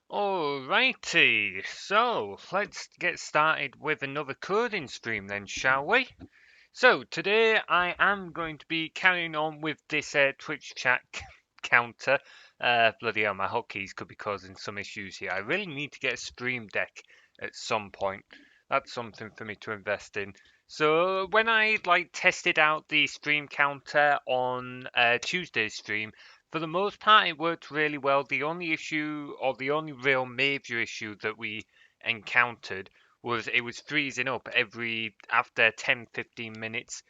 Alrighty, so let's get started with another coding stream then, shall we? So today I am going to be carrying on with this Twitch chat counter. Bloody hell, my hotkeys could be causing some issues here. I really need to get a stream deck at some point. That's something for me to invest in. So when I tested out the stream counter on Tuesday's stream, for the most part, it worked really well. The only issue, or the only real major issue that we encountered was it was freezing up after 10-15 minutes.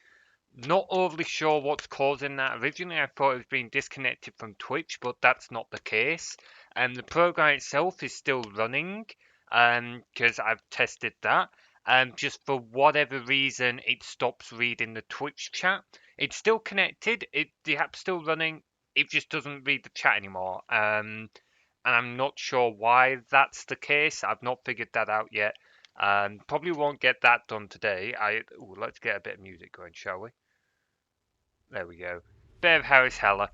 Not overly sure what's causing that. Originally, I thought it was being disconnected from Twitch, but that's not the case. And the program itself is still running, because I've tested that. Just for whatever reason, it stops reading the Twitch chat. It's still connected. The app's still running. It just doesn't read the chat anymore. And I'm not sure why that's the case. I've not figured that out yet. Probably won't get that done today. Let's get a bit of music going, shall we? There we go. Bit of Harris Heller.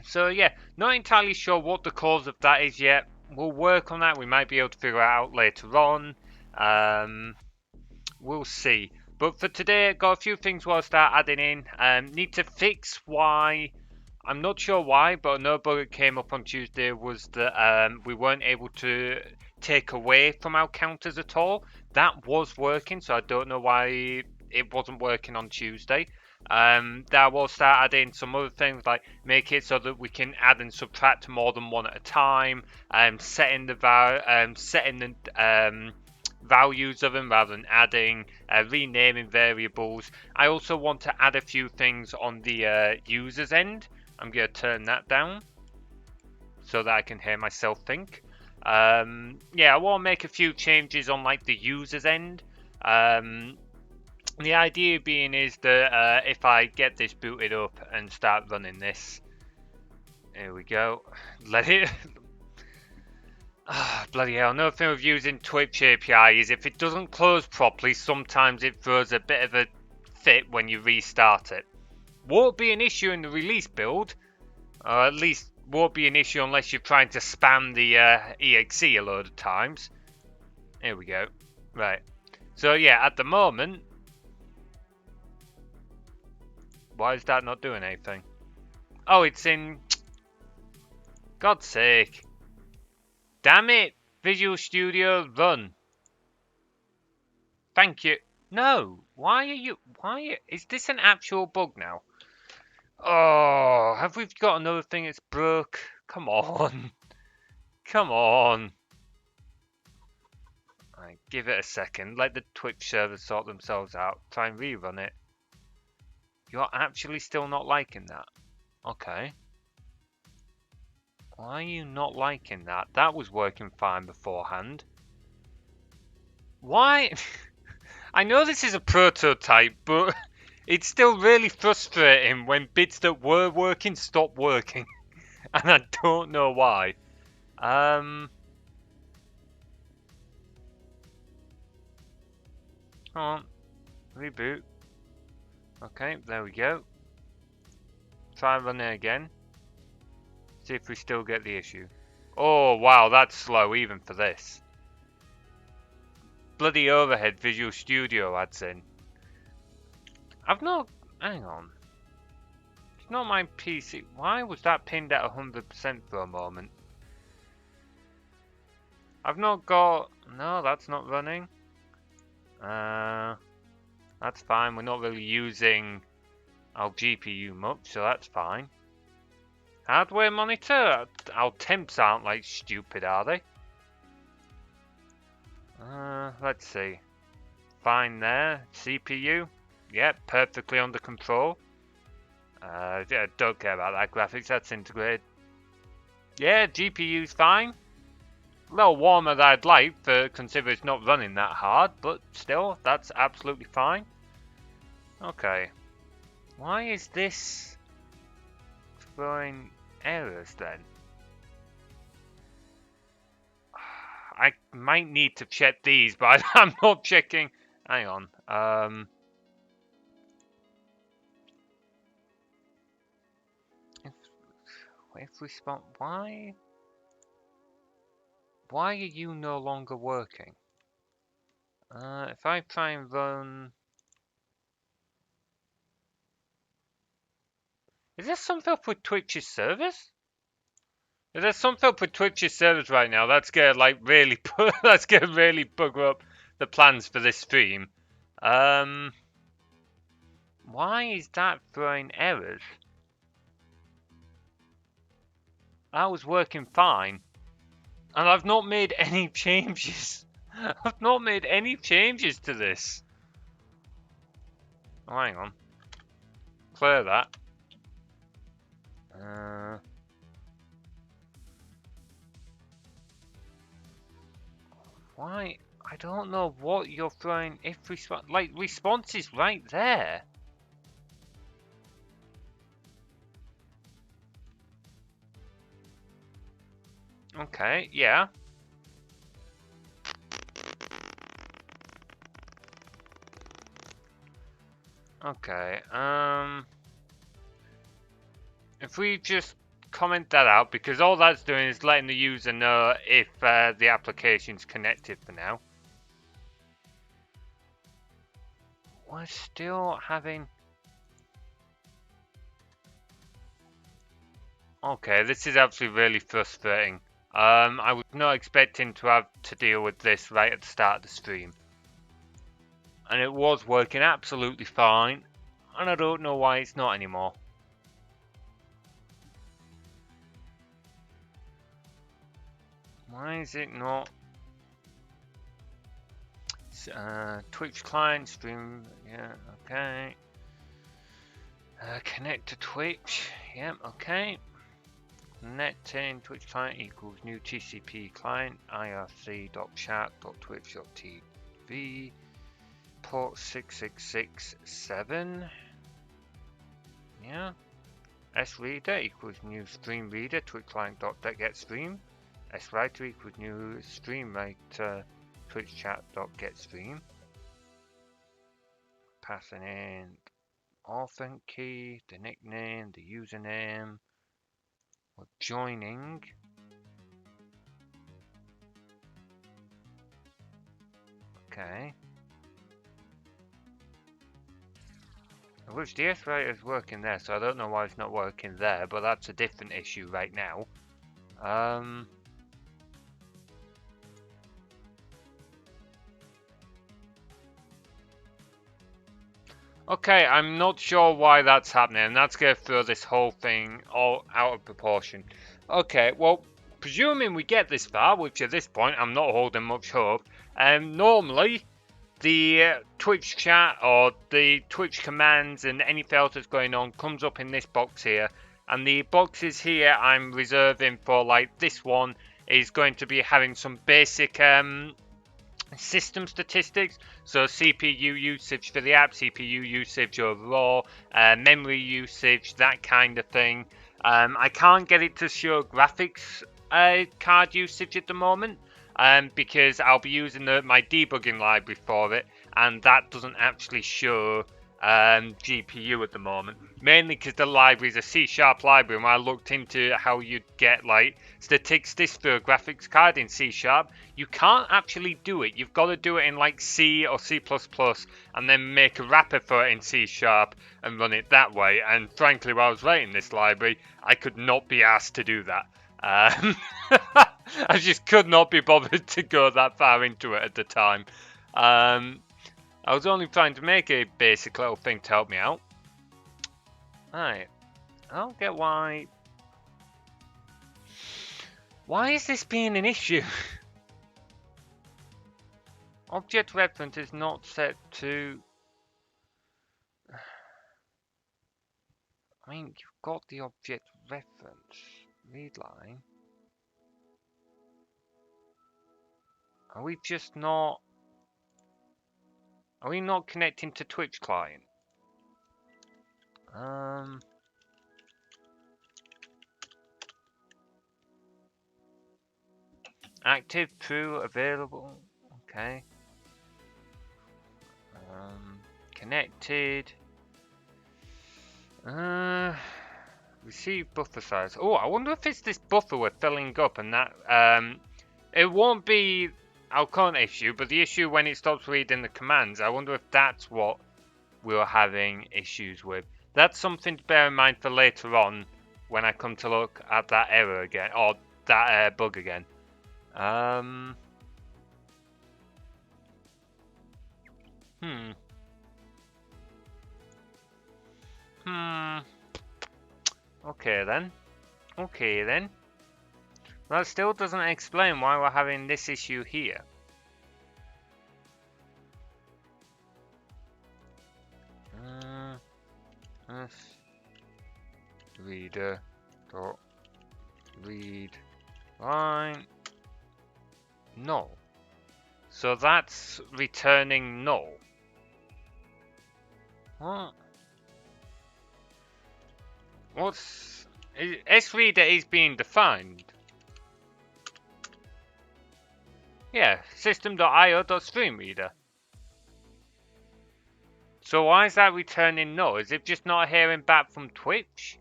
So yeah, not entirely sure what the cause of that is yet. We'll work on that. We might be able to figure it out later on. We'll see. But for today, got a few things we'll start adding in. Need to fix why. I'm not sure why, but another bug that came up on Tuesday was that we weren't able to take away from our counters at all. That was working, so I don't know why it wasn't working on Tuesday. That will start adding some other things, like make it so that we can add and subtract more than one at a time, setting the values of them rather than adding, renaming variables. I also want to add a few things on the user's end. I'm going to turn that down so that I can hear myself think. Yeah, I want to make a few changes on the user's end. The idea being is that if I get this booted up and start running this, here we go, let it. Bloody hell, another thing with using Twitch API is if it doesn't close properly, sometimes it throws a bit of a fit when you restart it. Won't be an issue in the release build, or at least won't be an issue unless you're trying to spam the exe a load of times. Here we go. Right. So yeah, at the moment, why is that not doing anything? Oh, it's in. God's sake. Damn it! Visual Studio, run. Thank you. No. Why? Is this an actual bug now? Oh, have we got another thing that's broke? Come on. Come on. Right, give it a second. Let the Twitch servers sort themselves out. Try and rerun it. You're actually still not liking that? Okay. Why are you not liking that? That was working fine beforehand. Why? I know this is a prototype, but it's still really frustrating when bits that were working stop working. And I don't know why. Hold on. Reboot. Okay, there we go. Try running again. See if we still get the issue. Oh, wow, that's slow even for this. Bloody overhead Visual Studio adds in. I've not... Hang on. It's not my PC. Why was that pinned at 100% for a moment? I've not got... No, that's not running. That's fine. We're not really using our GPU much, so that's fine. Hardware monitor? Our temps aren't stupid, are they? Let's see. Fine there. CPU. Yep, perfectly under control. Yeah, don't care about that graphics. That's integrated. Yeah, GPU's fine. A little warmer than I'd like, for consider it's not running that hard, but still, that's absolutely fine. Okay. Why is this throwing errors then? I might need to check these, but I'm not checking. Hang on. If response, why are you no longer working? If I try and run, is there something up with Twitch's servers? If there's something up with Twitch's servers right now, that's gonna like really that's gonna really bugger up the plans for this stream. Why is that throwing errors? That was working fine, and I've not made any changes. I've not made any changes to this. Oh, hang on. Clear that. Why? I don't know what you're throwing. If response, like response is right there. Okay, yeah. Okay, if we just comment that out, because all that's doing is letting the user know if the application's connected for now. We're still having... Okay, this is actually really frustrating. I was not expecting to have to deal with this right at the start of the stream. And it was working absolutely fine, and I don't know why it's not anymore. Why is it not? Twitch client, stream, yeah, okay. Connect to Twitch, yep, okay. Netting Twitch client equals new TCP client, irc.chat.twitch.tv, port 6667, yeah. sReader equals new stream reader, Twitch client.getstream, sWriter equals new stream writer, Twitch chat.getstream. Passing in authent key, the nickname, the username. We're joining. Okay. Which the sWriter is working there, so I don't know why it's not working there, but that's a different issue right now. Okay, I'm not sure why that's happening, and that's going to throw this whole thing all out of proportion. Okay, well, presuming we get this far, which at this point I'm not holding much hope, normally the Twitch chat or the Twitch commands and anything else that's going on comes up in this box here, and the boxes here I'm reserving for, like this one is going to be having some basic system statistics, so CPU usage for the app, CPU usage overall, memory usage, that kind of thing. I can't get it to show graphics card usage at the moment, because I'll be using my debugging library for it, and that doesn't actually show GPU at the moment, mainly because the library is a C# library, and when I looked into how you'd get like statistics for a graphics card in C#, you can't actually do it. You've got to do it in like C or C++ and then make a wrapper for it in C# and run it that way, and frankly, while I was writing this library, I could not be asked to do that. I just could not be bothered to go that far into it at the time. I was only trying to make a basic little thing to help me out. Right. I don't get why... Why is this being an issue? Object reference is not set to... I mean, you've got the object reference. Read line. Are we just not... Are we not connecting to Twitch client? Active, true, available. Okay. Connected. Receive buffer size. Oh, I wonder if it's this buffer we're filling up and that... it won't be our current issue, but the issue when it stops reading the commands. I wonder if that's what we were having issues with. That's something to bear in mind for later on when I come to look at that error again, or that bug again. Okay then. Okay then. That still doesn't explain why we're having this issue here. Reader dot read line null. So that's returning null. What? What's sReader is being defined? Yeah, system.io.streamreader. So why is that returning null? Is it just not hearing back from Twitch?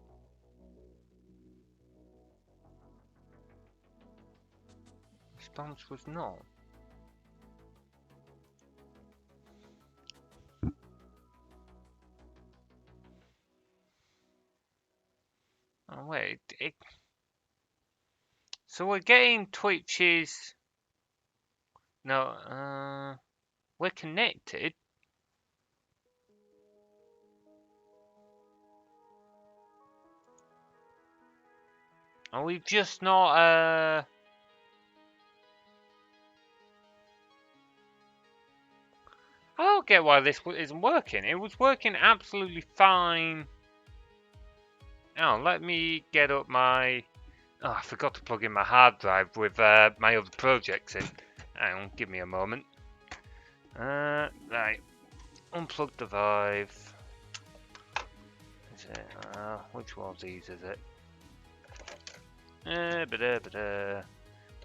Response was null. Oh wait, so we're getting Twitch's... No, we're connected. Are we just not, I don't get why this isn't working. It was working absolutely fine. Oh, let me get up my... Oh, I forgot to plug in my hard drive with my other projects in. Hang on, give me a moment. Right. Unplug the Vive. Is it? Which one of these is it?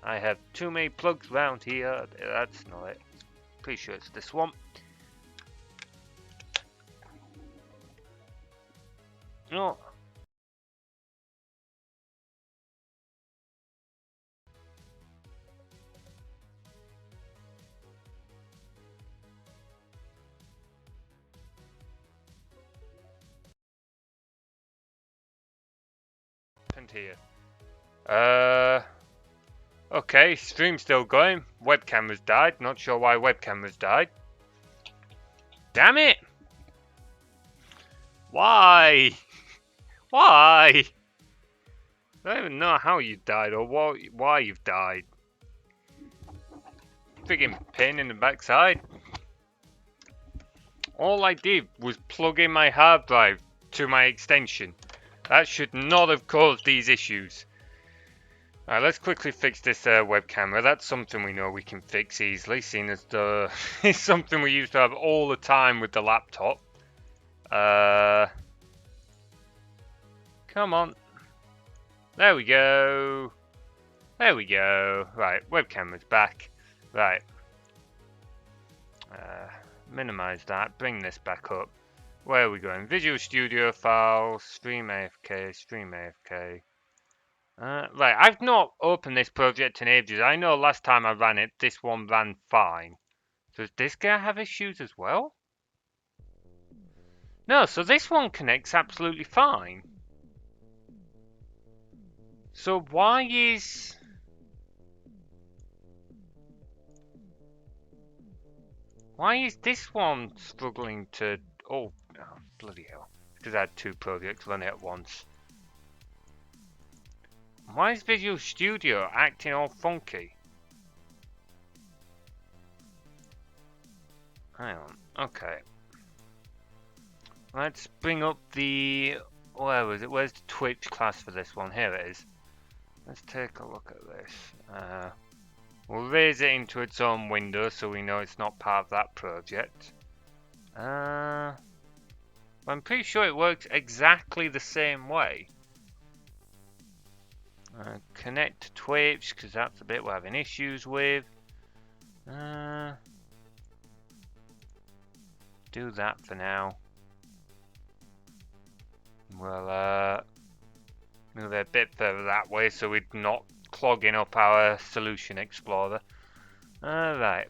I have too many plugs around here. That's not it. Pretty sure it's this one. No. Here. Okay, stream's still going. Webcam has died. Not sure why webcam has died. Damn it! Why? Why? I don't even know how you died or why you've died. Friggin' pain in the backside. All I did was plug in my hard drive to my extension. That should not have caused these issues. Alright, let's quickly fix this web camera. That's something we know we can fix easily, seeing as it's something we used to have all the time with the laptop. Come on. There we go. There we go. Right, web camera's back. Right. Minimize that. Bring this back up. Where are we going? Visual Studio Files, Stream AFK, Stream AFK. Right, I've not opened this project in ages. I know last time I ran it, this one ran fine. So does this guy have issues as well? No, so this one connects absolutely fine. So why is... Why is this one struggling to... Oh, bloody hell. Because I had two projects running at once. Why is Visual Studio acting all funky? Hang on. Okay. Let's bring up the... Where was it? Where's the Twitch class for this one? Here it is. Let's take a look at this. We'll raise it into its own window so we know it's not part of that project. I'm pretty sure it works exactly the same way. Connect to Twitch, because that's the bit we're having issues with. Do that for now. We'll move it a bit further that way so we're not clogging up our Solution Explorer. Alright.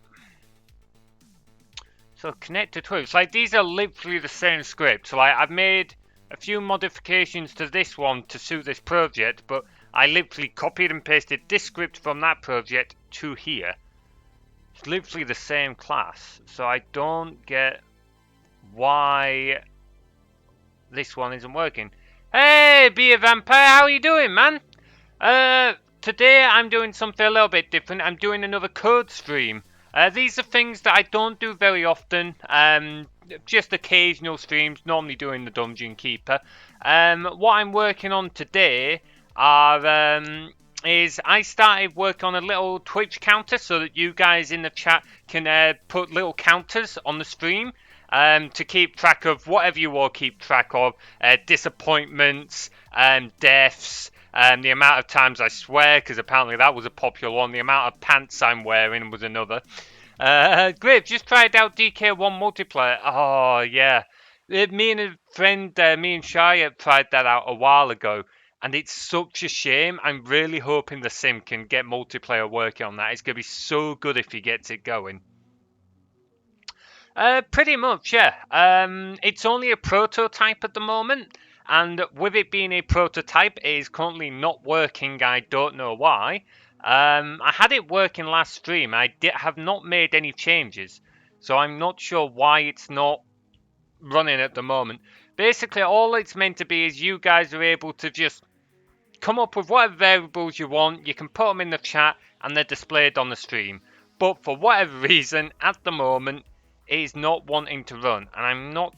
So connect to Twitch. Like, these are literally the same script. So I've made a few modifications to this one to suit this project, but I literally copied and pasted this script from that project to here. It's literally the same class. So I don't get why this one isn't working. Hey, Be a Vampire, how are you doing, man? Today I'm doing something a little bit different. I'm doing another code stream. These are things that I don't do very often. Just occasional streams, normally doing the Dungeon Keeper. What I'm working on today is I started working on a little Twitch counter so that you guys in the chat can put little counters on the stream. To keep track of whatever you all keep track of, disappointments, deaths, the amount of times I swear, because apparently that was a popular one, the amount of pants I'm wearing was another. Great, just tried out DK1 multiplayer. Oh, yeah. Me and a friend, me and Shia tried that out a while ago, and it's such a shame. I'm really hoping the sim can get multiplayer working on that. It's going to be so good if he gets it going. Pretty much, yeah. It's only a prototype at the moment, and with it being a prototype, it is currently not working. I don't know why. I had it working last stream. I have not made any changes, so I'm not sure why it's not running at the moment. Basically, all it's meant to be is you guys are able to just come up with whatever variables you want. You can put them in the chat, and they're displayed on the stream. But for whatever reason, at the moment, it is not wanting to run, and I'm not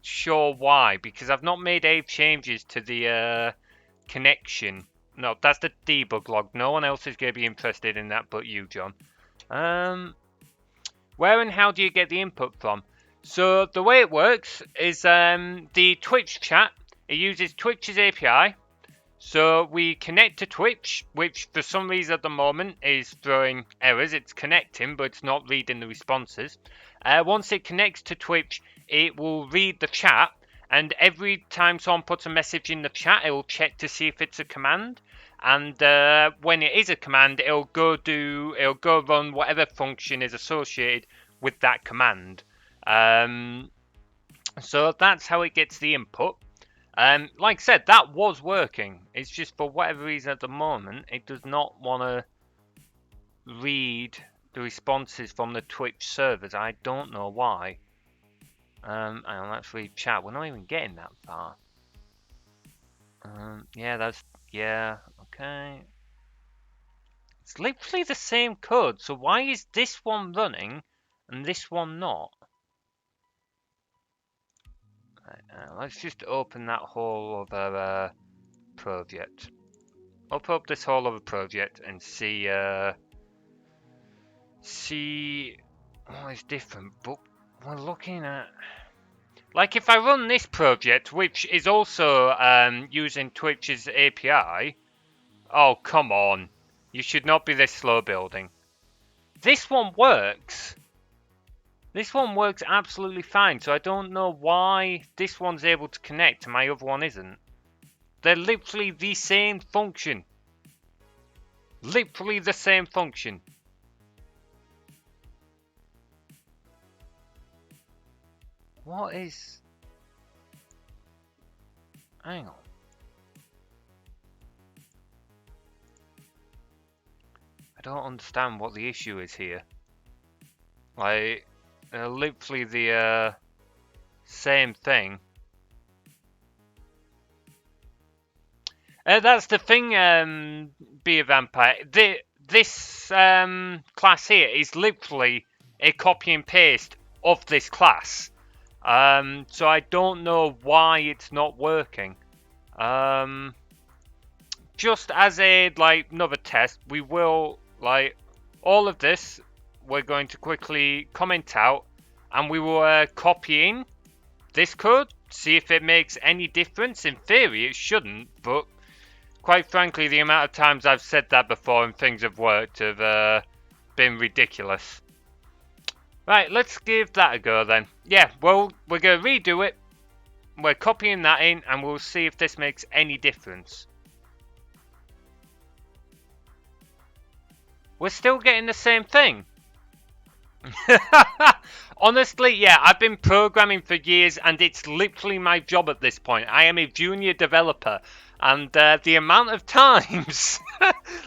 sure why, because I've not made any changes to the connection. No, that's the debug log. No one else is going to be interested in that but you, John. Where and how do you get the input from? So the way it works is the Twitch chat, it uses Twitch's API. So we connect to Twitch, which for some reason at the moment is throwing errors. It's connecting, but it's not reading the responses. Once it connects to Twitch, it will read the chat, and every time someone puts a message in the chat, it will check to see if it's a command. And when it is a command, it'll go run whatever function is associated with that command. So that's how it gets the input. Like I said, that was working. It's just for whatever reason at the moment, it does not want to read the responses from the Twitch servers. I don't know why. And let's read chat. We're not even getting that far. Yeah, okay. It's literally the same code. So why is this one running and this one not? Let's just open that whole other project. Open up this whole other project and see what is different. But we're looking at, like, if I run this project, which is also using Twitch's API. Oh, come on. You should not be this slow building. This one works. This one works absolutely fine, so I don't know why this one's able to connect and my other one isn't. They're literally the same function. Literally the same function. What is... Hang on. I don't understand what the issue is here. Like... literally the same thing. That's the thing, Be a Vampire. This class here is literally a copy and paste of this class. So I don't know why it's not working. Just as a another test, we will all of this. We're going to quickly comment out, and we will copy in this code. See if it makes any difference. In theory, it shouldn't, but quite frankly, the amount of times I've said that before and things have worked have been ridiculous. Right, let's give that a go then. Yeah, well, we're going to redo it. We're copying that in, and we'll see if this makes any difference. We're still getting the same thing. Honestly, yeah, I've been programming for years, and it's literally my job at this point. I am a junior developer, and the amount of times,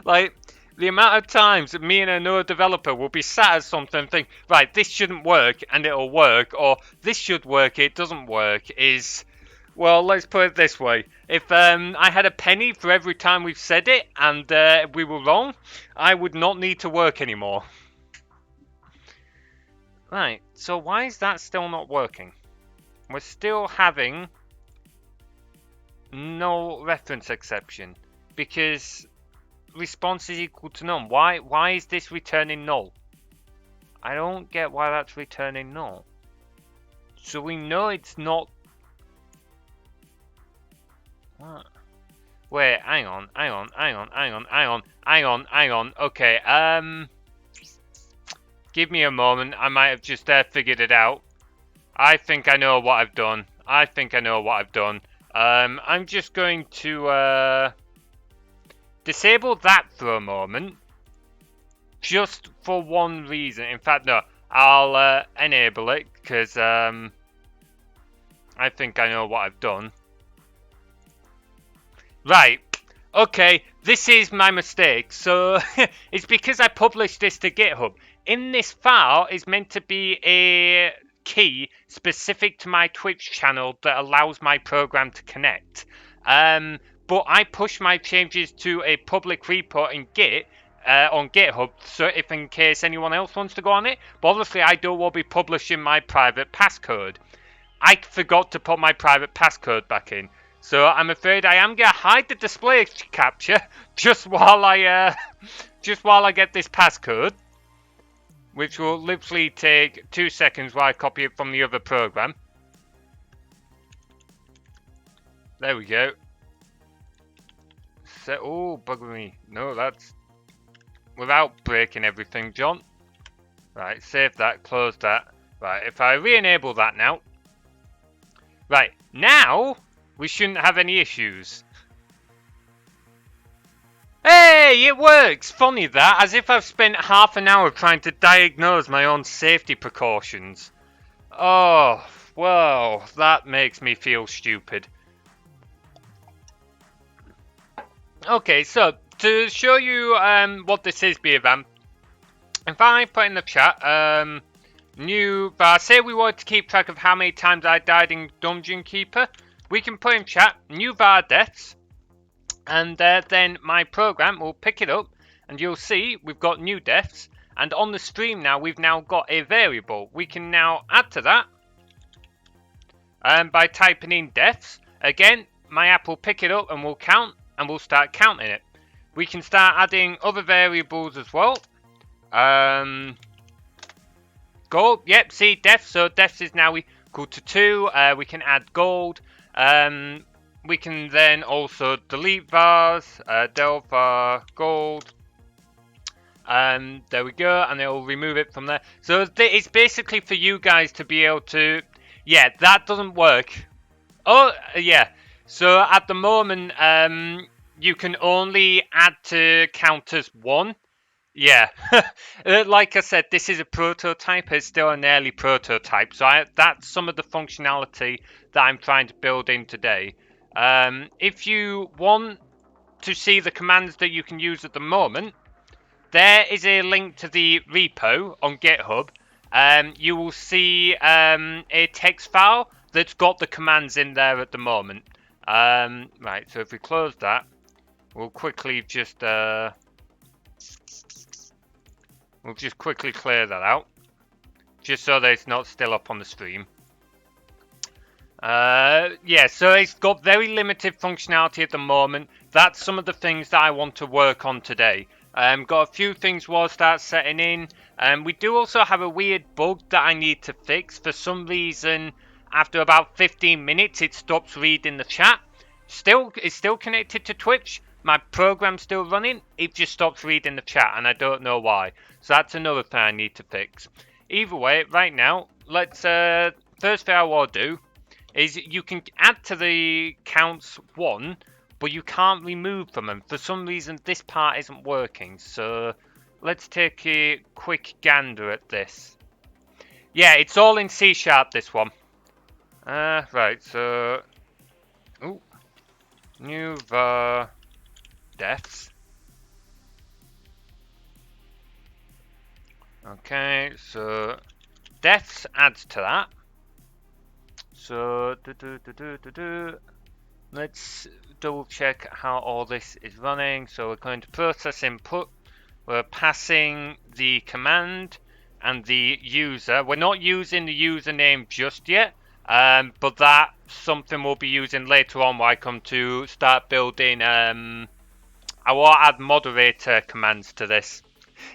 the amount of times me and another developer will be sat at something and think, right, this shouldn't work, and it'll work, or this should work, it doesn't work, is, well, let's put it this way. If I had a penny for every time we've said it, and we were wrong, I would not need to work anymore. Right, so why is that still not working? We're still having null reference exception, because response is equal to none. Why is this returning null? I don't get why that's returning null. So we know it's not... What? Wait, hang on. Okay, give me a moment. I might have just figured it out. I think I know what I've done. I'm just going to disable that for a moment. Just for one reason. In fact, no. I'll enable it because I think I know what I've done. Right. Okay, this is my mistake. So it's because I published this to GitHub. In this file is meant to be a key specific to my Twitch channel that allows my program to connect. But I push my changes to a public repo in Git on GitHub, so if in case anyone else wants to go on it. But obviously I don't want to be publishing my private passcode. I forgot to put my private passcode back in. So I'm afraid I am going to hide the display capture just while I get this passcode, which will literally take 2 seconds while I copy it from the other program. There we go. So, oh, bugger me. No, that's without breaking everything, John. Right, save that, close that. Right, if I re-enable that now. Right, now we shouldn't have any issues. Hey, it works! Funny that, as if I've spent half an hour trying to diagnose my own safety precautions. Oh, well, that makes me feel stupid. Okay, so to show you what this is, Beervan, if I put in the chat, new bar, say we wanted to keep track of how many times I died in Dungeon Keeper, we can put in chat new var deaths, and then my program will pick it up, and you'll see we've got new deaths, and on the stream now we've now got a variable. We can now add to that by typing in deaths. Again, my app will pick it up and will count, and we'll start counting it. We can start adding other variables as well. Gold, yep, see deaths, so deaths is now equal to 2. We can add gold. We can then also delete vars, del var gold. There we go, and it will remove it from there. So it's basically for you guys to be able to... Yeah, that doesn't work. Oh, yeah. So at the moment, you can only add to counters 1. Yeah. Like I said, this is a prototype. It's still an early prototype. So that's some of the functionality that I'm trying to build in today. If you want to see the commands that you can use at the moment, there is a link to the repo on GitHub. You will see a text file that's got the commands in there at the moment. Right, so if we close that, we'll quickly just quickly clear that out. just so that it's not still up on the stream. Yeah, so it's got very limited functionality at the moment. That's some of the things that I want to work on today. Got a few things will start setting in. We do also have a weird bug that I need to fix. For some reason, after about 15 minutes, it stops reading the chat. It's still connected to Twitch. My program's still running. It just stops reading the chat, and I don't know why. So that's another thing I need to fix. Either way, right now, let's first thing I will do is you can add to the counts 1, but you can't remove from them. For some reason, this part isn't working. So let's take a quick gander at this. Yeah, it's all in C#, this one. Right, so... Ooh. New var deaths. Okay, so deaths adds to that. So let's double check how all this is running. So we're going to process input. We're passing the command and the user. We're not using the username just yet, but that's something we'll be using later on when I come to start building. I will add moderator commands to this.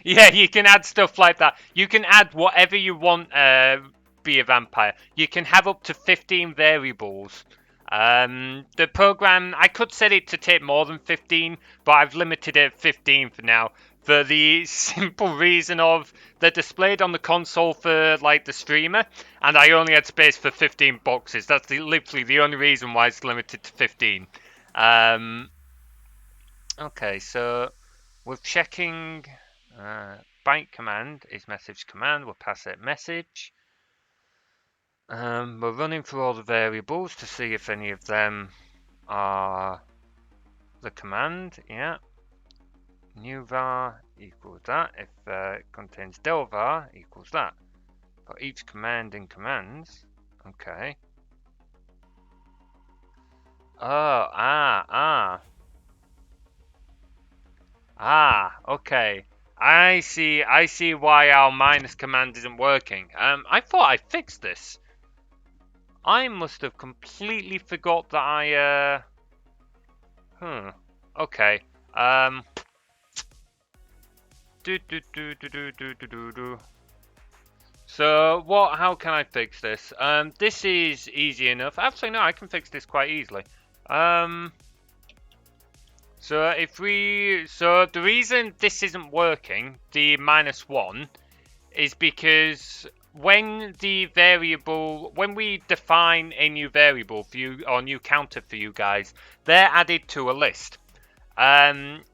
Yeah, you can add stuff like that. You can add whatever you want, be a vampire. You can have up to 15 variables. The program, I could set it to take more than 15, but I've limited it at 15 for now. For the simple reason of they're displayed on the console for like the streamer, and I only had space for 15 boxes. That's literally the only reason why it's limited to 15. Okay, so we're checking. Byte command is message command. We'll pass it message. We're running through all the variables to see if any of them are the command. Yeah. New var equals that. If it contains del var equals that. For each command in commands. Okay. Oh, okay. I see why our minus command isn't working. I thought I fixed this. I must have completely forgot that I, okay. So, how can I fix this? This is easy enough. Actually, no, I can fix this quite easily. So the reason this isn't working, the -1, is because when we define a new variable for you, or new counter for you guys, they're added to a list. And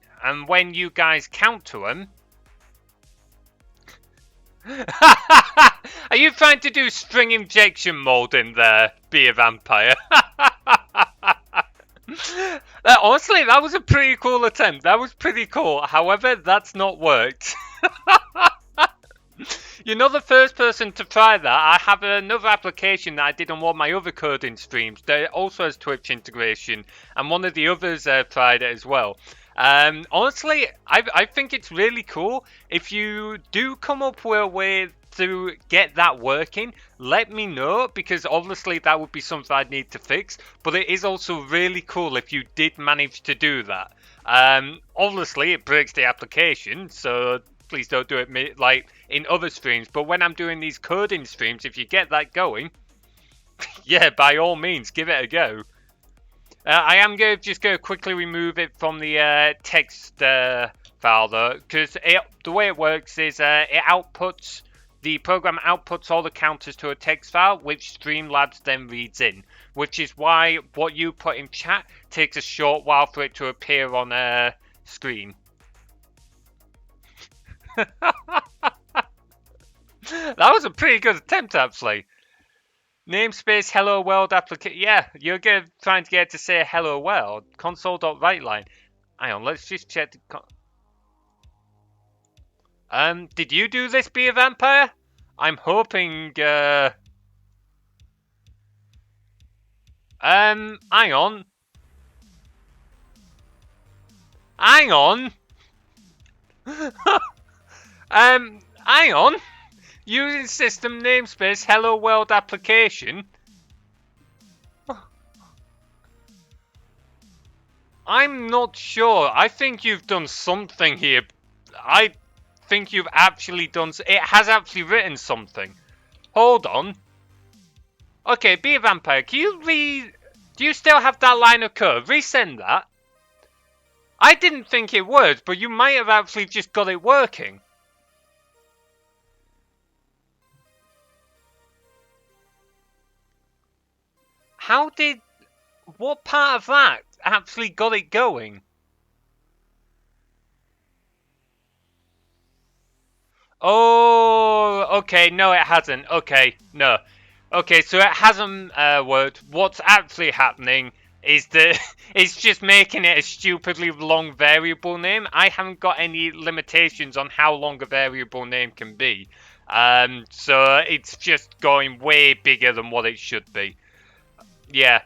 when you guys count to them, are you trying to do string injection molding there, be a vampire? Honestly, that was a pretty cool attempt. That was pretty cool. However, that's not worked. You're not the first person to try that. I have another application that I did on one of my other coding streams that also has Twitch integration, and one of the others tried it as well. Honestly, I think it's really cool. If you do come up with a way to get that working, let me know, because obviously that would be something I'd need to fix, but it is also really cool if you did manage to do that. Obviously it breaks the application, so please don't do it like in other streams, but when I'm doing these coding streams, if you get that going, yeah, by all means, give it a go. I am going to just go quickly remove it from the text file though, because the way it works is the program outputs all the counters to a text file, which Streamlabs then reads in, which is why what you put in chat takes a short while for it to appear on a screen. That was a pretty good attempt, actually. Namespace hello world application. Yeah, you're trying to get it to say hello world. Console.writeline. Hang on, let's just check the did you do this, be a vampire? I'm hoping, hang on. Hang on. Hang on. Using system namespace hello world application. I'm not sure. I think you've done something here. I think you've actually done... It has actually written something. Hold on. Okay, be a vampire. Can you Do you still have that line of code? Resend that. I didn't think it would, but you might have actually just got it working. How did... What part of that actually got it going? Oh, okay, no it hasn't. Okay, no. Okay, so it hasn't worked. What's actually happening is that it's just making it a stupidly long variable name. I haven't got any limitations on how long a variable name can be. So it's just going way bigger than what it should be. Yeah.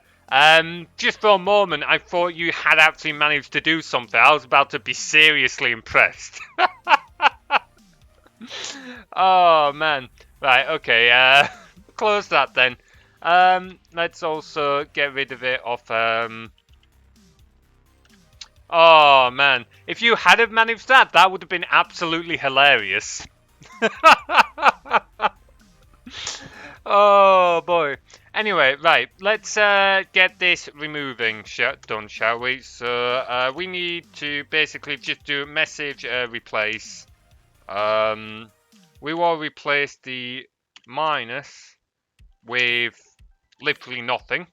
Just for a moment, I thought you had actually managed to do something. I was about to be seriously impressed. Oh, man. Right, okay, close that then. Let's also get rid of it off, Oh, man. If you had have managed that, that would have been absolutely hilarious. Oh, boy. Anyway, right, let's get this removing done, shall we? So, we need to basically just do message replace. We will replace the minus with literally nothing.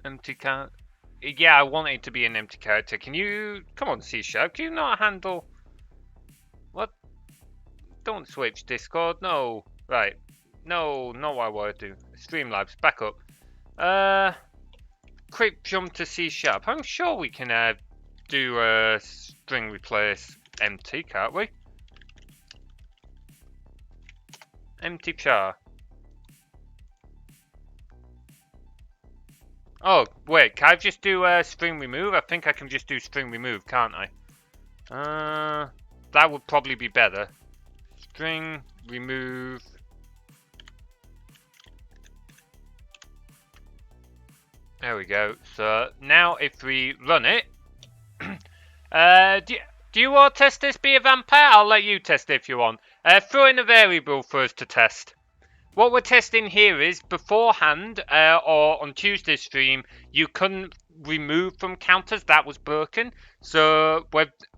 Empty character. Yeah, I want it to be an empty character. Can you... Come on, C#. Can you not handle... What? Don't switch Discord. No. Right. No, not what I want to do. Streamlabs, back up. Quick jump to C#. I'm sure we can do a string replace empty, can't we? Empty char. Oh, wait, can I just do string remove? I think I can just do string remove, can't I? That would probably be better. String remove. There we go. So now if we run it, do you want to test this, be a vampire? I'll let you test it if you want. Throw in a variable for us to test. What we're testing here is beforehand or on Tuesday's stream, you couldn't remove from counters. That was broken. So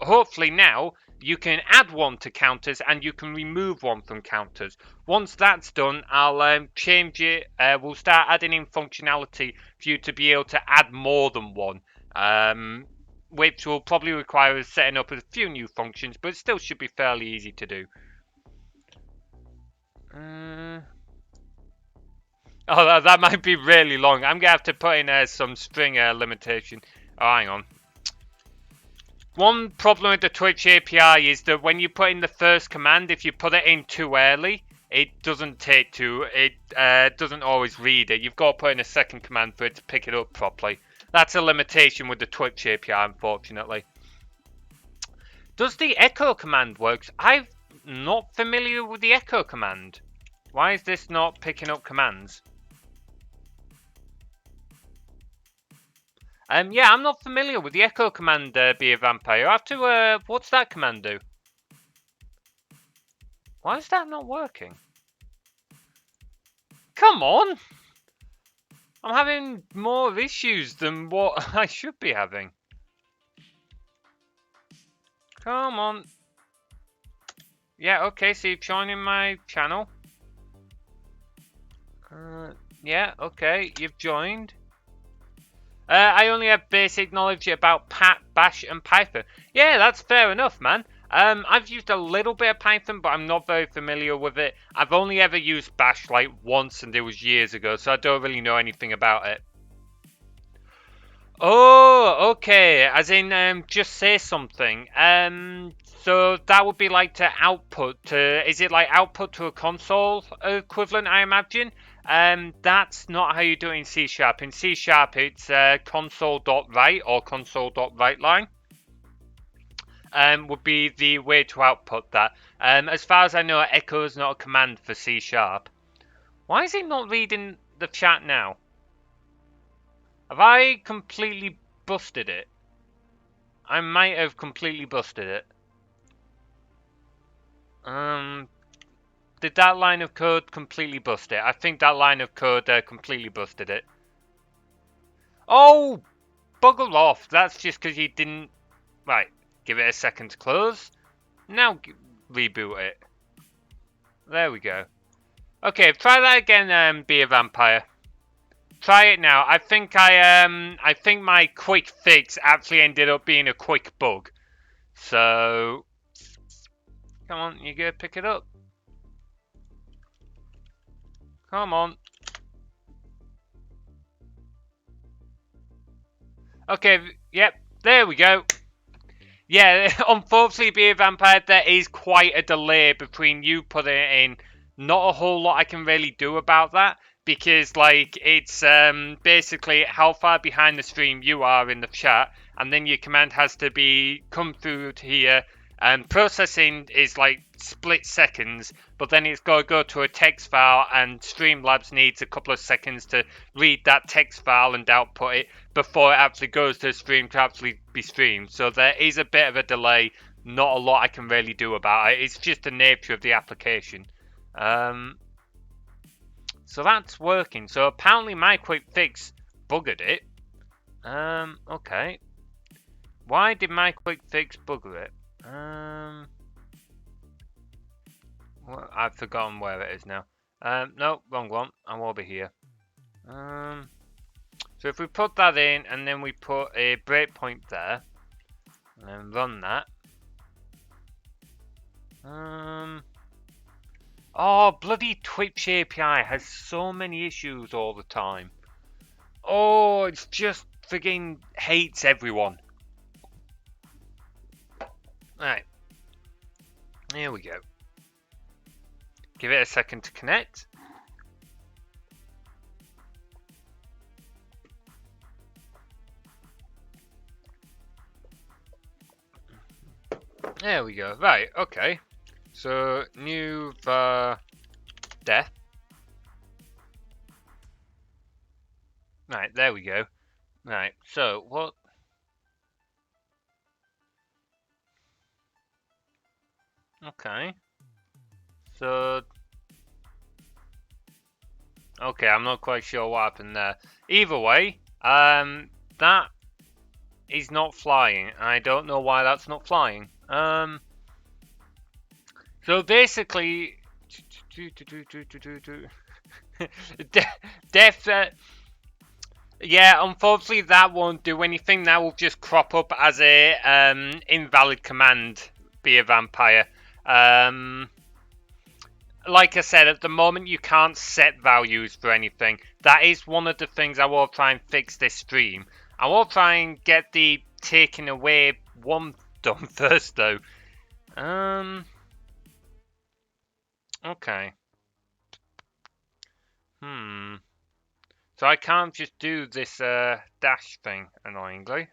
hopefully now you can add one to counters and you can remove one from counters. Once that's done, I'll change it. We'll start adding in functionality for you to be able to add more than one. Which will probably require us setting up a few new functions, but it still should be fairly easy to do. Oh, that might be really long. I'm going to have to put in some string limitation. Oh, hang on. One problem with the Twitch API is that when you put in the first command, if you put it in too early, it doesn't doesn't always read it. You've got to put in a second command for it to pick it up properly. That's a limitation with the Twitch API, unfortunately. Does the echo command work? I'm not familiar with the echo command. Why is this not picking up commands? Yeah, I'm not familiar with the echo command, be a vampire. I have to, what's that command do? Why is that not working? Come on! I'm having more issues than what I should be having. Come on. Yeah, okay, so you're joining my channel. Yeah, okay, you've joined. I only have basic knowledge about Bash and Python. Yeah, that's fair enough, man. I've used a little bit of Python, but I'm not very familiar with it. I've only ever used Bash like once, and it was years ago, so I don't really know anything about it. Oh, okay. As in, just say something. So that would be like to output to... Is it like output to a console equivalent, I imagine? That's not how you do it in C#. In C#, it's console.write or console.writeline. would be the way to output that. As far as I know, echo is not a command for C#. Why is it not reading the chat now? Have I completely busted it? I might have completely busted it. Did that line of code completely bust it? I think that line of code completely busted it. Oh, bugger off. That's just because you didn't... Right, give it a second to close. Now reboot it. There we go. Okay, try that again, Be a Vampire. Try it now. I think my quick fix actually ended up being a quick bug. So, come on, you go pick it up. Come on. Okay, yep, there we go. Yeah, unfortunately, Be a Vampire, there is quite a delay between you putting it in. Not a whole lot I can really do about that, because like it's basically how far behind the stream you are in the chat, and then your command has to be come through to here. And processing is like split seconds, but then it's got to go to a text file, and Streamlabs needs a couple of seconds to read that text file and output it before it actually goes to the stream to actually be streamed. So there is a bit of a delay. Not a lot I can really do about it. It's just the nature of the application. So that's working. So apparently my quick fix buggered it. Okay. Why did my quick fix bugger it? Well, I've forgotten where it is now. No, wrong one. I'm over here. So if we put that in and then we put a breakpoint there and then run that. Oh, bloody Twitch API has so many issues all the time. Oh, it's just friggin' hates everyone. Right. Here we go. Give it a second to connect. There we go. Right, okay. So, new death. Right, there we go. Right, so what? Okay. So, okay, I'm not quite sure what happened there. Either way, that is not flying. I don't know why that's not flying. So basically, death. Yeah, unfortunately that won't do anything. That will just crop up as a invalid command. Be a vampire. Like I said, at the moment you can't set values for anything. That is one of the things I will try and fix this stream. I will try and get the taking away one done first though. Okay. So I can't just do this dash thing annoyingly.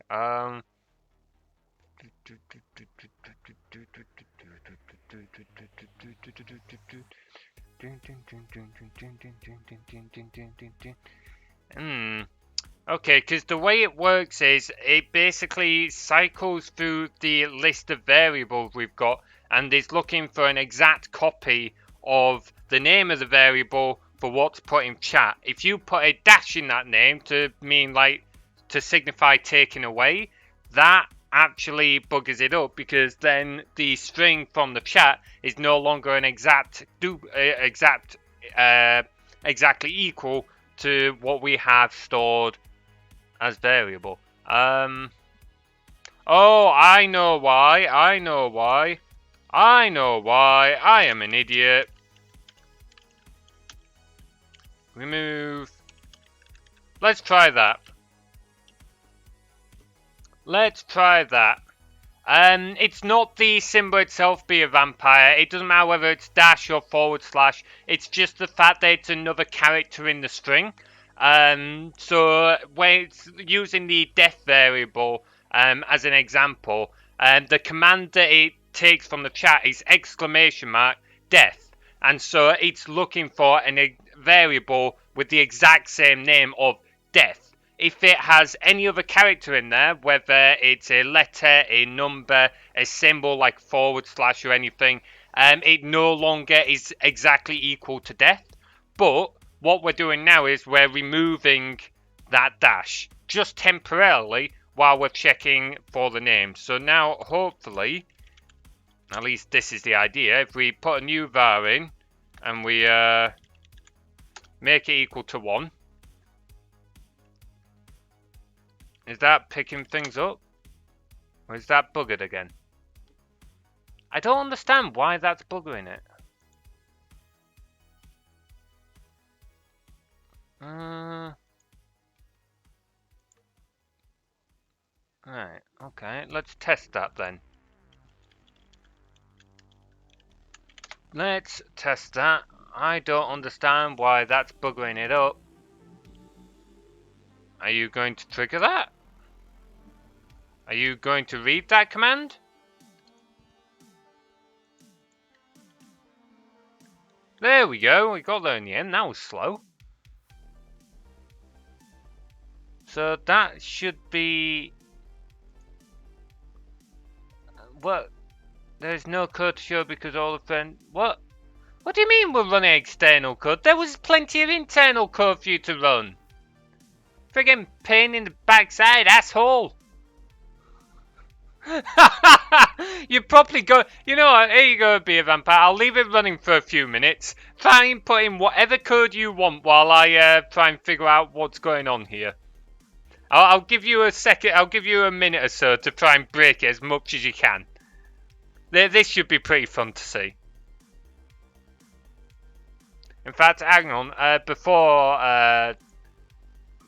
Okay, because the way it works is it basically cycles through the list of variables we've got and is looking for an exact copy of the name of the variable for what to put in chat. If you put a dash in that name to mean like to signify taking away, that actually buggers it up because then the string from the chat is no longer an exactly equal to what we have stored as variable. Oh, I know why. I am an idiot. Remove. Let's try that. It's not the symbol itself, be a vampire. It doesn't matter whether it's dash or /. It's just the fact that it's another character in the string. So when it's using the death variable as an example, the command that it takes from the chat is !death, and so it's looking for a variable with the exact same name of death. If it has any other character in there, whether it's a letter, a number, a symbol like / or anything, it no longer is exactly equal to death. But what we're doing now is we're removing that dash just temporarily while we're checking for the name. So now hopefully, at least this is the idea, if we put a new var in and we make it equal to 1, is that picking things up? Or is that buggered again? I don't understand why that's buggering it. Right, okay, let's test that then. Let's test that. I don't understand why that's buggering it up. Are you going to trigger that? Are you going to read that command? There we go, we got there in the end. That was slow. So that should be... What? There's no code to show because all the friends... What? What do you mean we're running external code? There was plenty of internal code for you to run. Friggin' pain in the backside, asshole. You probably go... You know what? Here you go, Be a Vampire. I'll leave it running for a few minutes. Try and put in whatever code you want while I try and figure out what's going on here. I'll give you a second. I'll give you a minute or so to try and break it as much as you can. This should be pretty fun to see. In fact, hang on.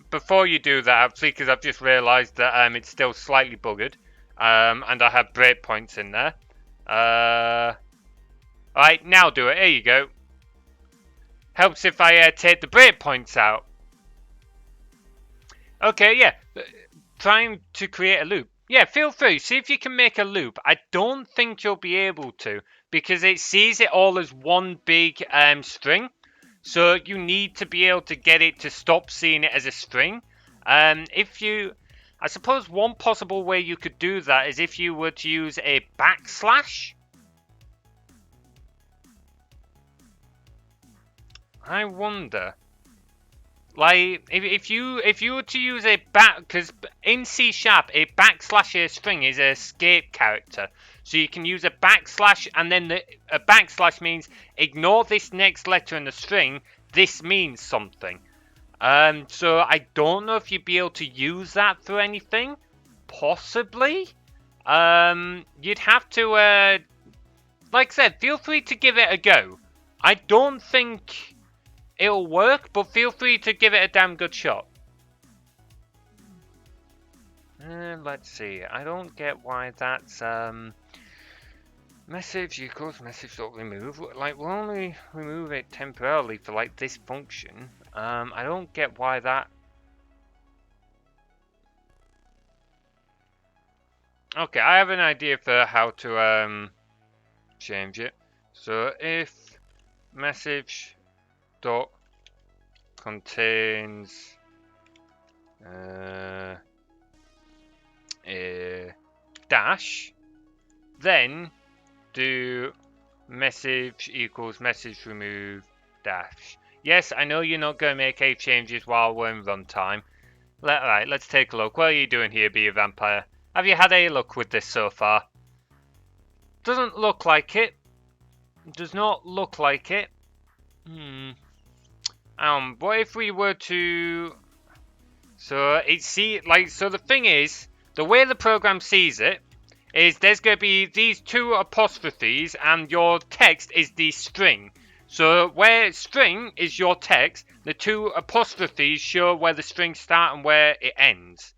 Before you do that, actually, because I've just realised that it's still slightly buggered, and I have breakpoints in there. Alright, now do it. Here you go. Helps if I take the breakpoints out. Okay, yeah. Trying to create a loop. Yeah, feel free. See if you can make a loop. I don't think you'll be able to because it sees it all as one big string. So you need to be able to get it to stop seeing it as a string. I suppose one possible way you could do that is if you were to use a backslash. I wonder. Like, if you were to use a because in C#, a backslash a string is a escape character. So you can use a backslash, and then a backslash means ignore this next letter in the string. This means something. So I don't know if you'd be able to use that for anything. Possibly. You'd have to, like I said, feel free to give it a go. I don't think it'll work, but feel free to give it a damn good shot. Let's see. I don't get why that's message equals message.remove. Like, we'll only remove it temporarily for like this function. I don't get why that. Okay, I have an idea for how to change it. So if message dot contains a dash, then do message equals message remove dash. Yes, I know you're not going to make any changes while we're in runtime. Right, let's take a look. What are you doing here, Be a Vampire? Have you had any luck with this so far? Doesn't look like it. Does not look like it. What if we were to... So the thing is, the way the program sees it is there's going to be these two apostrophes and your text is the string. So where string is your text, the two apostrophes show where the string starts and where it ends.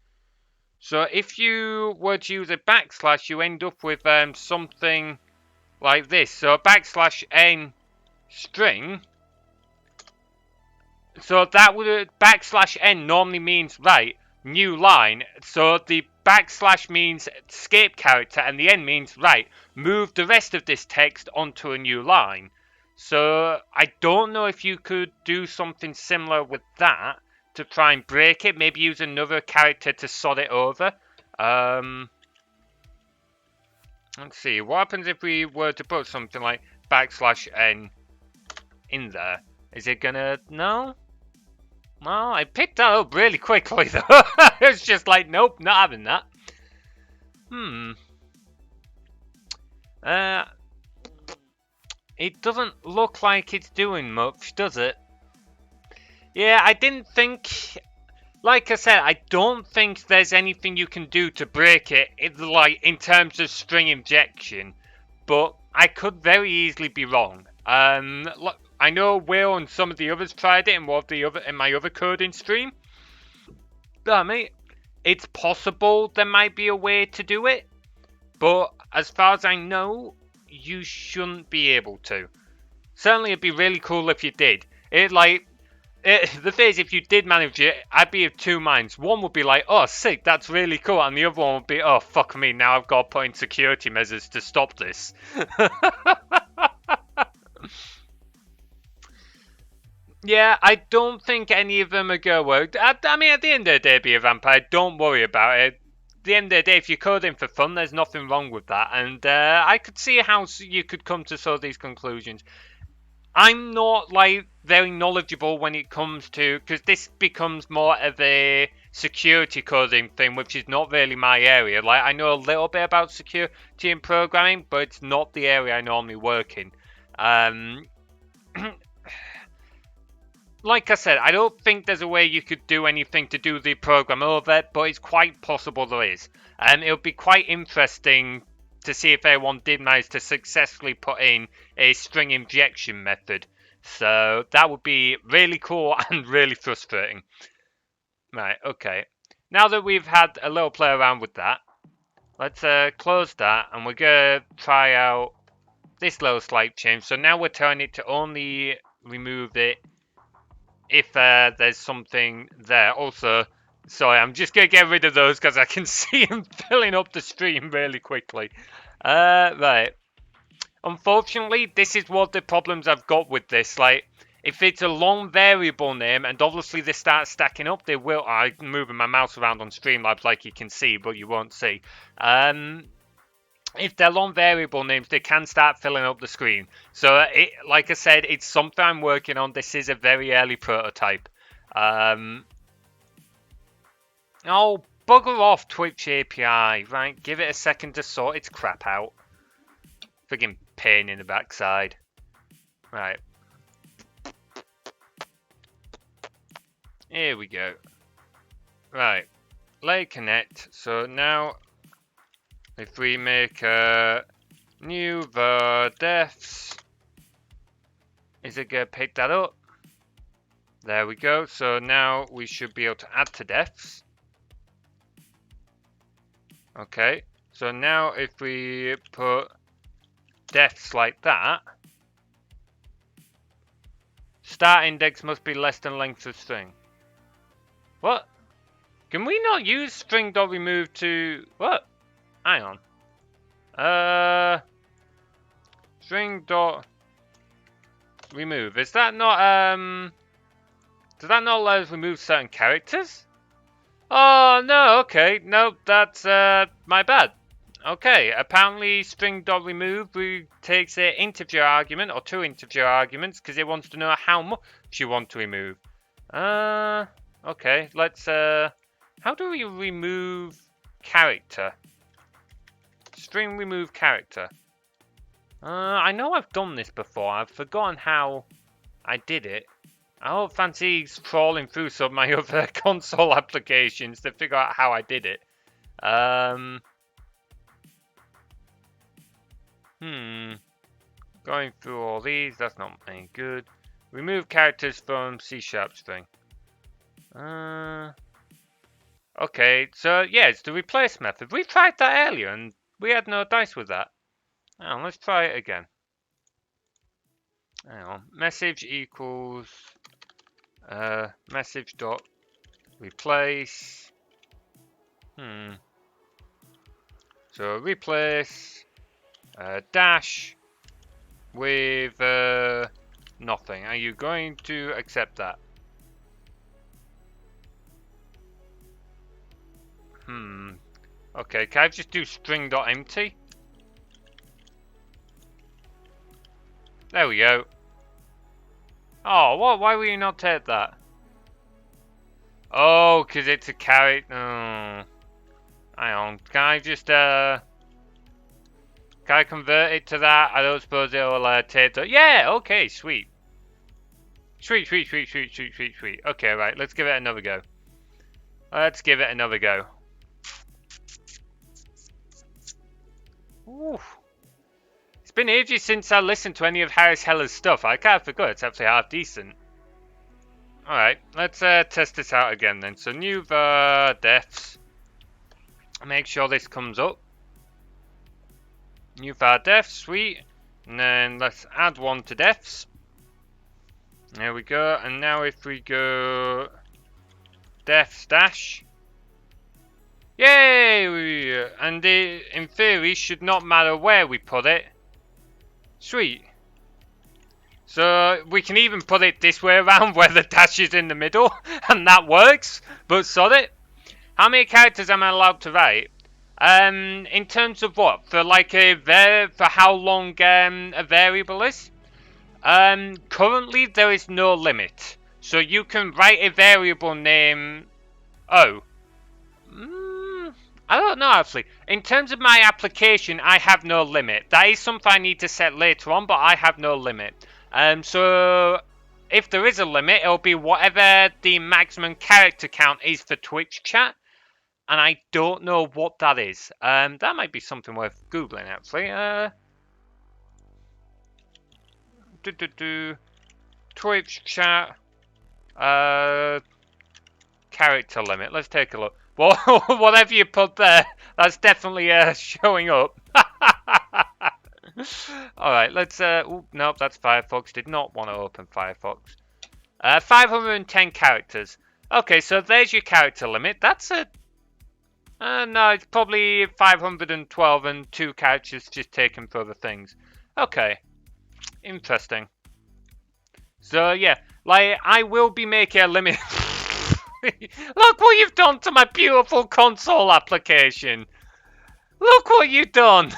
So if you were to use a backslash, you end up with something like this. So backslash n string. So that would backslash n normally means right. new line. So the backslash means escape character and the end means, right, move the rest of this text onto a new line. So I don't know if you could do something similar with that to try and break it. Maybe use another character to sod it over. Let's see. What happens if we were to put something like backslash n in there? Is it gonna... No? Well, I picked that up really quickly though. It's just like, nope, not having that. It doesn't look like it's doing much, does it? Yeah, I didn't think... Like I said, I don't think there's anything you can do to break it, like in terms of string injection. But I could very easily be wrong. Look, I know Will and some of the others tried it in my other coding stream. But mate, it's possible there might be a way to do it. But as far as I know, you shouldn't be able to. Certainly, it'd be really cool if you did. The thing is, if you did manage it, I'd be of two minds. One would be like, oh, sick, that's really cool. And the other one would be, oh, fuck me, now I've got to put in security measures to stop this. Yeah, I don't think any of them are going to work. I mean, at the end of the day, be a vampire, don't worry about it. At the end of the day, if you're coding for fun, there's nothing wrong with that. And I could see how you could come to sort of these conclusions. I'm not like very knowledgeable when it comes to, because this becomes more of a security coding thing, which is not really my area. Like, I know a little bit about security and programming, but it's not the area I normally work in. Like I said, I don't think there's a way you could do anything to do the program over, but it's quite possible there is. And it would be quite interesting to see if anyone did manage to successfully put in a string injection method. So that would be really cool and really frustrating. Right, okay. Now that we've had a little play around with that, let's close that and we're going to try out this little slight change. So now we're turning it to only remove it if there's something there. Also, sorry, I'm just going to get rid of those because I can see them filling up the stream really quickly. Right. Unfortunately, this is what the problems I've got with this. Like, if it's a long variable name, and obviously they start stacking up, they will... I'm moving my mouse around on Streamlabs like you can see, but you won't see. If they're long variable names, they can start filling up the screen. So, like I said, it's something I'm working on. This is a very early prototype. Oh, bugger off, Twitch API. Right, give it a second to sort its crap out. Friggin' pain in the backside. Right. Here we go. Right. Let it connect. So now, if we make a new var defs, is it going to pick that up? There we go. So now we should be able to add to defs. Okay. So now if we put defs like that, start index must be less than length of string. What? Can we not use string.remove to... What? Hang on. String.remove. Is that not, does that not let us remove certain characters? Oh, no, okay. No, that's, my bad. Okay, apparently string.remove takes an integer argument, or two integer arguments, because it wants to know how much you want to remove. Okay, let's, how do we remove character? String remove character. I know I've done this before. I've forgotten how I did it. I don't fancy trawling through some of my other console applications to figure out how I did it. Going through all these, that's not any good. Remove characters from C# string. Okay, so yeah, it's the replace method. We tried that earlier and we had no dice with that. Hang on, let's try it again. Hang on, message equals message dot replace So replace dash with nothing. Are you going to accept that? Okay, can I just do string.empty? There we go. Oh, what? Why will you not take that? Oh, because it's a character. Oh. Hang on. Can I just, can I convert it to that? I don't suppose it'll take that. Yeah, okay, sweet. Sweet. Okay, right, let's give it another go. Let's give it another go. Ooh. It's been ages since I listened to any of Harris Heller's stuff. I kind of forgot it's actually half decent. Alright, let's test this out again then. So new defs. Make sure this comes up. New var defs, sweet. And then let's add one to defs. There we go. And now if we go defs dash. Yay! And it, in theory, should not matter where we put it. Sweet. So we can even put it this way around where the dash is in the middle. And that works. But sod it. How many characters am I allowed to write? In terms of what? For like for how long a variable is? Currently there is no limit. So you can write a variable name. Oh. I don't know actually. In terms of my application, I have no limit. That is something I need to set later on, but I have no limit. So if there is a limit, it'll be whatever the maximum character count is for Twitch chat. And I don't know what that is. That might be something worth Googling, actually. Twitch chat. Character limit. Let's take a look. Well, whatever you put there, that's definitely showing up. Alright, let's... nope, that's Firefox. Did not want to open Firefox. 510 characters. Okay, so there's your character limit. That's a... no, it's probably 512 and 2 characters just taken for other things. Okay. Interesting. So, yeah. Like, I will be making a limit. Look what you've done to my beautiful console application. Look what you've done.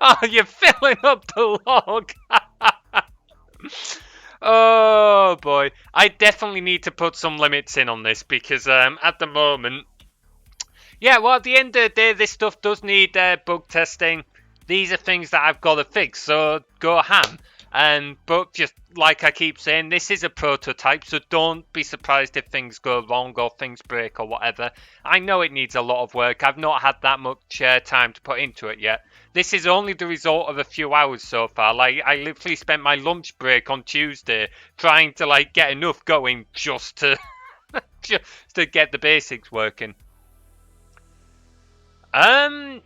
Oh, you're filling up the log. Oh boy, I definitely need to put some limits in on this because at the moment, yeah, well at the end of the day this stuff does need bug testing. These are things that I've got to fix, so go ham. But just like I keep saying, this is a prototype, so don't be surprised if things go wrong or things break or whatever. I know it needs a lot of work. I've not had that much time to put into it yet. This is only the result of a few hours so far. Like, I literally spent my lunch break on Tuesday trying to, like, get enough going just to, just to get the basics working.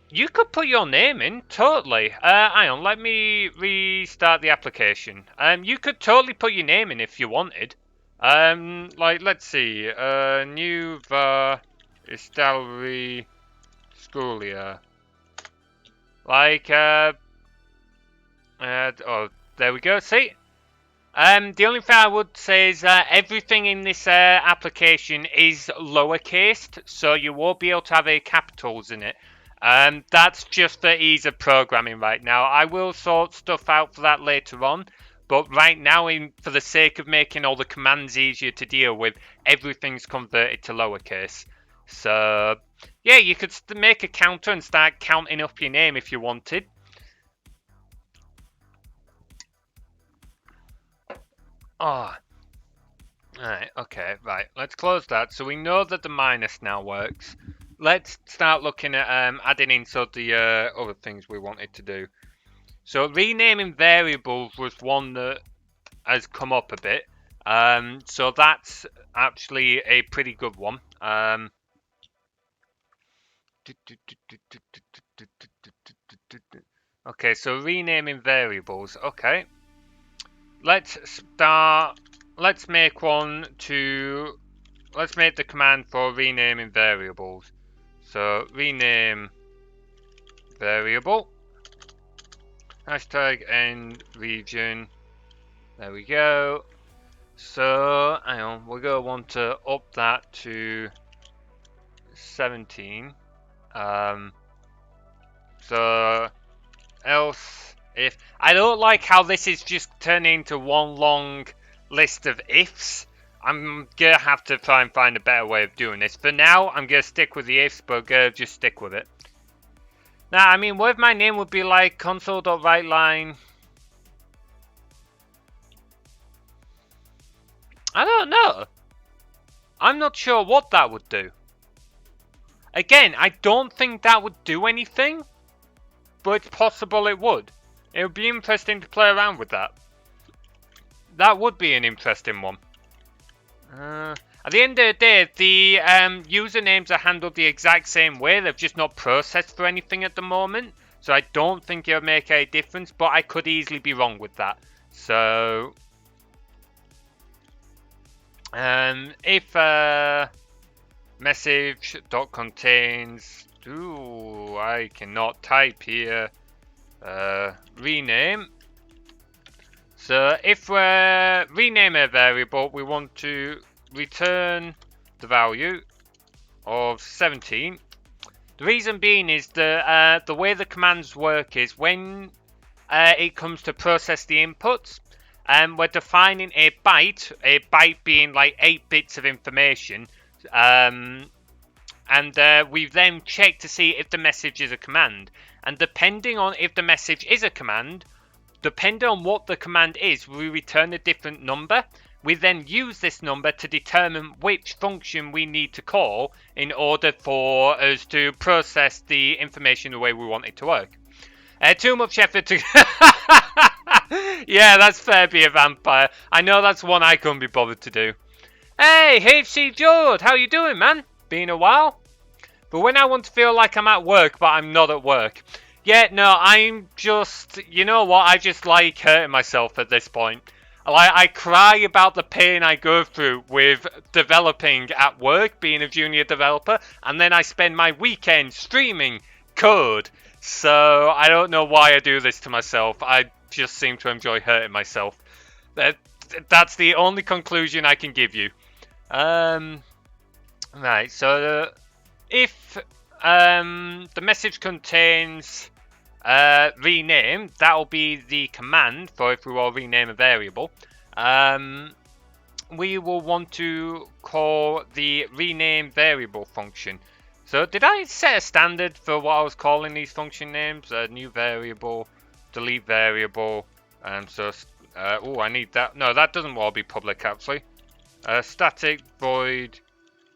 You could put your name in, totally. Hang on, let me restart the application. You could totally put your name in if you wanted. Like, let's see. New var installery schoolia. Like, oh, there we go, see? The only thing I would say is everything in this application is lowercase, so you won't be able to have any capitals in it. That's just for ease of programming right now. I will sort stuff out for that later on, but right now, for the sake of making all the commands easier to deal with, everything's converted to lowercase. So, yeah, you could make a counter and start counting up your name if you wanted. Oh, alright, okay, right. Let's close that. So we know that the minus now works. Let's start looking at adding in some of the other things we wanted to do. So renaming variables was one that has come up a bit. So that's actually a pretty good one. Okay, so renaming variables. Okay. Let's make one to let's make the command for renaming variables. So rename variable, hashtag end region. There we go. So hang on, we're gonna want to up that to 17. So else if I don't like how this is just turning into one long list of ifs. I'm gonna have to try and find a better way of doing this. For now, I'm gonna stick with the ifs, but just stick with it. Now, I mean, what if my name would be like console.writeline? I don't know. I'm not sure what that would do. Again, I don't think that would do anything, but it's possible it would. It would be interesting to play around with that. That would be an interesting one. At the end of the day, the usernames are handled the exact same way. They've just not processed for anything at the moment. So I don't think it'll make a difference, but I could easily be wrong with that. So if message.contains, I cannot type here, rename. So if we rename a variable, we want to return the value of 17. The reason being is the way the commands work is when it comes to process the inputs, we're defining a byte being like 8 bits of information, and we then check to see if the message is a command. And depending on if the message is a command, depending on what the command is, we return a different number. We then use this number to determine which function we need to call in order for us to process the information the way we want it to work. Too much effort to... Yeah, that's fair, be a vampire. I know that's one I couldn't be bothered to do. Hey, HC Jord, how you doing, man? Been a while? But when I want to feel like I'm at work, but I'm not at work. Yeah, no, I'm just... You know what? I just like hurting myself at this point. I cry about the pain I go through with developing at work, being a junior developer, and then I spend my weekend streaming code. So I don't know why I do this to myself. I just seem to enjoy hurting myself. That's the only conclusion I can give you. Right, so if the message contains rename, that'll be the command for if we will rename a variable. We will want to call the rename variable function. So did I set a standard for what I was calling these function names? New variable, delete variable, and so I need that. No, that doesn't want to be public actually. Static void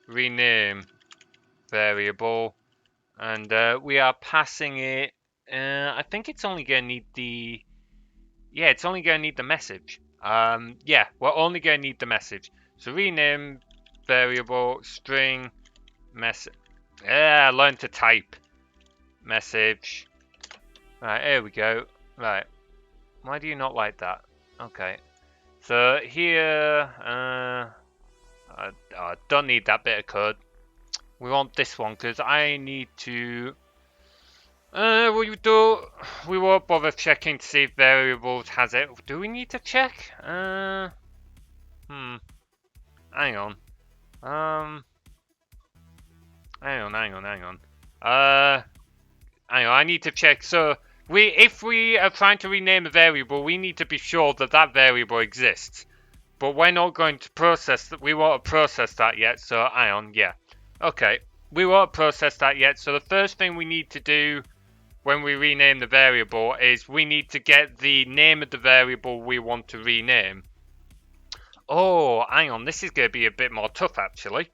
rename variable, and we are passing it. I think it's only going to need the... Yeah, it's only going to need the message. Yeah, we're only going to need the message. So rename variable string message. Yeah, learn to type. Message. Right, here we go. Right. Why do you not like that? Okay. So here... I don't need that bit of code. We want this one because I need to... we won't bother checking to see if variables has it. Do we need to check? Hang on. Hang on. I need to check. So if we are trying to rename a variable, we need to be sure that that variable exists. But we're not going to process that. We won't process that yet. So hang on. Yeah. Okay. We won't process that yet. So the first thing we need to do when we rename the variable is we need to get the name of the variable we want to rename. Oh, hang on, this is going to be a bit more tough actually.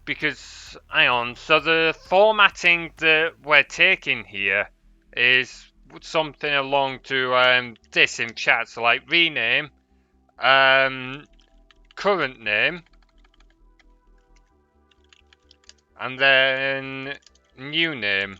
Because, hang on, so the formatting that we're taking here is something along to this in chat. So like rename, current name, and then new name.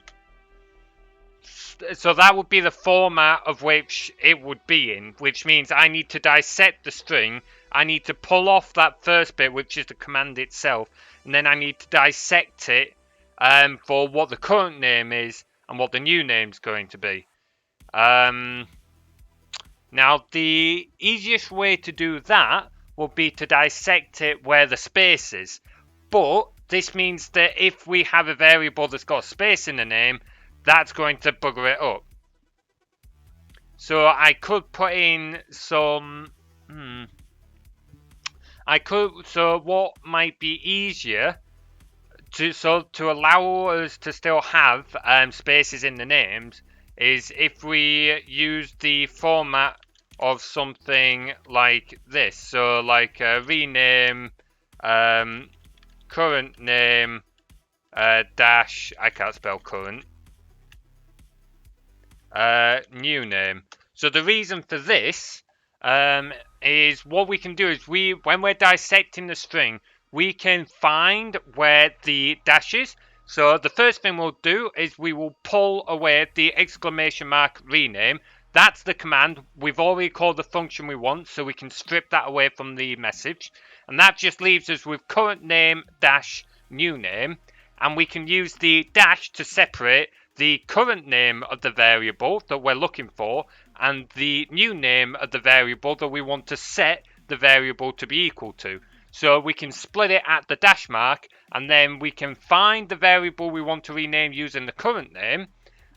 So that would be the format of which it would be in, which means I need to dissect the string I need to pull off that first bit, which is the command itself, and then I need to dissect it for what the current name is and what the new name's going to be. Now, the easiest way to do that would be to dissect it where the space is. But this means that if we have a variable that's got a space in the name, that's going to bugger it up. So I could put in some... So what might be easier to allow us to still have spaces in the names is if we use the format of something like this. So like rename current name dash, I can't spell current, new name. So the reason for this is what we can do is when we're dissecting the string, we can find where the dash is. So the first thing we'll do is we will pull away the exclamation mark rename. That's the command. We've already called the function we want, so we can strip that away from the message. And that just leaves us with current name dash new name. And we can use the dash to separate the current name of the variable that we're looking for and the new name of the variable that we want to set the variable to be equal to. So we can split it at the dash mark, and then we can find the variable we want to rename using the current name,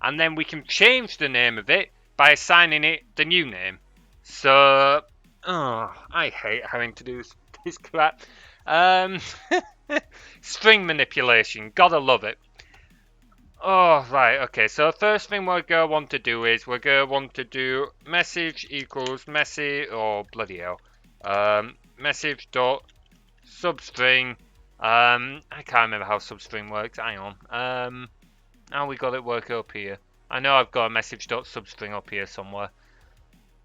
and then we can change the name of it by assigning it the new name. So, I hate having to do this crap. String manipulation, gotta love it. Oh, right, okay, so the first thing we're going to want to do is we're going to want to do message equals message, oh, bloody hell, message dot substring, I can't remember how substring works, hang on, now we got it work up here. I know I've got a message dot substring up here somewhere.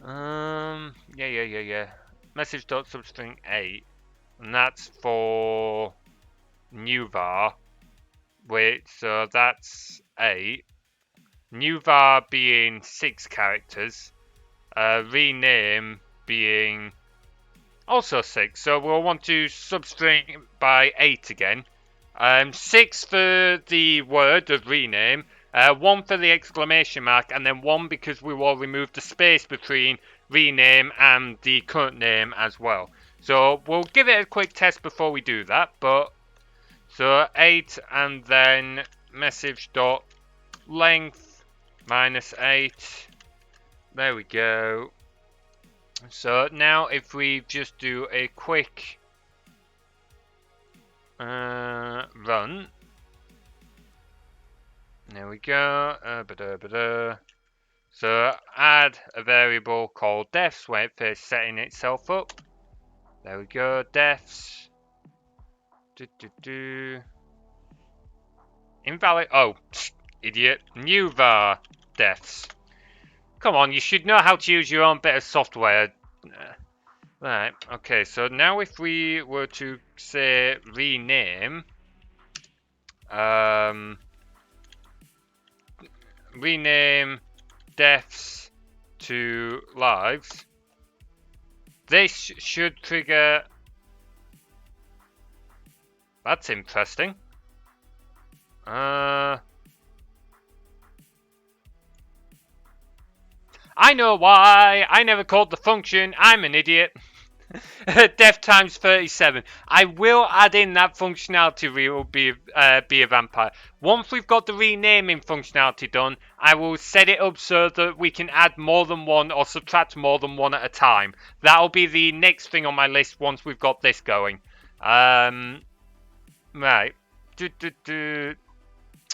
Yeah. Message dot substring 8, and that's for new var. Wait, so that's 8. New var being 6 characters. Rename being also 6. So we'll want to substring by 8 again. 6 for the word of rename. 1 for the exclamation mark. And then 1 because we will remove the space between rename and the current name as well. So we'll give it a quick test before we do that. But so 8 and then message dot length minus 8. There we go. So now if we just do a quick run. There we go. So add a variable called defs where it first setting itself up. There we go, defs. Invalid. Oh, idiot. New var defs. Come on, you should know how to use your own bit of software. Right, okay, so now if we were to say rename, rename defs to lives, this should trigger. That's interesting. I know why. I never called the function. I'm an idiot. Def times 37. I will add in that functionality. We will be a vampire. Once we've got the renaming functionality done, I will set it up so that we can add more than one or subtract more than one at a time. That'll be the next thing on my list once we've got this going. Right.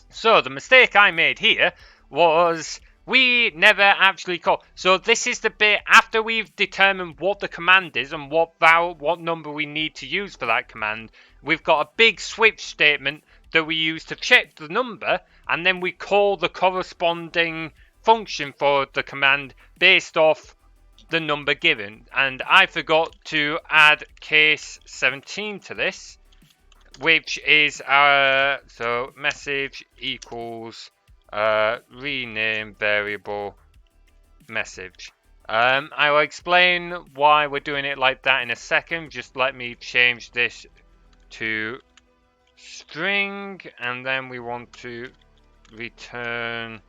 So the mistake I made here was we never actually call. So this is the bit after we've determined what the command is and what number we need to use for that command. We've got a big switch statement that we use to check the number, and then we call the corresponding function for the command based off the number given. And I forgot to add case 17 to this, which is our so message equals rename variable message. I will explain why we're doing it like that in a second. Just let me change this to string, and then we want to return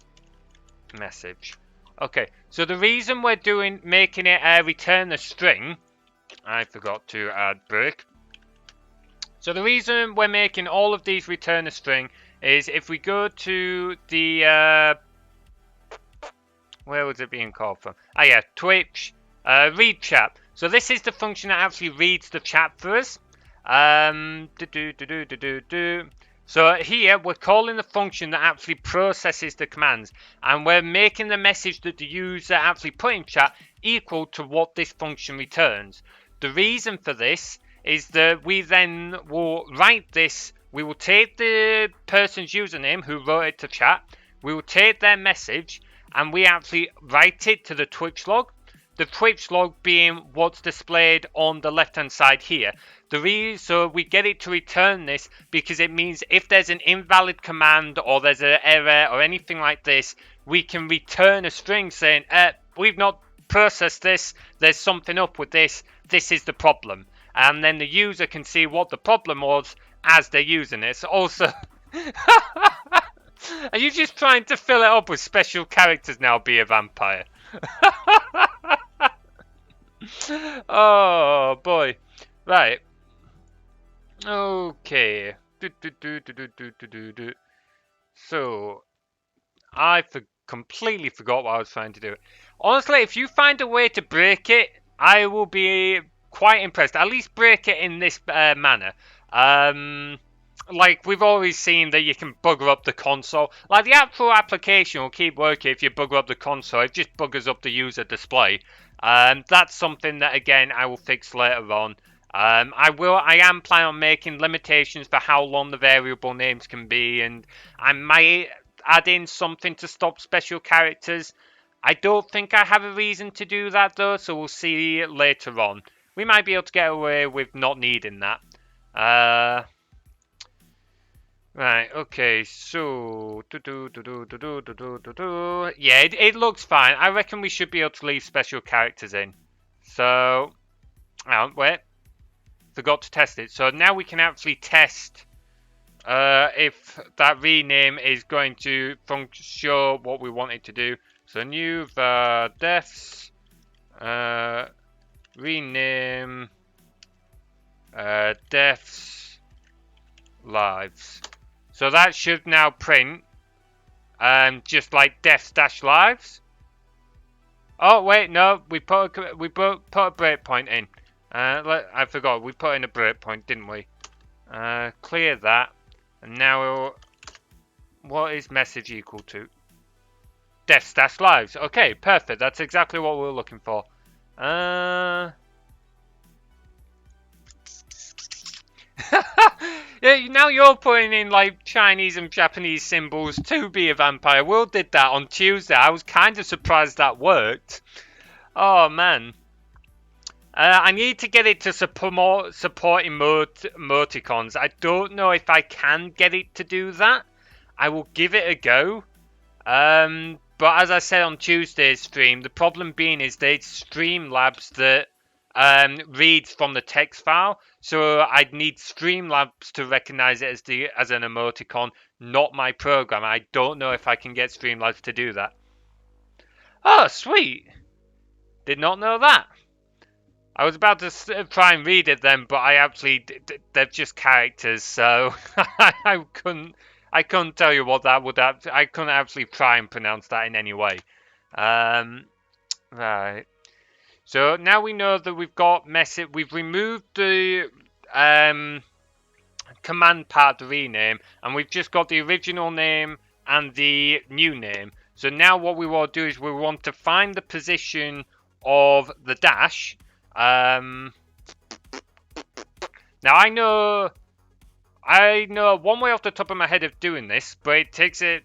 message. Okay, so the reason we're making it return a string, I forgot to add break. So the reason we're making all of these return a string is if we go to the where was it being called from? Ah yeah, Twitch read chat. So this is the function that actually reads the chat for us. So here we're calling the function that actually processes the commands, and we're making the message that the user actually put in chat equal to what this function returns. The reason for this is that we then will write this. We will take the person's username who wrote it to chat. We will take their message and we actually write it to the Twitch log. The Twitch log being what's displayed on the left hand side here. So we get it to return this because it means if there's an invalid command or there's an error or anything like this, we can return a string saying, we've not processed this, there's something up with this, this is the problem. And then the user can see what the problem was as they're using it. So also... Are you just trying to fill it up with special characters now, be a vampire? Oh boy. Right. Okay. So, completely forgot what I was trying to do. Honestly, if you find a way to break it, I will be quite impressed. At least break it in this manner. Like, we've always seen that you can bugger up the console. Like, the actual application will keep working if you bugger up the console. It just buggers up the user display. That's something that, again, I will fix later on. I am planning on making limitations for how long the variable names can be, and I might add in something to stop special characters. I don't think I have a reason to do that, though, so we'll see later on. We might be able to get away with not needing that. Right, okay, so... Yeah, it looks fine. I reckon we should be able to leave special characters in. So... Oh, wait. Forgot to test it. So now we can actually test if that rename is going to show what we want it to do. So new defs rename defs lives. So that should now print just like defs-lives. Oh wait, no, we put a breakpoint in. I forgot, we put in a breakpoint, didn't we? Clear that. And now what is message equal to? Defs-lives. Okay, perfect. That's exactly what we were looking for. Yeah, now you're putting in like Chinese and Japanese symbols to be a vampire. Will did that on Tuesday. I was kind of surprised that worked. Oh man. I need to get it to support emoticons. I don't know if I can get it to do that. I will give it a go. But as I said on Tuesday's stream, the problem being is that it's Streamlabs that reads from the text file. So I'd need Streamlabs to recognize it as an emoticon, not my program. I don't know if I can get Streamlabs to do that. Oh, sweet. Did not know that. I was about to try and read it then, but I actually, they're just characters, so I couldn't tell you what that would have. I couldn't actually try and pronounce that in any way. Right. So now we know that we've got message. We've removed the command part, the rename, and we've just got the original name and the new name. So now what we want to do is we want to find the position of the dash. Now I know one way off the top of my head of doing this, but it's a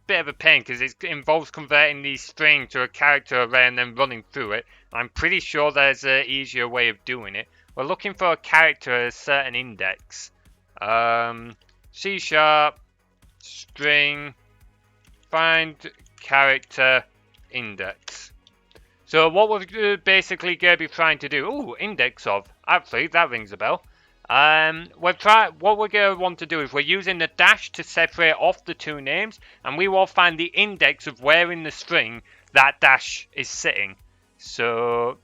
bit of a pain because it involves converting the string to a character array and then running through it. I'm pretty sure there's an easier way of doing it. We're looking for a character at a certain index. C# string find character index. So what we're basically going to be trying to do... Ooh, index of. Actually, that rings a bell. What we're going to want to do is we're using the dash to separate off the two names, and we will find the index of where in the string that dash is sitting. So...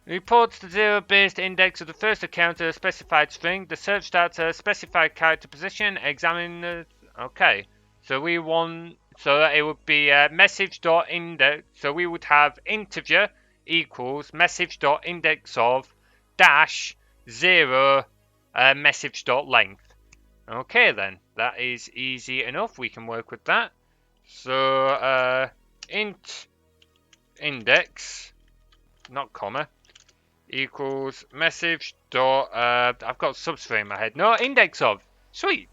reports the zero-based index of the first account of a specified string. The search starts at a specified character position. Examine the... Okay. So we want... So that it would be message.index. So we would have integer equals message.index of dash 0 message.length. Okay then. That is easy enough. We can work with that. So int index, not comma, equals message dot I've got substring in my head. No, index of. Sweet.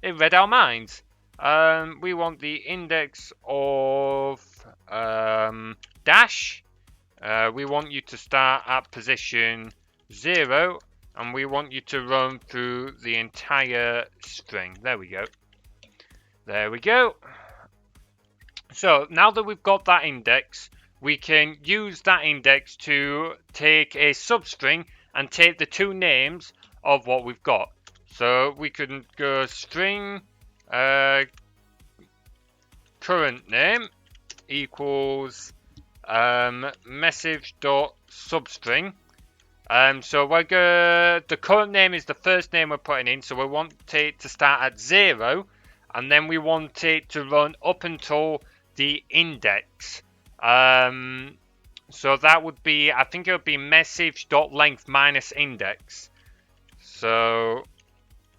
It read our minds. We want the index of dash. We want you to start at position 0, and we want you to run through the entire string. There we go. There we go. So now that we've got that index, we can use that index to take a substring and take the two names of what we've got. So we can go string current name equals message.substring. So the current name is the first name we're putting in, so we want it to start at 0, and then we want it to run up until the index. So that would be, I think it would be message.length minus index. So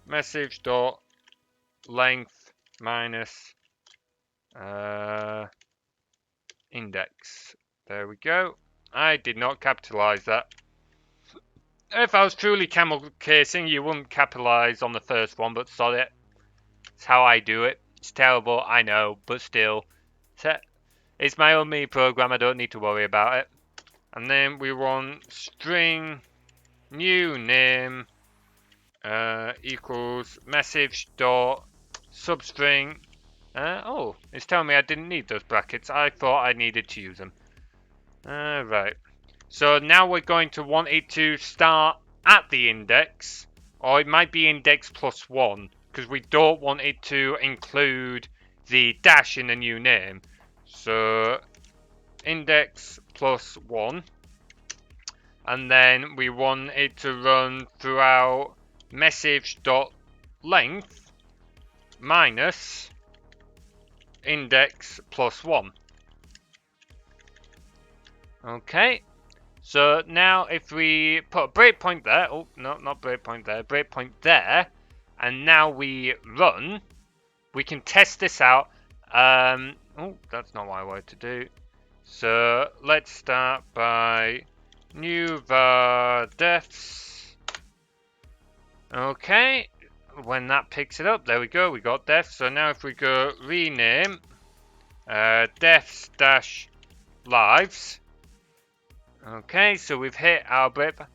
message.length minus index. There we go. I did not capitalize that. If I was truly camel casing, you wouldn't capitalize on the first one, but sorry. It's how I do it. It's terrible, I know, but still. It's my own me program, I don't need to worry about it. And then we want string new name equals message dot substring. Oh, it's telling me I didn't need those brackets. I thought I needed to use them. Right. So now we're going to want it to start at the index, or it might be index plus 1, because we don't want it to include the dash in the new name. So index plus 1, and then we want it to run throughout message.length minus index plus 1. Okay, so now if we put a breakpoint there, oh no, not breakpoint there, breakpoint there, and now we run, we can test this out. Oh, that's not what I wanted to do. So let's start by new var defs. Okay, when that picks it up, there we go, we got defs. So now if we go rename defs dash lives. Okay, so we've hit our break. Sorry,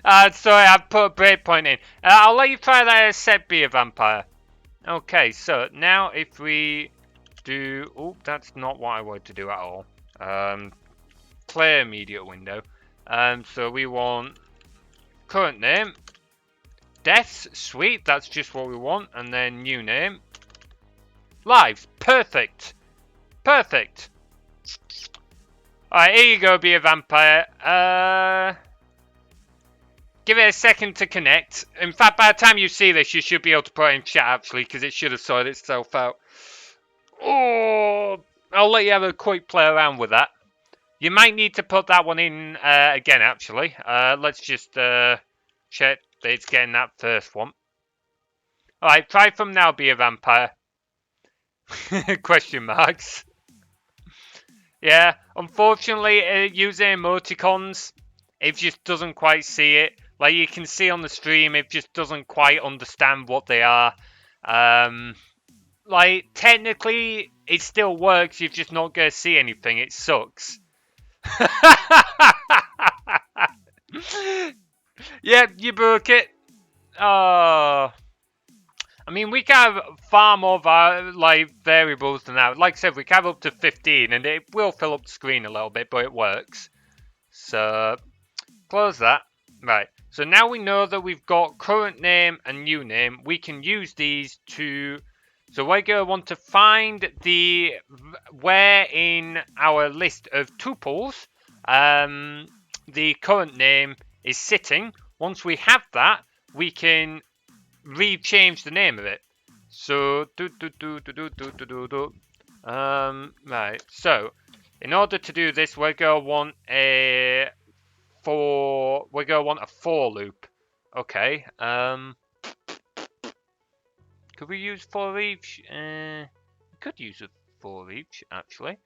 I put a breakpoint in. I'll let you try that as set be a vampire. Okay, so now if we do... Oh, that's not what I wanted to do at all. Clear immediate window. So we want current name. Deaths, sweet, that's just what we want. And then new name. Lives, perfect. Perfect. Alright, here you go, be a vampire. Give it a second to connect. In fact, by the time you see this, you should be able to put it in chat, actually, because it should have sorted itself out. Oh, I'll let you have a quick play around with that. You might need to put that one in again, actually. Let's just check that it's getting that first one. Alright, try from now, be a vampire. Question marks. Yeah, unfortunately, using emoticons, it just doesn't quite see it. Like you can see on the stream, it just doesn't quite understand what they are. Like, technically, it still works, you're just not going to see anything. It sucks. Yep, you broke it. Oh. I mean, we can have far more variables than that. Like I said, we can have up to 15, and it will fill up the screen a little bit, but it works. So close that. Right. So now we know that we've got current name and new name. We can use these to. So we're going to want to find where in our list of tuples the current name is sitting. Once we have that, we can re-change the name of it. So right. So in order to do this, we're going to want a for loop. Okay. Could we use for each? We could use a for each actually.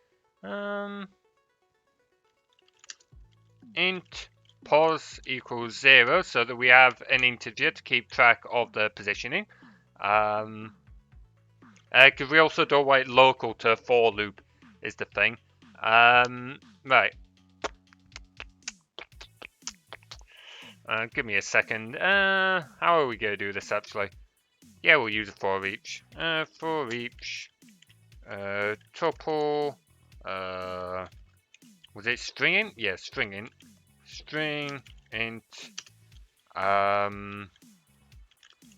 Int pos equals 0 so that we have an integer to keep track of the positioning. Because we also don't want it local to for loop is the thing. Right. Give me a second. How are we going to do this actually? Yeah, we'll use a for each. For each tuple. Was it string int? Yeah, string int. String int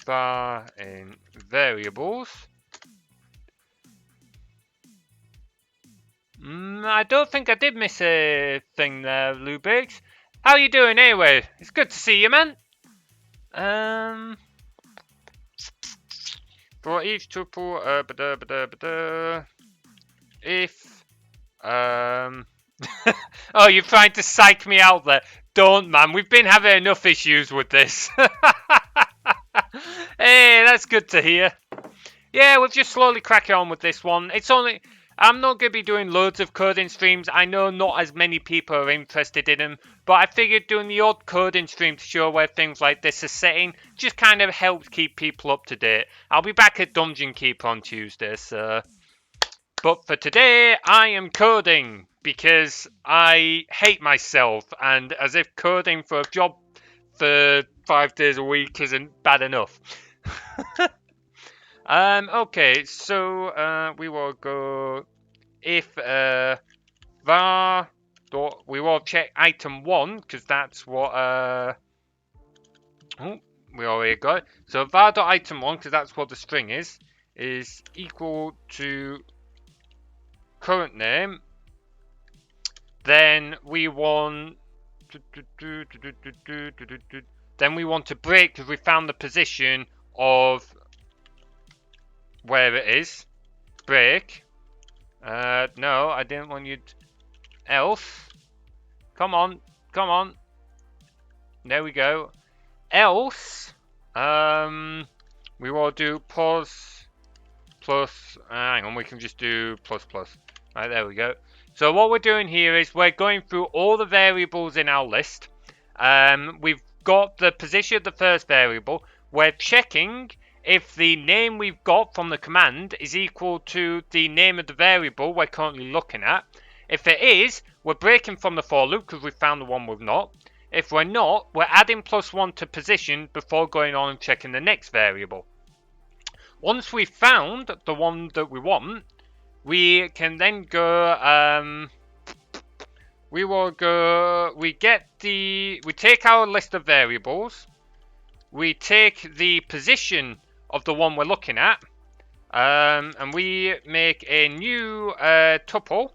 var in variables. I don't think I did miss a thing there, Lubix. How you doing anyway? It's good to see you, man. For each tuple, if oh, you're trying to psych me out there. Don't, man. We've been having enough issues with this. Hey, that's good to hear. Yeah, we'll just slowly crack on with this one. I'm not going to be doing loads of coding streams. I know not as many people are interested in them, but I figured doing the odd coding stream to show where things like this are sitting just kind of helps keep people up to date. I'll be back at Dungeon Keeper on Tuesday, so. But for today, I am coding because I hate myself, and as if coding for a job for 5 days a week isn't bad enough. Okay, so we will go if var dot, we will check item 1 because that's what we already got it. So var dot item 1 because that's what the string is equal to current name. Then we want to break because we found the position of where it is. Break. No, I didn't want you to. Else. Come on. There we go. Else. We will do pos plus. Hang on, we can just do plus. Right, there we go. So what we're doing here is we're going through all the variables in our list. We've got the position of the first variable. We're checking if the name we've got from the command is equal to the name of the variable we're currently looking at. If it is, we're breaking from the for loop because we found the one we're not. If we're not, we're adding +1 to position before going on and checking the next variable. Once we've found the one that we want, we can then go, we take our list of variables, we take the position of the one we're looking at, and we make a new tuple.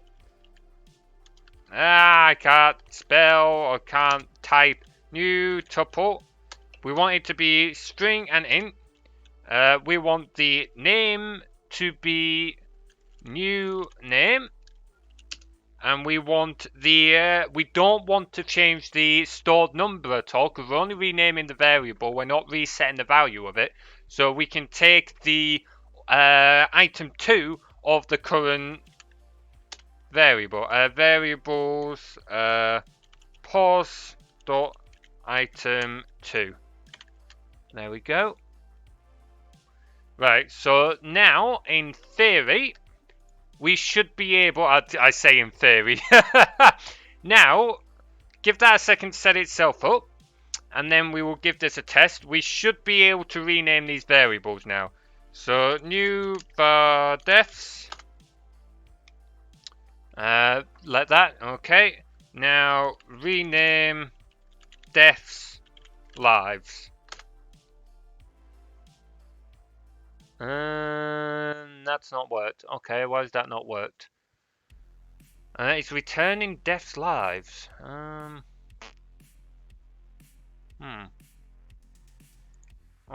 I can't spell or can't type. New tuple. We want it to be string and int. We want the name to be new name, and we want the we don't want to change the stored number at all because we're only renaming the variable. We're not resetting the value of it, so we can take the item 2 of the current variable. Variables pos dot item 2. There we go. Right, so now in theory we should be able, I say in theory, now give that a second to set itself up, and then we will give this a test. We should be able to rename these variables now. So new var defs. Let that. Okay. Now rename defs lives. That's not worked. Okay, why has that not worked? It's returning defs lives.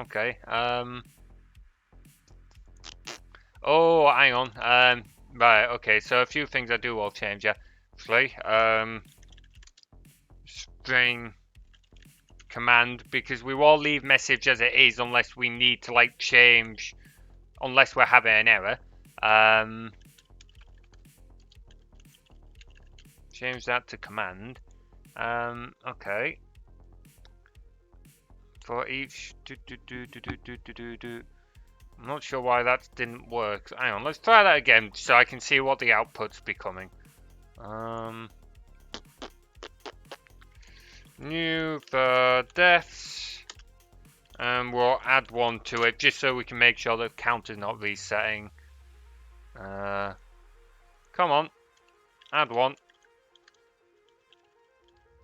Okay. Oh, hang on. Right. Okay. So a few things I do will change. Yeah. Actually. String command, because we will leave message as it is unless we need to like change, unless we're having an error. Change that to command. Okay. For each I'm not sure why that didn't work. Hang on, let's try that again so I can see what the output's becoming. New for defs, and we'll add one to it just so we can make sure the counter's not resetting. Come on, add one.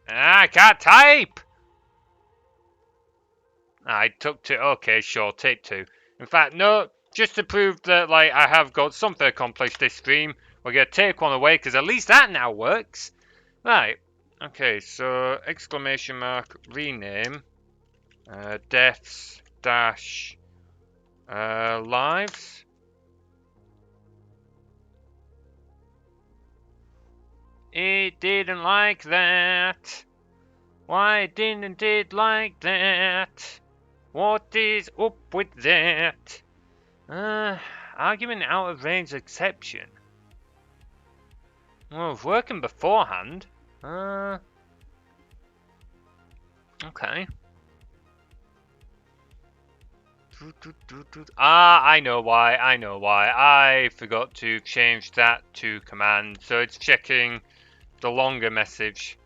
I can't type! I took two. Okay, sure, take two. In fact, no, just to prove that like I have got something accomplished this stream, we're gonna take one away because at least that now works. Right. Okay, so exclamation mark rename defs dash lives. It didn't like that. Why didn't it like that? What is up with that? Argument out of range exception. Well, it's working beforehand. Okay. I know why. I forgot to change that to command. So it's checking the longer message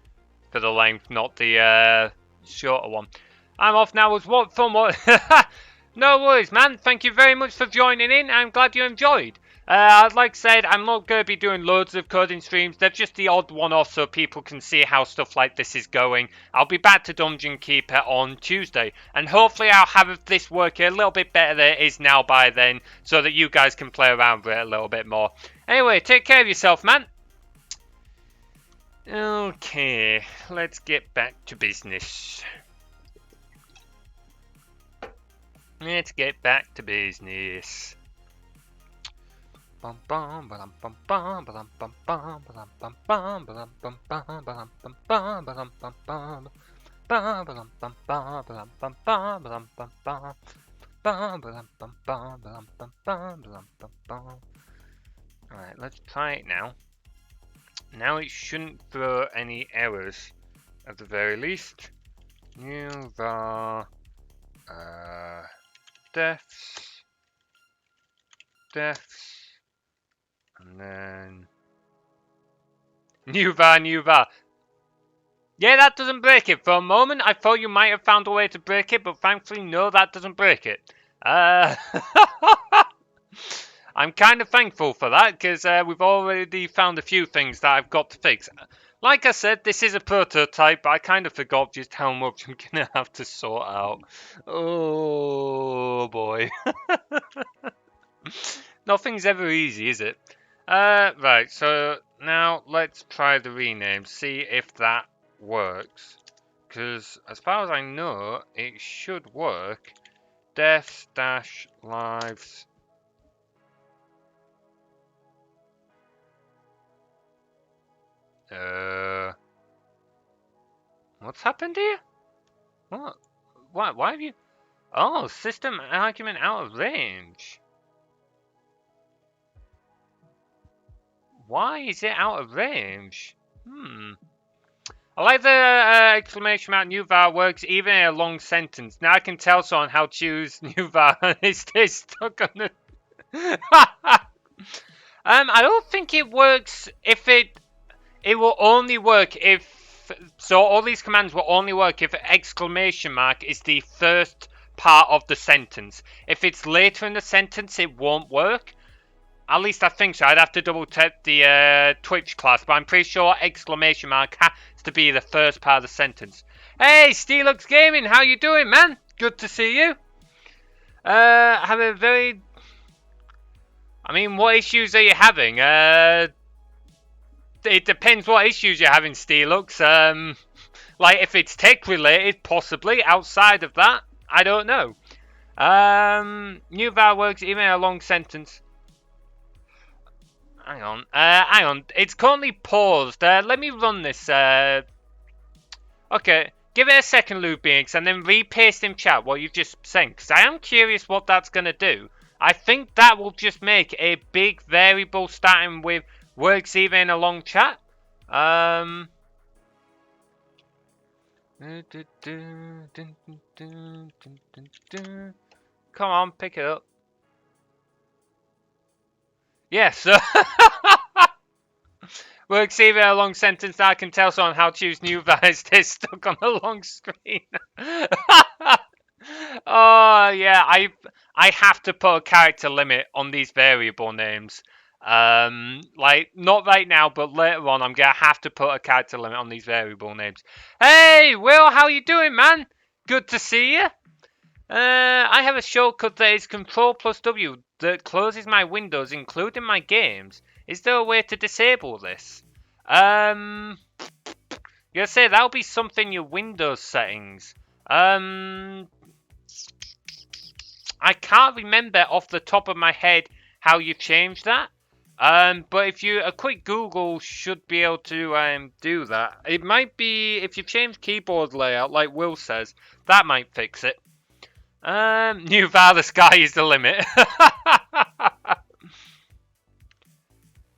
for the length, not the shorter one. I'm off now as what from what? No worries, man. Thank you very much for joining in. I'm glad you enjoyed. Like I said, I'm not going to be doing loads of coding streams. They're just the odd one-off so people can see how stuff like this is going. I'll be back to Dungeon Keeper on Tuesday. And hopefully I'll have this working a little bit better than it is now by then, so that you guys can play around with it a little bit more. Anyway, take care of yourself, man. Okay, let's get back to business. Let's get back to business. Alright, let's try it now. Now it shouldn't throw any errors at the very least. New var defs, and then new var. Yeah, that doesn't break it. For a moment, I thought you might have found a way to break it, but thankfully, no, that doesn't break it. I'm kind of thankful for that, because we've already found a few things that I've got to fix. Like I said, this is a prototype, but I kind of forgot just how much I'm going to have to sort out. Oh, boy. Nothing's ever easy, is it? Right, so now let's try the rename, see if that works. Because as far as I know, it should work. Defs dash lives. What's happened here? What? Why have you... Oh, system argument out of range. Why is it out of range? I like the exclamation mark new var works even in a long sentence. Now I can tell someone how to use new var and it stays stuck on the... I don't think it works if it will only work if... So all these commands will only work if exclamation mark is the first part of the sentence. If it's later in the sentence, it won't work. At least I think so. I'd have to double check the Twitch class, but I'm pretty sure exclamation mark has to be the first part of the sentence. Hey, Steelux Gaming, how you doing, man? Good to see you. Have a very... I mean, what issues are you having? It depends what issues you're having, Steelux. Like, if it's tech-related, possibly. Outside of that, I don't know. New Fireworks, email a long sentence. Hang on. It's currently paused. Let me run this. Okay, give it a second, Lubinx, and then repaste in chat what you've just sent, because I am curious what that's going to do. I think that will just make a big variable starting with works even in a long chat. Come on, pick it up. Yes. Works even a long sentence. I can tell someone how to choose new values. Stay stuck on a long screen. Oh yeah, I have to put a character limit on these variable names. Like not right now, but later on, I'm gonna have to put a character limit on these variable names. Hey, Will, how you doing, man? Good to see you. I have a shortcut that is Control plus W that closes my windows, including my games. Is there a way to disable this? You'll say that'll be something in your Windows settings. I can't remember off the top of my head how you change that. But if you a quick Google should be able to do that. It might be if you change keyboard layout, like Will says, that might fix it. New vow, the sky is the limit.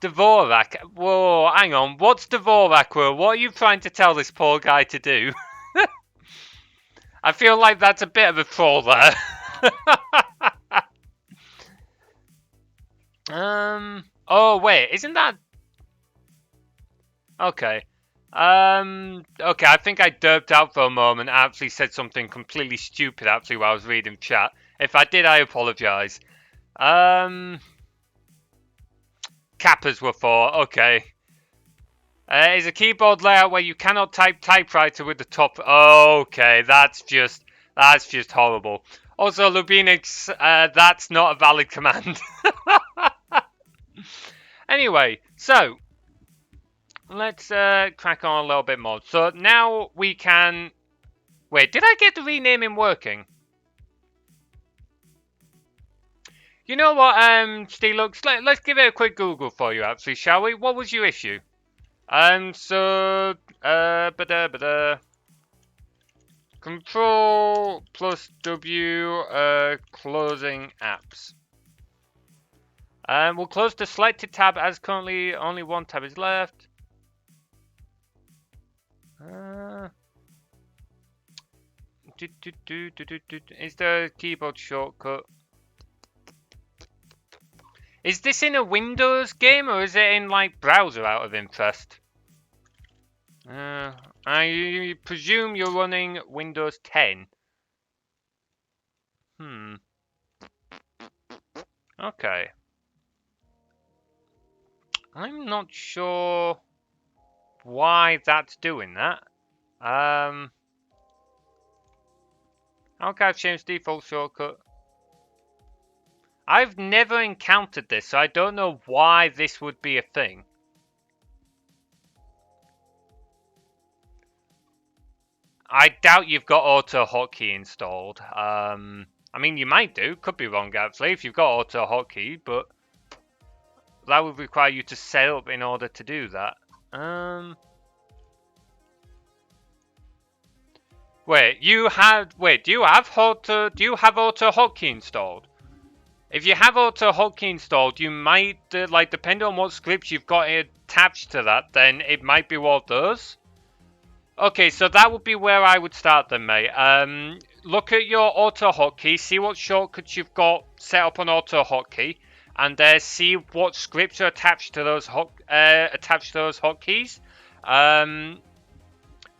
Dvorak. Whoa, hang on. What's Dvorak, Will? What are you trying to tell this poor guy to do? I feel like that's a bit of a troll there. Oh, wait. Isn't that... Okay. Okay, I think I derped out for a moment. I actually said something completely stupid, actually, while I was reading chat. If I did, I apologise. Kappas were for, okay. Is a keyboard layout where you cannot type typewriter with the top... Okay, that's just horrible. Also, Lubinix, that's not a valid command. Anyway, so... Let's crack on a little bit more. So now we can... Wait, did I get the renaming working? You know what, Steelux, let's give it a quick Google for you, actually, shall we? What was your issue? Control plus W, closing apps. We'll close the selected tab as currently only one tab is left. Is there a keyboard shortcut? Is this in a Windows game or is it in like browser out of interest? I presume you're running Windows 10. Okay. I'm not sure why that's doing that. Okay, I've changed default shortcut. I've never encountered this, so I don't know why this would be a thing. I doubt you've got auto hotkey installed. I mean, you might do. Could be wrong, actually, if you've got auto hotkey, but that would require you to set up in order to do that. Wait, do you have auto hotkey installed? If you have auto hotkey installed, you might, like, depending on what scripts you've got attached to that, then it might be one of those. Okay, so that would be where I would start then, mate. Look at your auto hotkey, see what shortcuts you've got set up on auto hotkey, and see what scripts are attached to those hotkeys.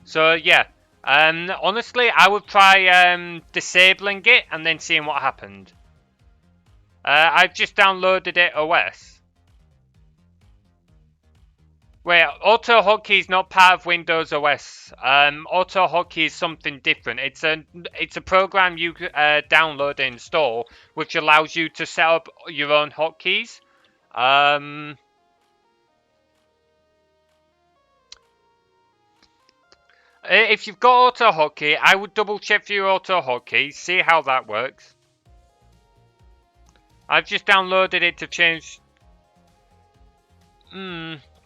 So yeah, Honestly, I would try disabling it and then seeing what happened. I've just downloaded it OS. Wait, auto hotkey is not part of Windows OS. Auto hotkey is something different. It's a program you download and install, which allows you to set up your own hotkeys. If you've got auto hotkey, I would double check for your auto hotkey, see how that works. I've just downloaded it to change.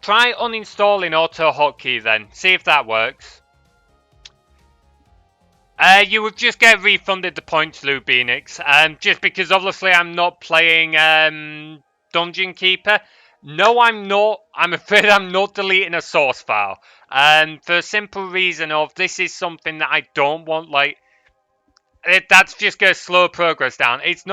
Try uninstalling auto hotkey then. See if that works. You would just get refunded the points, Lubinix. Just because obviously I'm not playing Dungeon Keeper. No, I'm not. I'm afraid I'm not deleting a source file. For a simple reason of this is something that I don't want, like, that's just going to slow progress down. It's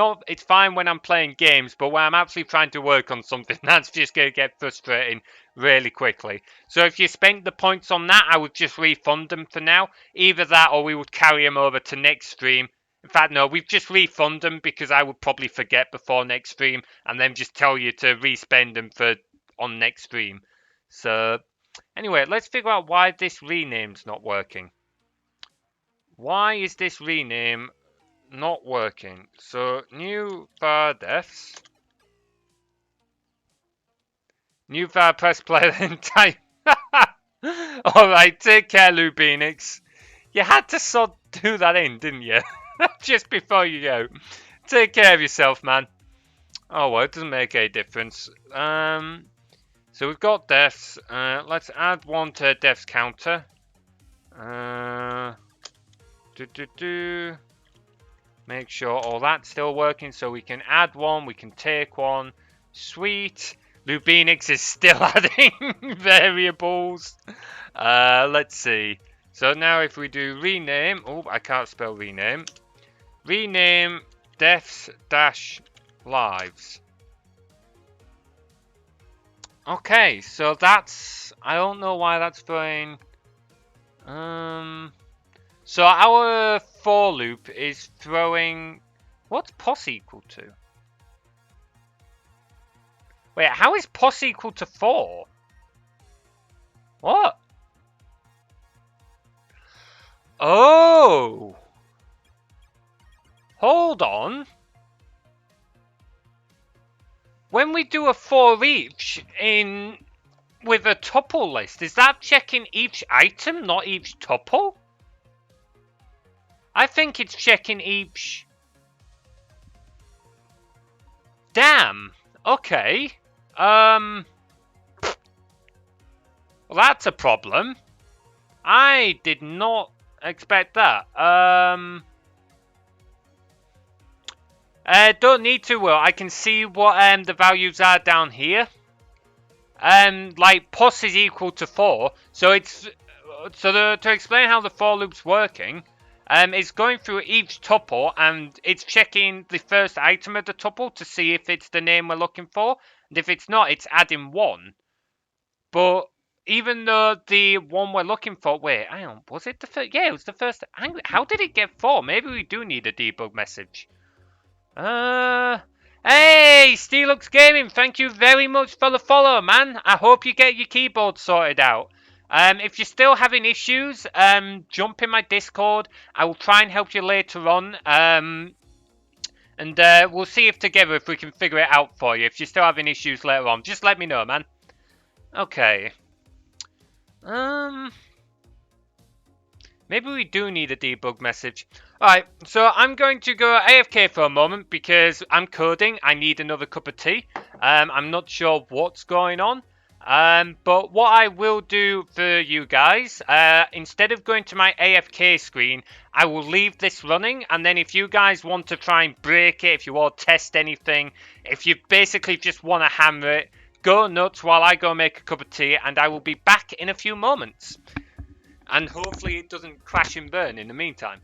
fine when I'm playing games, but when I'm actually trying to work on something, that's just going to get frustrating really quickly. So if you spent the points on that, I would just refund them for now. Either that or we would carry them over to next stream. In fact, no, we've just refund them because I would probably forget before next stream and then just tell you to respend them on next stream. So anyway, let's figure out why this rename's not working. Why is this rename not working? So, new var defs. New var press play then type. Alright, take care, Lubinix. You had to do that in, didn't you? Just before you go. Take care of yourself, man. Oh well, it doesn't make any difference. So we've got defs. Let's add one to defs counter. Make sure all that's still working so we can add one, we can take one. Sweet. Lubinix is still adding variables. Let's see. So now if we do rename, oh, I can't spell rename. Rename defs-lives. Okay, so that's, I don't know why that's throwing. So our for loop is throwing. What's pos equal to? Wait, how is pos equal to 4? What? Oh! Hold on. When we do a for each with a tuple list, is that checking each item, not each tuple? I think it's checking each. Damn. Okay. Well, that's a problem. I did not expect that. Don't need to. Well, I can see what the values are down here. Like pos is equal to 4, so it's to explain how the for loop's working. It's going through each tuple and it's checking the first item of the tuple to see if it's the name we're looking for. And if it's not, it's adding 1. But even though the one we're looking for... Wait, hang on. Was it the first? Yeah, it was the first. How did it get 4? Maybe we do need a debug message. Hey, Steelux Gaming, thank you very much for the follow, man. I hope you get your keyboard sorted out. If you're still having issues, jump in my Discord. I will try and help you later on. And we'll see if together if we can figure it out for you. If you're still having issues later on, just let me know, man. Okay. Maybe we do need a debug message. Alright, so I'm going to go AFK for a moment because I'm coding. I need another cup of tea. I'm not sure what's going on. But what I will do for you guys, instead of going to my AFK screen, I will leave this running. And then if you guys want to try and break it, if you want to test anything, if you basically just want to hammer it, go nuts while I go make a cup of tea. And I will be back in a few moments. And hopefully it doesn't crash and burn in the meantime.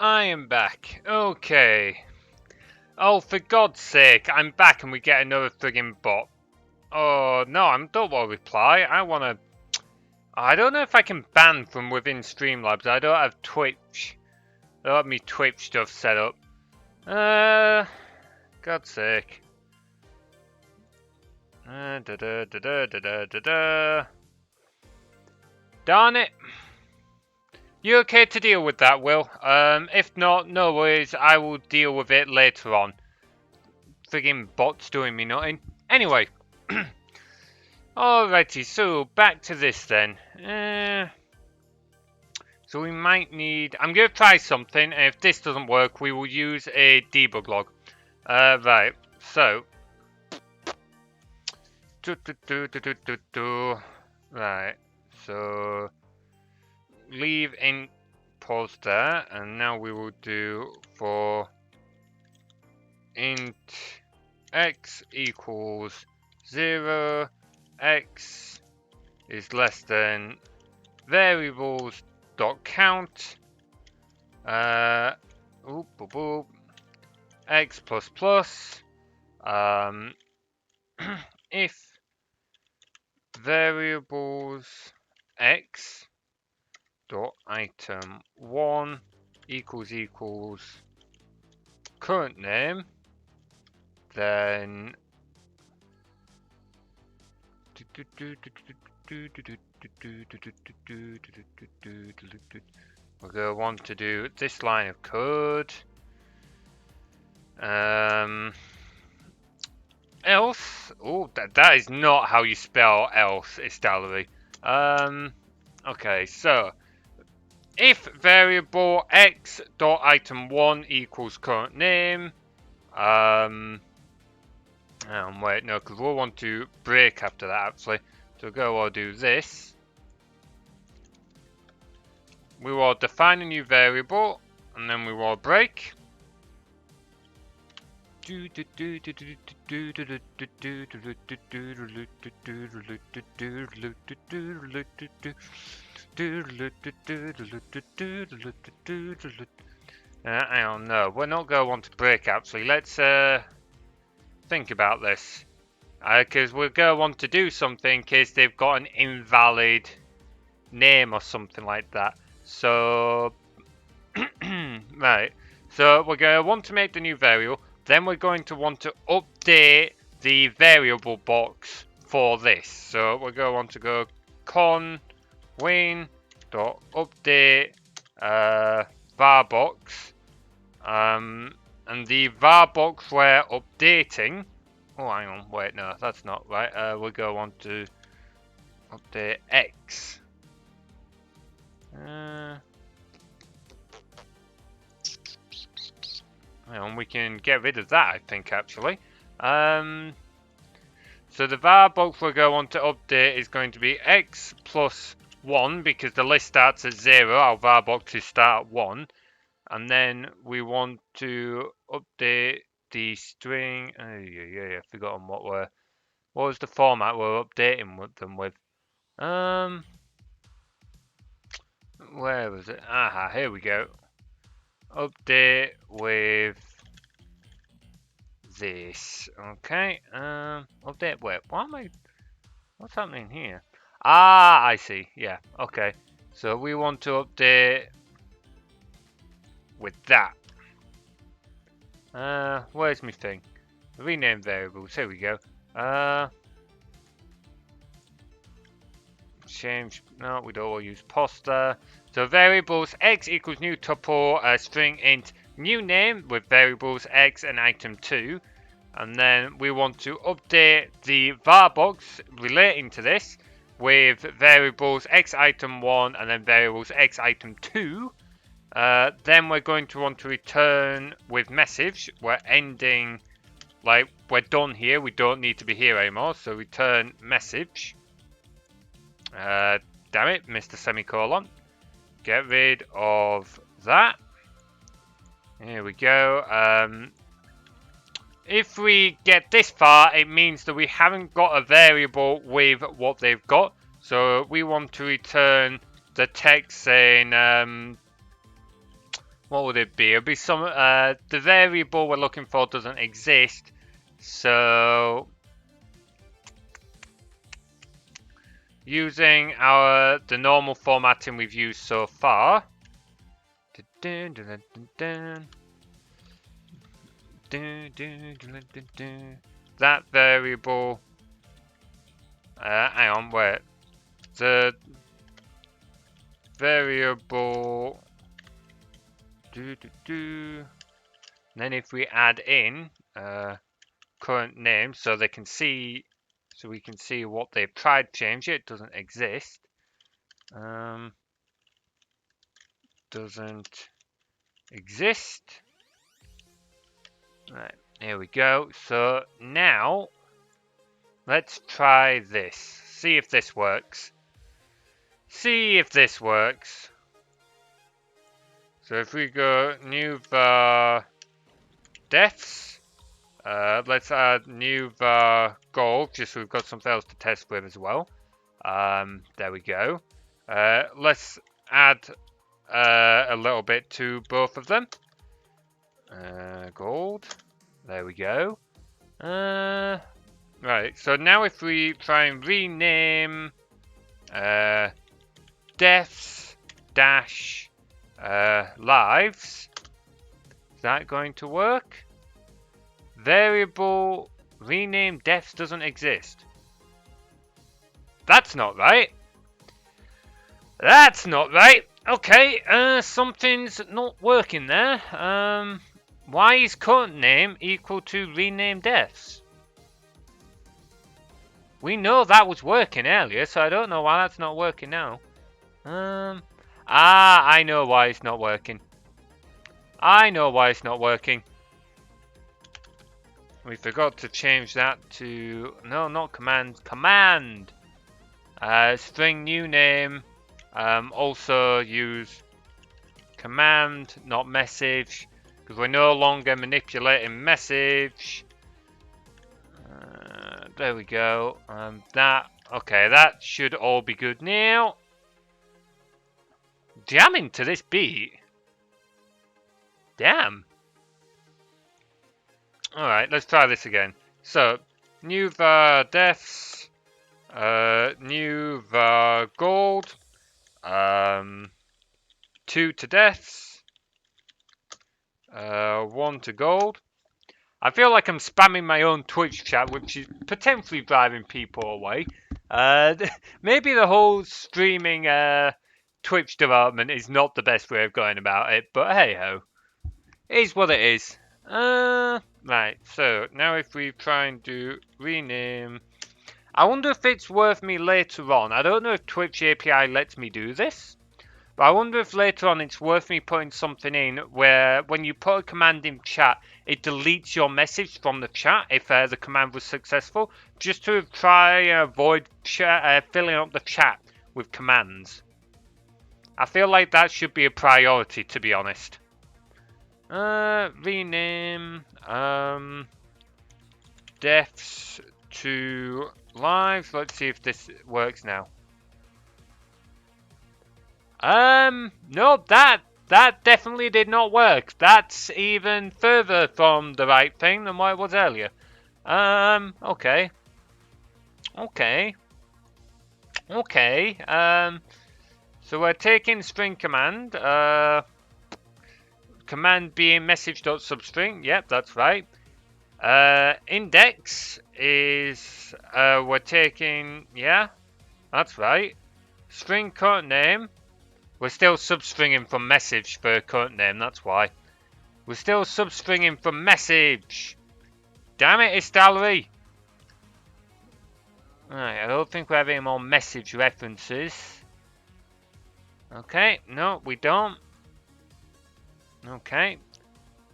I am back. Okay. Oh, for God's sake, I'm back and we get another friggin' bot. Oh, no, I don't want to reply. I don't know if I can ban from within Streamlabs. I don't have Twitch. I don't have me Twitch stuff set up. God's sake. Darn it. You okay to deal with that, Will? If not, no worries. I will deal with it later on. Friggin' bots doing me nothing. Anyway. Alrighty, so back to this then. So we might need... I'm going to try something, and if this doesn't work, we will use a debug log. Right, so... Right, so... Leave in pause there, and now we will do for int x equals 0, x is less than variables dot count x plus plus if variables x dot item 1 equals current name, then we're going to want to do this line of code. Else, oh, that is not how you spell else, Estalery. Okay, so if variable x dot item 1 equals current name, wait, no, because we'll want to break after that actually. So we'll do this. We will define a new variable, and then we will break. I don't know. We're not going to want to break actually. Let's think about this. Because we're going to want to do something in case they've got an invalid name or something like that. So, right. So we're going to want to make the new variable. Then we're going to want to update the variable box for this. So we're going to want to go con win.update var box. And the var box we're updating. Oh, hang on. Wait, no, that's not right. We're going to want to update x. And we can get rid of that, I think, actually. So the var box we're going to update is going to be x plus 1, because the list starts at 0. Our var boxes start at 1. And then we want to update the string. I've forgotten what was the format we're updating them with. Where was it? Aha, here we go. Update with this. Okay. Update. Wait. What's happening here? Ah, I see. Yeah. Okay. So we want to update with that. Where's my thing? Rename variables. Here we go. Change. No, we don't want to use poster. So variables x equals new tuple string int new name with variables x and item 2, and then we want to update the var box relating to this with variables x item 1 and then variables x item 2. Then we're going to want to return with message. We're ending, like, we're done here. We don't need to be here anymore. So return message. Damn it, Mr. Semicolon. Get rid of that. Here we go. If we get this far, it means that we haven't got a variable with what they've got. So we want to return the text saying, what would it be? It'd be some, the variable we're looking for doesn't exist. So, using the normal formatting we've used so far. That variable, hang on, wait. The variable, and then if we add in current name, so they can see, so we can see what they've tried to change it doesn't exist. Doesn't exist. Right, here we go. So now let's try this. See if this works. See if this works. So if we go new var deaths, let's add new var gold, just so we've got something else to test with as well. There we go. Let's add a little bit to both of them. Gold. There we go. Right, so now if we try and rename deaths dash lives, is that going to work? Variable rename deaths doesn't exist. That's not right. That's not right. Okay, something's not working there. Why is current name equal to rename deaths? We know that was working earlier, so I don't know why that's not working now. I know why it's not working. I know why it's not working. We forgot to change that to, no, not command, command. String new name. Also use command, not message, because we're no longer manipulating message. There we go. Okay, that should all be good now. Jamming to this beat. Damn. Alright, let's try this again. So, new var deaths, new var gold, 2 to deaths, 1 to gold. I feel like I'm spamming my own Twitch chat, which is potentially driving people away. Maybe the whole streaming Twitch development is not the best way of going about it, but hey ho. It is what it is. Right, so now if we try and do rename, I wonder if it's worth me later on. I don't know if Twitch API lets me do this, but I wonder if later on it's worth me putting something in where when you put a command in chat, it deletes your message from the chat if the command was successful, just to try and avoid filling up the chat with commands. I feel like that should be a priority, to be honest. Rename deaths to lives. Let's see if this works now. No, that definitely did not work. That's even further from the right thing than what it was earlier. Okay. So we're taking string command, command being message.substring, yep, that's right. Index is, we're taking, yeah, that's right. String current name, we're still substringing from message for current name, that's why. We're still substringing from message. Damn it, Istalry. Alright, I don't think we have any more message references. Okay, no, we don't. Okay.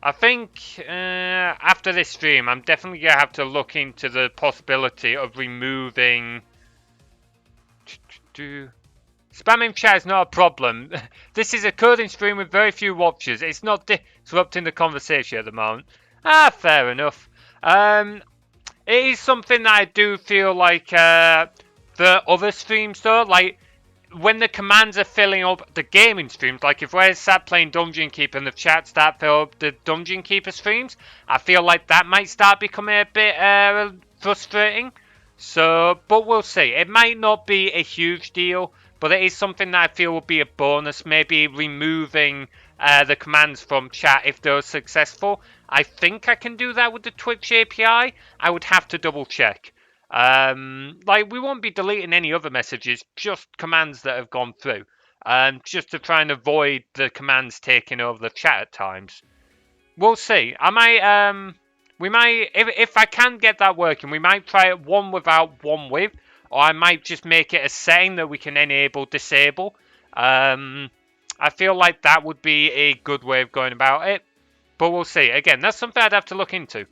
I think after this stream, I'm definitely going to have to look into the possibility of removing... Spamming chat is not a problem. This is a coding stream with very few watchers. It's not disrupting the conversation at the moment. Ah, fair enough. It is something that I do feel like for other streams though, like when the commands are filling up the gaming streams, like if we're sat playing Dungeon Keeper and the chat start fill up the Dungeon Keeper streams, I feel like that might start becoming a bit frustrating. So, but we'll see. It might not be a huge deal, but it is something that I feel will be a bonus. Maybe removing the commands from chat if they're successful. I think I can do that with the Twitch API. I would have to double check. Like we won't be deleting any other messages, just commands that have gone through. Just to try and avoid the commands taking over the chat at times. We'll see. I might we might if I can get that working, we might try it one without, one with, or I might just make it a setting that we can enable, disable. I feel like that would be a good way of going about it, but we'll see. Again, that's something I'd have to look into.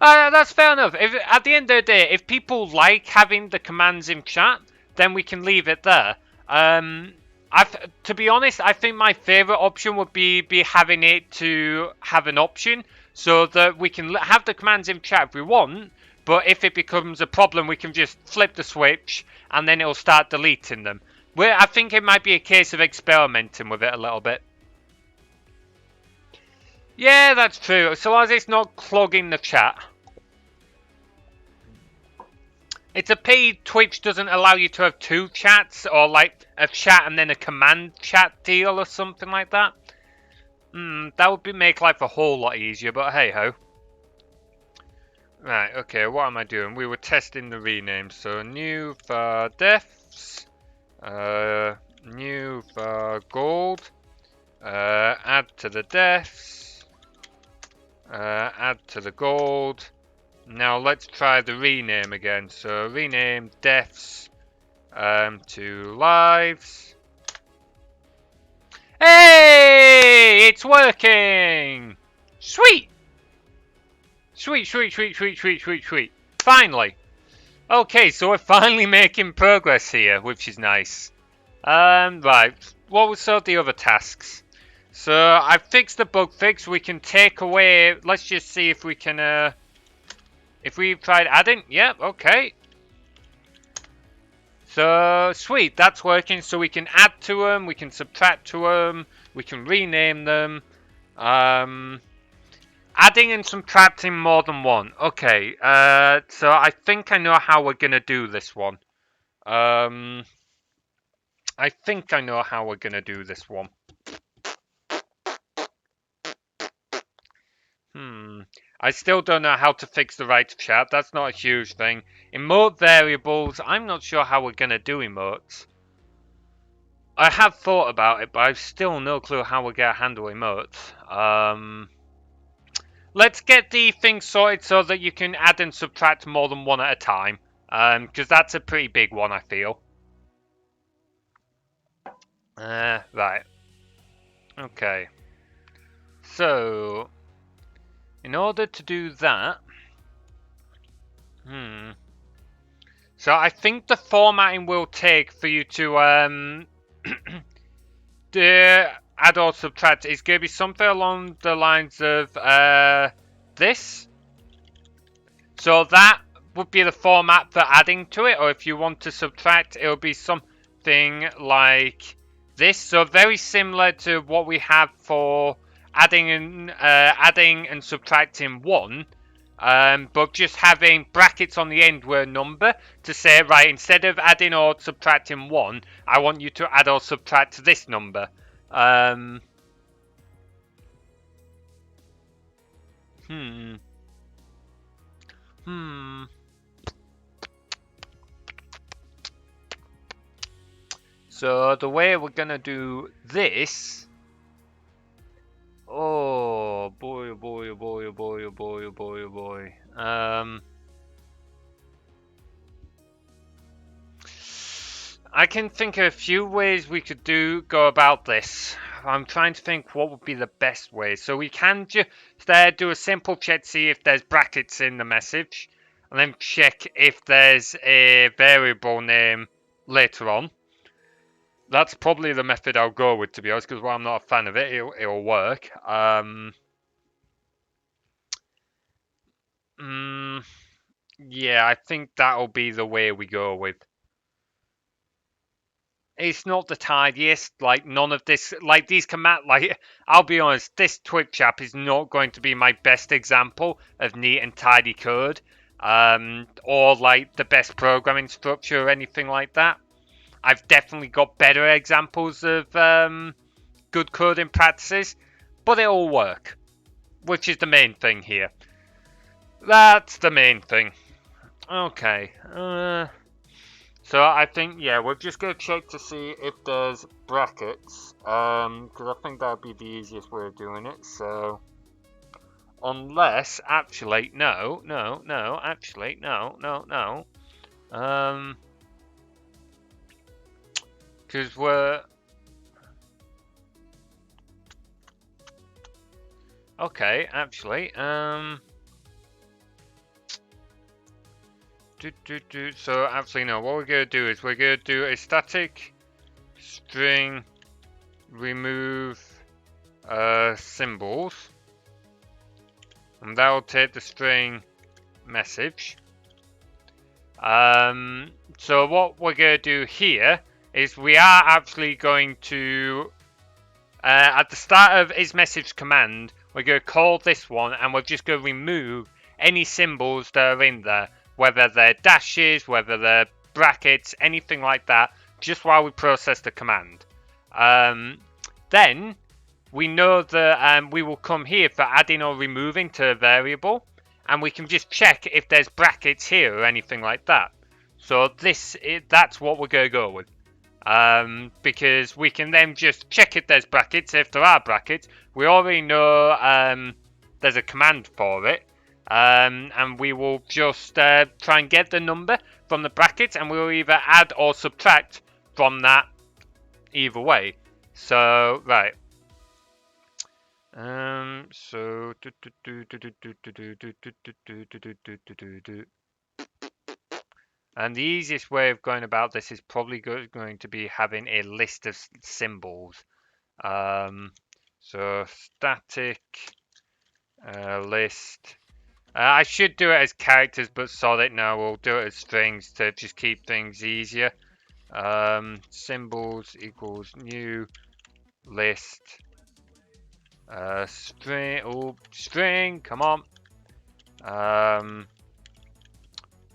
That's fair enough. If at the end of the day, if people like having the commands in chat, then we can leave it there. To be honest, I think my favorite option would be having it to have an option so that we can have the commands in chat if we want, but if it becomes a problem, we can just flip the switch and then it'll start deleting them. I think it might be a case of experimenting with it a little bit. Yeah, that's true. So as it's not clogging the chat. It's a pity Twitch doesn't allow you to have two chats, or like a chat and then a command chat deal or something like that. That would make life a whole lot easier, but hey ho. Right, okay, what am I doing? We were testing the rename, so new for defs, new for gold, add to the defs, add to the gold. Now let's try the rename again. So rename defs to lives. Hey, it's working! Sweet! Sweet, sweet, sweet, sweet, sweet, sweet, sweet. Finally. Okay, so we're finally making progress here, which is nice. Right, what were some of the other tasks? So I fixed the bug fix. We can take away, let's just see if we can, if we've tried adding, yep, okay. So, sweet, that's working. So we can add to them, we can subtract to them, we can rename them. Adding and subtracting more than one. Okay, so I think I know how we're going to do this one. I think I know how we're going to do this one. I still don't know how to fix the right to chat. That's not a huge thing. Emote variables. I'm not sure how we're going to do emotes. I have thought about it, but I've still no clue how we're going to handle emotes. Let's get the thing sorted so that you can add and subtract more than one at a time. Because that's a pretty big one, I feel. Right. Okay. So, in order to do that, so I think the formatting will take for you to add or subtract is going to be something along the lines of this. So that would be the format for adding to it, or if you want to subtract, it will be something like this. So very similar to what we have for adding and subtracting one, but just having brackets on the end where a number to say, right, instead of adding or subtracting one, I want you to add or subtract this number. So the way we're gonna do this, oh boy, oh boy, oh boy, oh boy, oh boy, oh boy, oh boy. I can think of a few ways we could go about this. I'm trying to think what would be the best way. So we can just do a simple check, see if there's brackets in the message, and then check if there's a variable name later on. That's probably the method I'll go with, to be honest, because while I'm not a fan of it, it'll work. Yeah, I think that'll be the way we go with. it's not the tidiest. Like none of this, like these command, like I'll be honest, this Twitch app is not going to be my best example of neat and tidy code, or like the best programming structure or anything like that. I've definitely got better examples of good coding practices, but it all work, which is the main thing here. That's the main thing. Okay. So I think, yeah, we're just going to check to see if there's brackets, because I think that would be the easiest way of doing it. So, unless, actually, no, actually, no, because we're, okay, actually, so actually, no, what we're going to do is we're going to do a static string remove symbols, and that will take the string message. So what we're going to do here is we are actually going to, at the start of is message command, we're going to call this one, and we're just going to remove any symbols that are in there, whether they're dashes, whether they're brackets, anything like that, just while we process the command. Then we know that we will come here for adding or removing to a variable, and we can just check if there's brackets here or anything like that. So that's what we're going to go with. Because we can then just check if there's brackets. If there are brackets, we already know there's a command for it. And we will just try and get the number from the brackets, and we'll either add or subtract from that either way. So, right. So and the easiest way of going about this is probably going to be having a list of symbols. So static list. I should do it as characters, but sod it, no, we'll do it as strings to just keep things easier. Symbols equals new list. String, come on.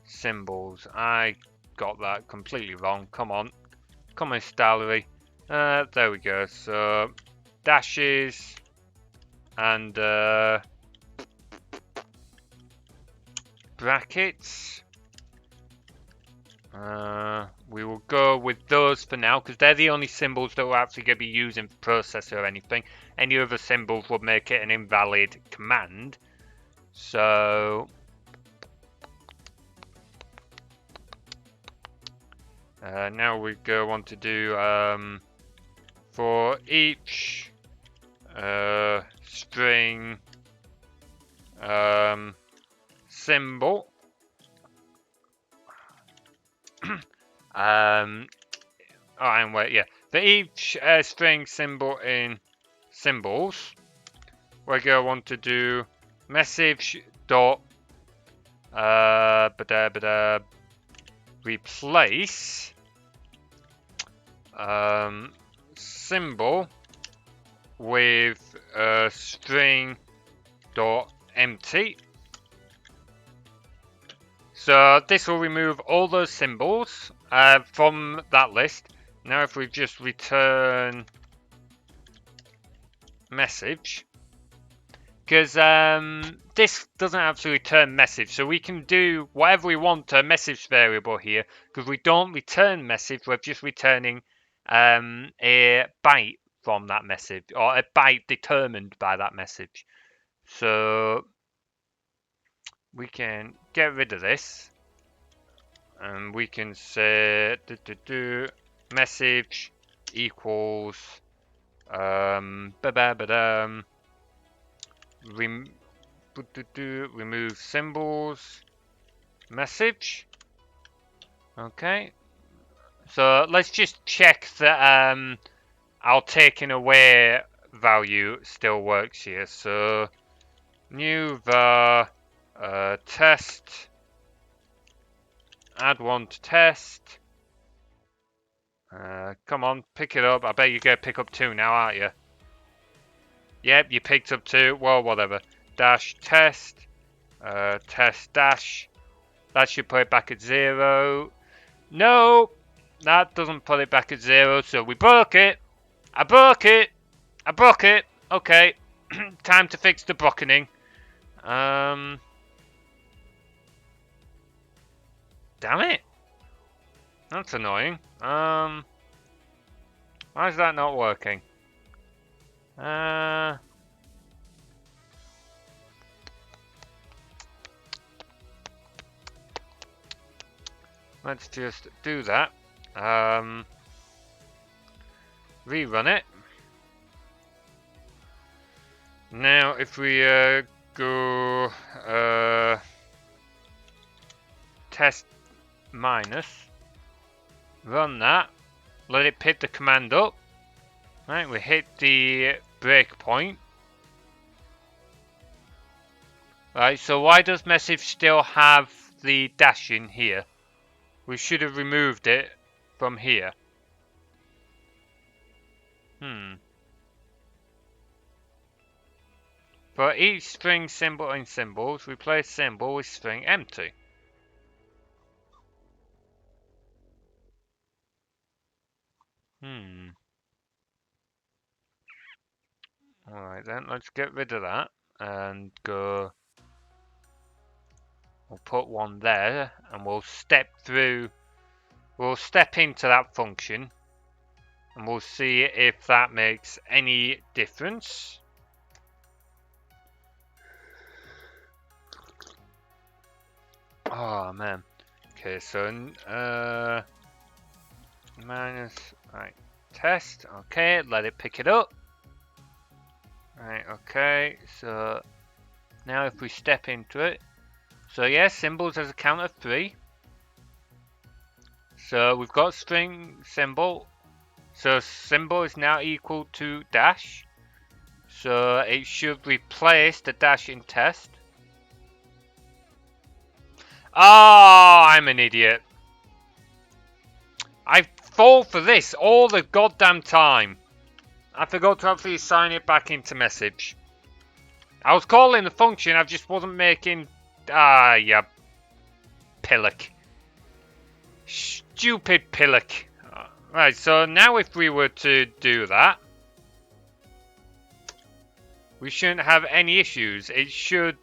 Symbols, I got that completely wrong. Come on, Stalery. There we go. So dashes and brackets. We will go with those for now because they're the only symbols that we're actually going to be using for processor or anything. Any other symbols would make it an invalid command. So now we go on to do for each string symbol. And wait, yeah. For each string symbol in symbols, we're going to want to do message dot replace symbol with string dot empty. So this will remove all those symbols from that list. Now if we just return message, because this doesn't actually return message, so we can do whatever we want to a message variable here, because we don't return message, we're just returning a byte from that message, or a byte determined by that message. So we can get rid of this, and we can say message equals remove symbols message. Okay, so let's just check that our taking away value still works here. So new var test, add one to test. Come on, pick it up. I bet you're going to pick up 2 now, aren't you? Yep, you picked up 2. Well, whatever. Dash test. Test dash. That should put it back at 0. No! That doesn't put it back at 0, so we broke it. I broke it. I broke it. Okay. Time to fix the brockening. Damn it. That's annoying. Why is that not working? Let's just do that. Rerun it. Now, if we go test minus, run that, let it pick the command up. Right, we hit the breakpoint. Right, so why does message still have the dash in here? We should have removed it from here. For each string symbol in symbols, replace symbol with string empty. Alright then, let's get rid of that and go. We'll put 1 there and we'll step through. We'll step into that function and we'll see if that makes any difference. Oh man. Okay, so minus, right, test. Okay, let it pick it up. Right, okay, so now if we step into it, so yes, symbols has a count of 3. So we've got string symbol. So symbol is now equal to dash. So it should replace the dash in test. Oh, I'm an idiot. I fall for this all the goddamn time. I forgot to actually assign it back into message. I was calling the function, I just wasn't making... Ah, yeah. Pillock. Stupid pillock. Right, so now if we were to do that, we shouldn't have any issues. It should...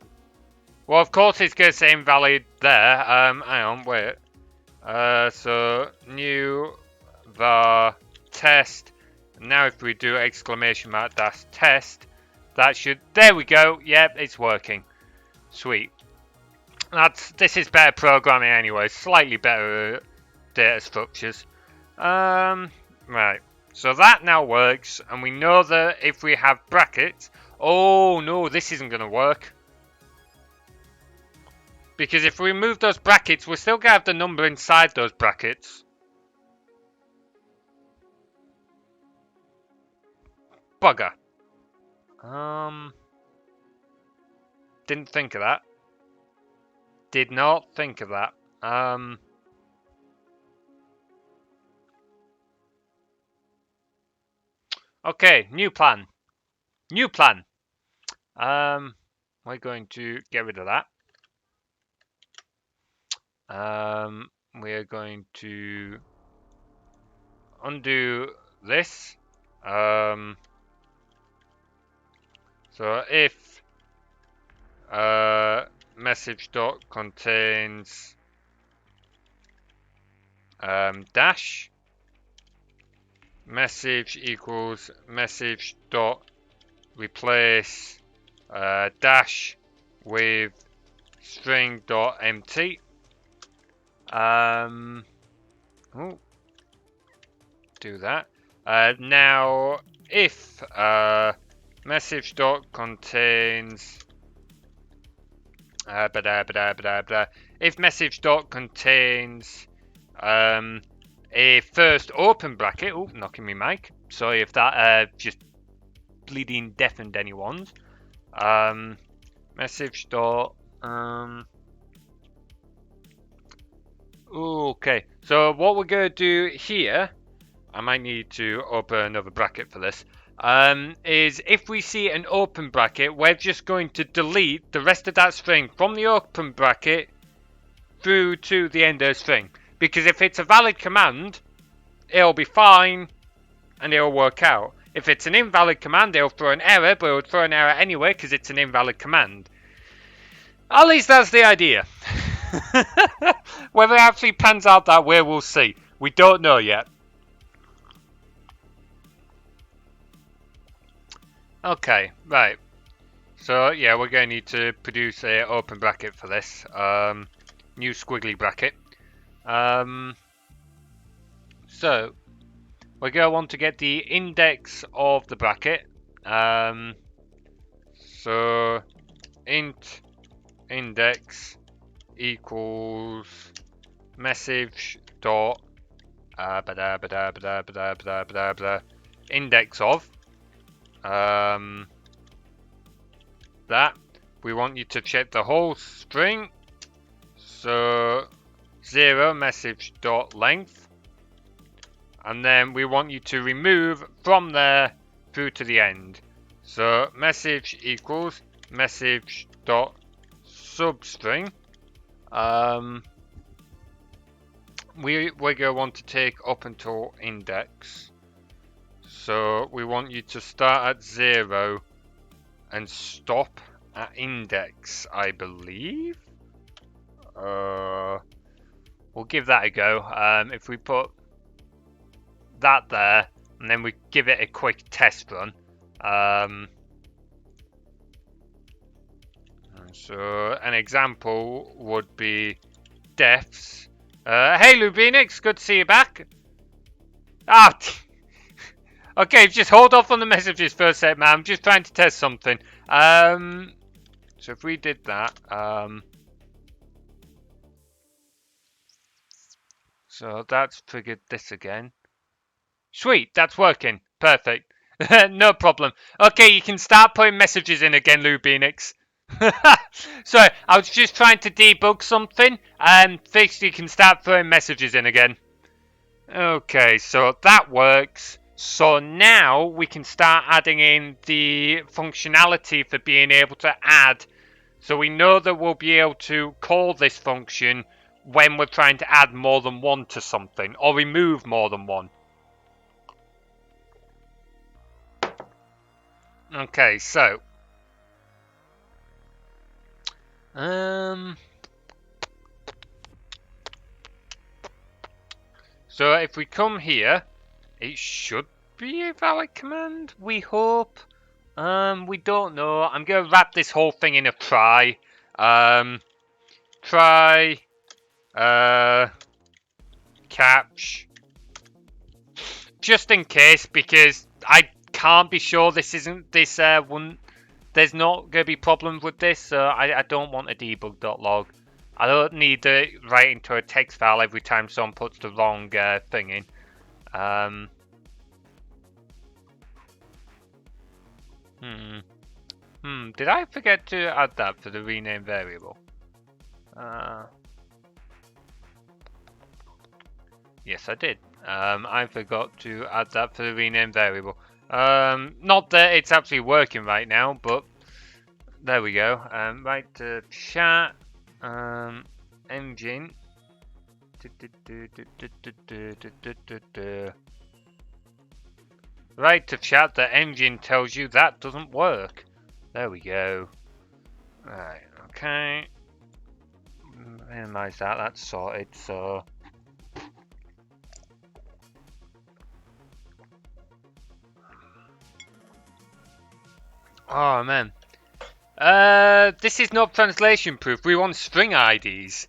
Well, of course it's going to say invalid there. Hang on, wait. So, new var test. Now if we do exclamation mark dash test, that should... There we go. Yep, it's working. Sweet. This is better programming anyway. Slightly better data structures. Right. So that now works, and we know that if we have brackets... Oh no, this isn't going to work. Because if we remove those brackets, we're still going to have the number inside those brackets. Bugger. Didn't think of that. Did not think of that. Okay, new plan. New plan. We're going to get rid of that. We're going to undo this. So if message dot contains dash, message equals message dot replace dash with string dot empty. Do that. Now if message dot contains if message dot contains a first open bracket, oh, knocking me mic, sorry if that just bleeding deafened anyone's, message dot okay, so what we're going to do here I might need to open another bracket for this, is if we see an open bracket, we're just going to delete the rest of that string from the open bracket through to the end of the string. Because if it's a valid command, it'll be fine and it'll work out. If it's an invalid command, it'll throw an error, but it'll throw an error anyway because it's an invalid command. At least that's the idea. Whether it actually pans out that way, we'll see. We don't know yet. Okay, right. So, yeah, we're going to need to produce an open bracket for this. New squiggly bracket. So, we're going to want to get the index of the bracket. So, int index equals message dot index of that. We want you to check the whole string. So 0 message dot length, and then we want you to remove from there through to the end. So message equals message dot substring. We're going to want to take up until index. So we want you to start at 0 and stop at index, I believe. We'll give that a go. If we put that there and then we give it a quick test run. So an example would be defs. Hey Lubinix, good to see you back. Okay, just hold off on the messages for a sec, man. I'm just trying to test something. So if we did that, so that's triggered this again. Sweet, that's working. Perfect. No problem. Okay, you can start putting messages in again, Lubinix. Sorry, I was just trying to debug something, and fixed you can start throwing messages in again. Okay, so that works. So now we can start adding in the functionality for being able to add. So we know that we'll be able to call this function when we're trying to add more than one to something, or remove more than one. Okay, so so if we come here, it should be a valid command, we hope. We don't know. I'm going to wrap this whole thing in a try. Try catch. Just in case, because I can't be sure this isn't this one. There's not going to be problems with this, so I don't want a debug.log. I don't need to write into a text file every time someone puts the wrong thing in. Did I forget to add that for the rename variable? Yes, I did. I forgot to add that for the rename variable. Not that it's actually working right now, but there we go. Right to chat, engine. Right to chat, the engine tells you that doesn't work. There we go. Right, okay. Minimize that, that's sorted, so. Oh man. This is not translation proof. We want string IDs.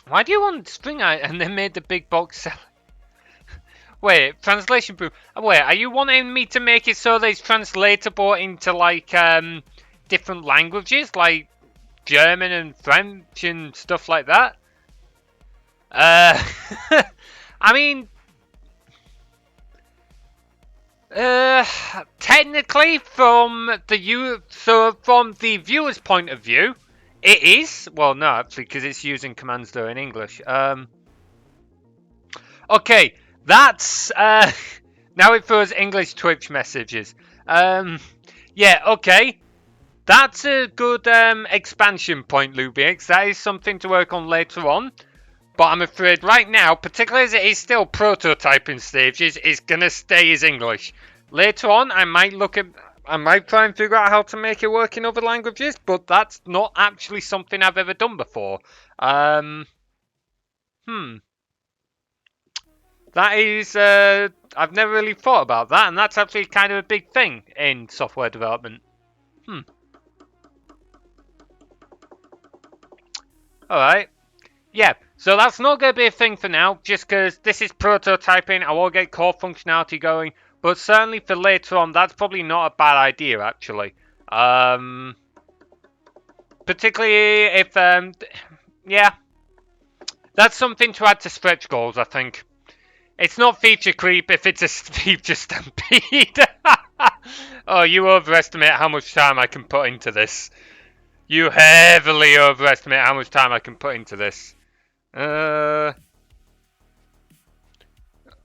Why do you want string IDs? And they made the big box sell. Wait, translation proof. Wait, are you wanting me to make it so that it's translatable into like different languages, like German and French and stuff like that? I mean, technically, from the viewer's point of view, it is. Well, no, actually, because it's using commands that are in English. Okay, That's now it throws English Twitch messages. Yeah, okay. That's a good expansion point, Lubix. That is something to work on later on. But I'm afraid right now, particularly as it is still prototyping stages, it's gonna stay as English. Later on, I might try and figure out how to make it work in other languages, but that's not actually something I've ever done before. That is, I've never really thought about that, and that's actually kind of a big thing in software development. Alright. Yeah, so that's not going to be a thing for now, just because this is prototyping. I will get core functionality going, but certainly for later on, that's probably not a bad idea, actually. Particularly if, yeah, that's something to add to stretch goals, I think. It's not feature creep if it's a feature stampede. Oh, you overestimate how much time I can put into this. You heavily overestimate how much time I can put into this. Oh,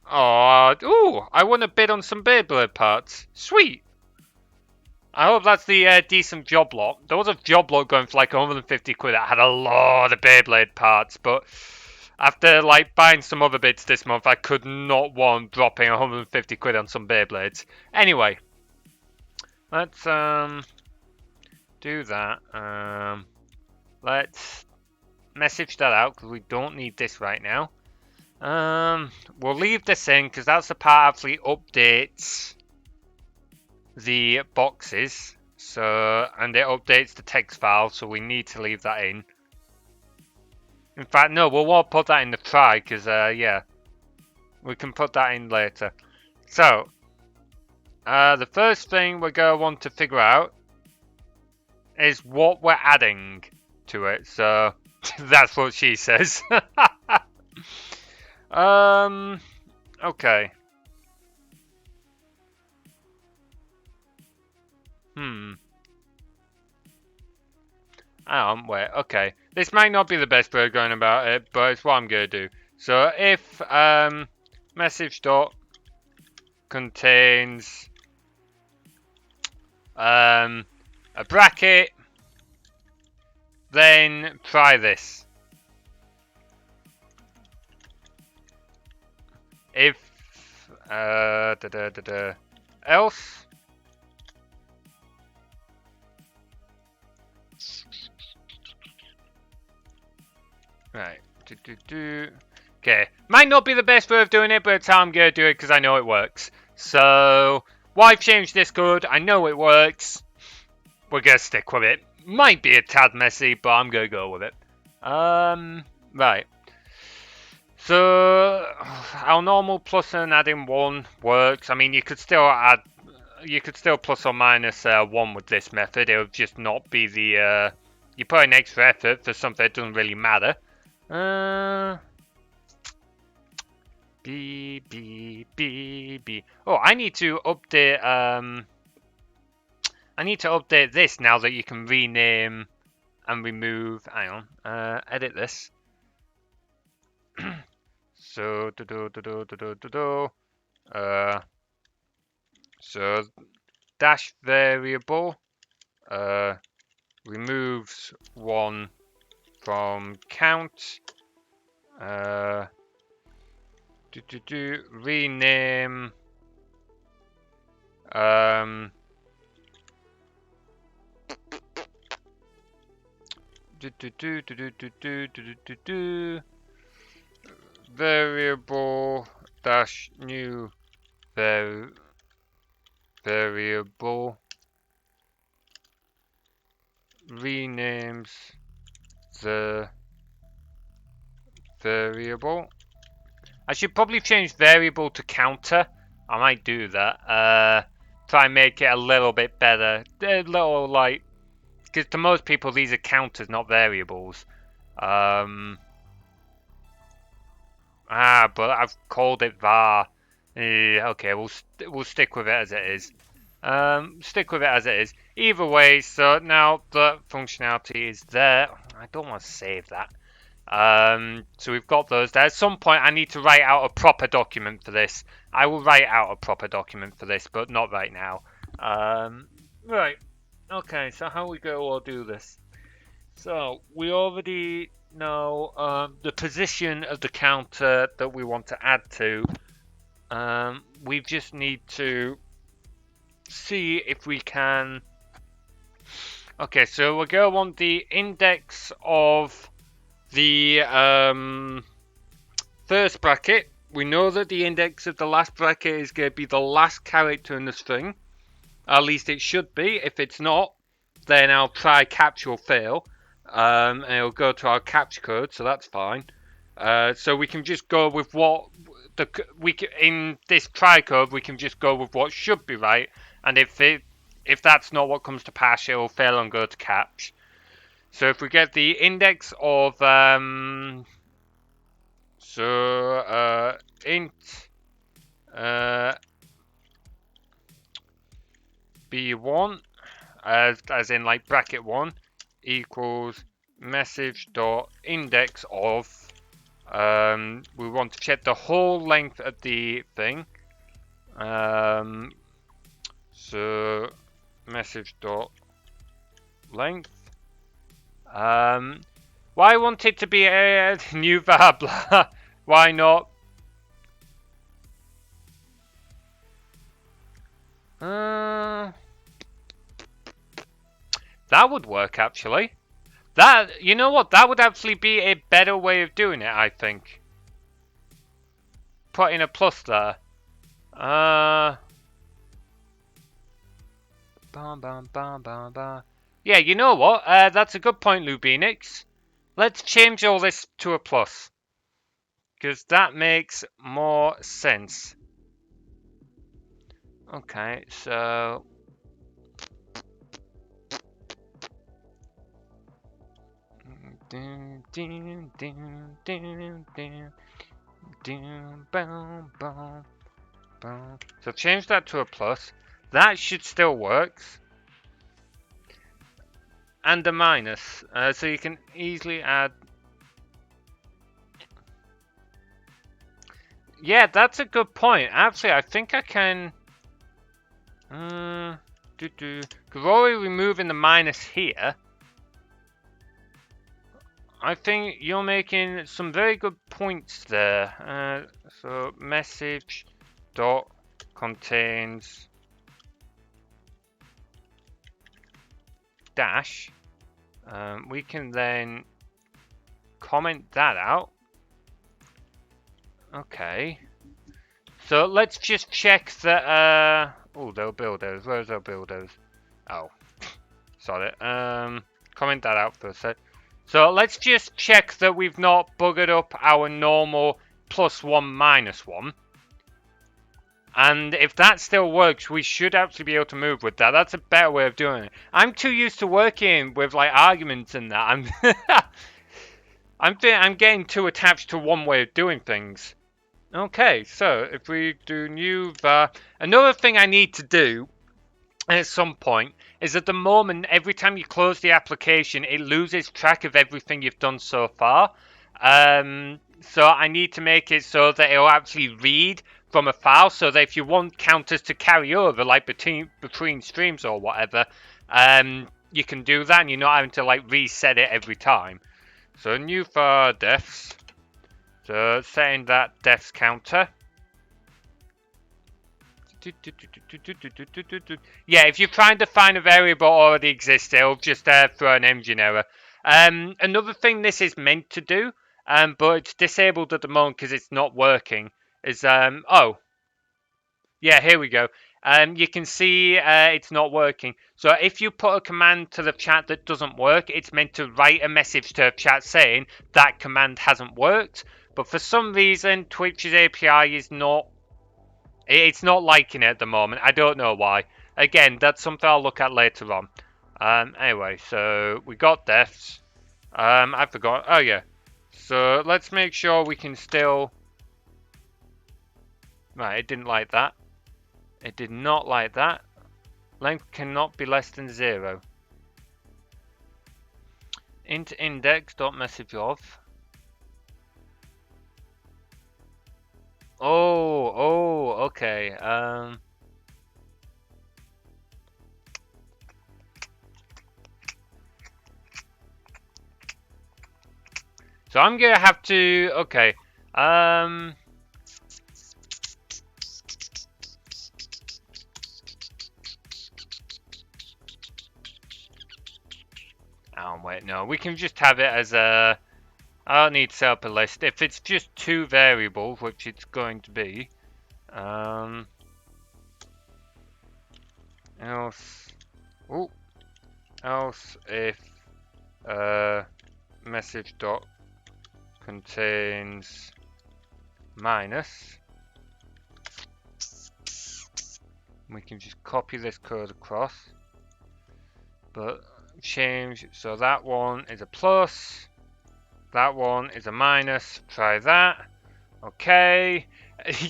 ooh, I won a bid on some Beyblade parts. Sweet. I hope that's the decent job lot. There was a job lot going for like 150 quid that had a lot of Beyblade parts, but after like buying some other bits this month, I could not want dropping 150 quid on some Beyblades. Anyway, let's do that. Let's message that out because we don't need this right now. We'll leave this in because that's the part actually updates the boxes. So, and it updates the text file, so we need to leave that in. In fact, no, we'll put that in the try because, yeah, we can put that in later. So, the first thing we're going to want to figure out is what we're adding to it. So, that's what she says. Okay. Wait, okay. This might not be the best way of going about it, but it's what I'm going to do. So if message dot contains a bracket, then try this. If else, right. Okay, might not be the best way of doing it, but it's how I'm going to do it because I know it works. So, why change this code? I know it works. We're going to stick with it. Might be a tad messy, but I'm going to go with it. Right. So, our normal plus and adding 1 works. I mean, you could still plus or minus 1 with this method. It would just not be the, you put in extra effort for something that doesn't really matter. B. Oh, I need to update, I need to update this now that you can rename and remove, hang on, edit this. So, so dash variable, removes 1 from count, rename, variable dash new variable renames the variable. I should probably change variable to counter. I might do that. Try and make it a little bit better. A little like, because to most people these are counters, not variables. But I've called it var. Okay, we'll stick with it as it is. Stick with it as it is. Either way, so now the functionality is there. I don't want to save that. So we've got those there. At some point, I need to write out a proper document for this. I will write out a proper document for this, but not right now. Right. Okay, so how we go or do this? So we already know the position of the counter that we want to add to. We just need to see if we can. Okay, so we'll go on the index of the first bracket. We know that the index of the last bracket is going to be the last character in the string. At least it should be. If it's not, then our try catch will fail. And it'll go to our capture code, so that's fine. So we can just go with what in this try code we can just go with what should be right, and if that's not what comes to pass, it will fail and go to catch. So if we get the index of int b1 as in like bracket 1 equals message dot index of we want to check the whole length of the thing. So message dot length. Why I want it to be a new var? Why not? That would work actually. That, you know what? That would actually be a better way of doing it, I think. Put in a plus there. Yeah, you know what? That's a good point, Lubinix. Let's change all this to a plus. Because that makes more sense. Okay, so... So change that to a plus. That should still work. And a minus. So you can easily add... Yeah, that's a good point. Actually, I think I can... Because we're already removing the minus here. I think you're making some very good points there. So message dot contains dash. We can then comment that out. Okay. So let's just check that. Oh, they'll build those. Where's our builders? Oh, sorry. Comment that out for a sec. So let's just check that we've not buggered up our normal +1 -1. And if that still works, we should actually be able to move with that. That's a better way of doing it. I'm too used to working with like arguments and that. I'm getting too attached to one way of doing things. Okay, so if we do new var, another thing I need to do at some point is at the moment, every time you close the application, it loses track of everything you've done so far. So I need to make it so that it'll actually read from a file, so that if you want counters to carry over, like between streams or whatever, you can do that, and you're not having to like reset it every time. So new var defs. So setting that defs counter. Yeah, if you're trying to find a variable already exists, it'll just throw an engine error. Another thing this is meant to do, but it's disabled at the moment because it's not working, is, oh. Yeah, here we go. You can see it's not working. So if you put a command to the chat that doesn't work, it's meant to write a message to the chat saying that command hasn't worked. But for some reason, Twitch's API is not... It's not liking it at the moment. I don't know why. Again, that's something I'll look at later on. Anyway, so we got defs. I forgot. Oh, yeah. So let's make sure we can still... Right, it didn't like that. It did not like that. Length cannot be less than 0. Int index dot message of. Oh, okay. So I'm gonna have to. Okay. Oh wait, no. We can just have it as a. I don't need to set up a list. If it's just two variables, which it's going to be. Else. Oh. Else if message dot contains minus. We can just copy this code across, but change so that one is a plus, that one is a minus. Try that. Okay.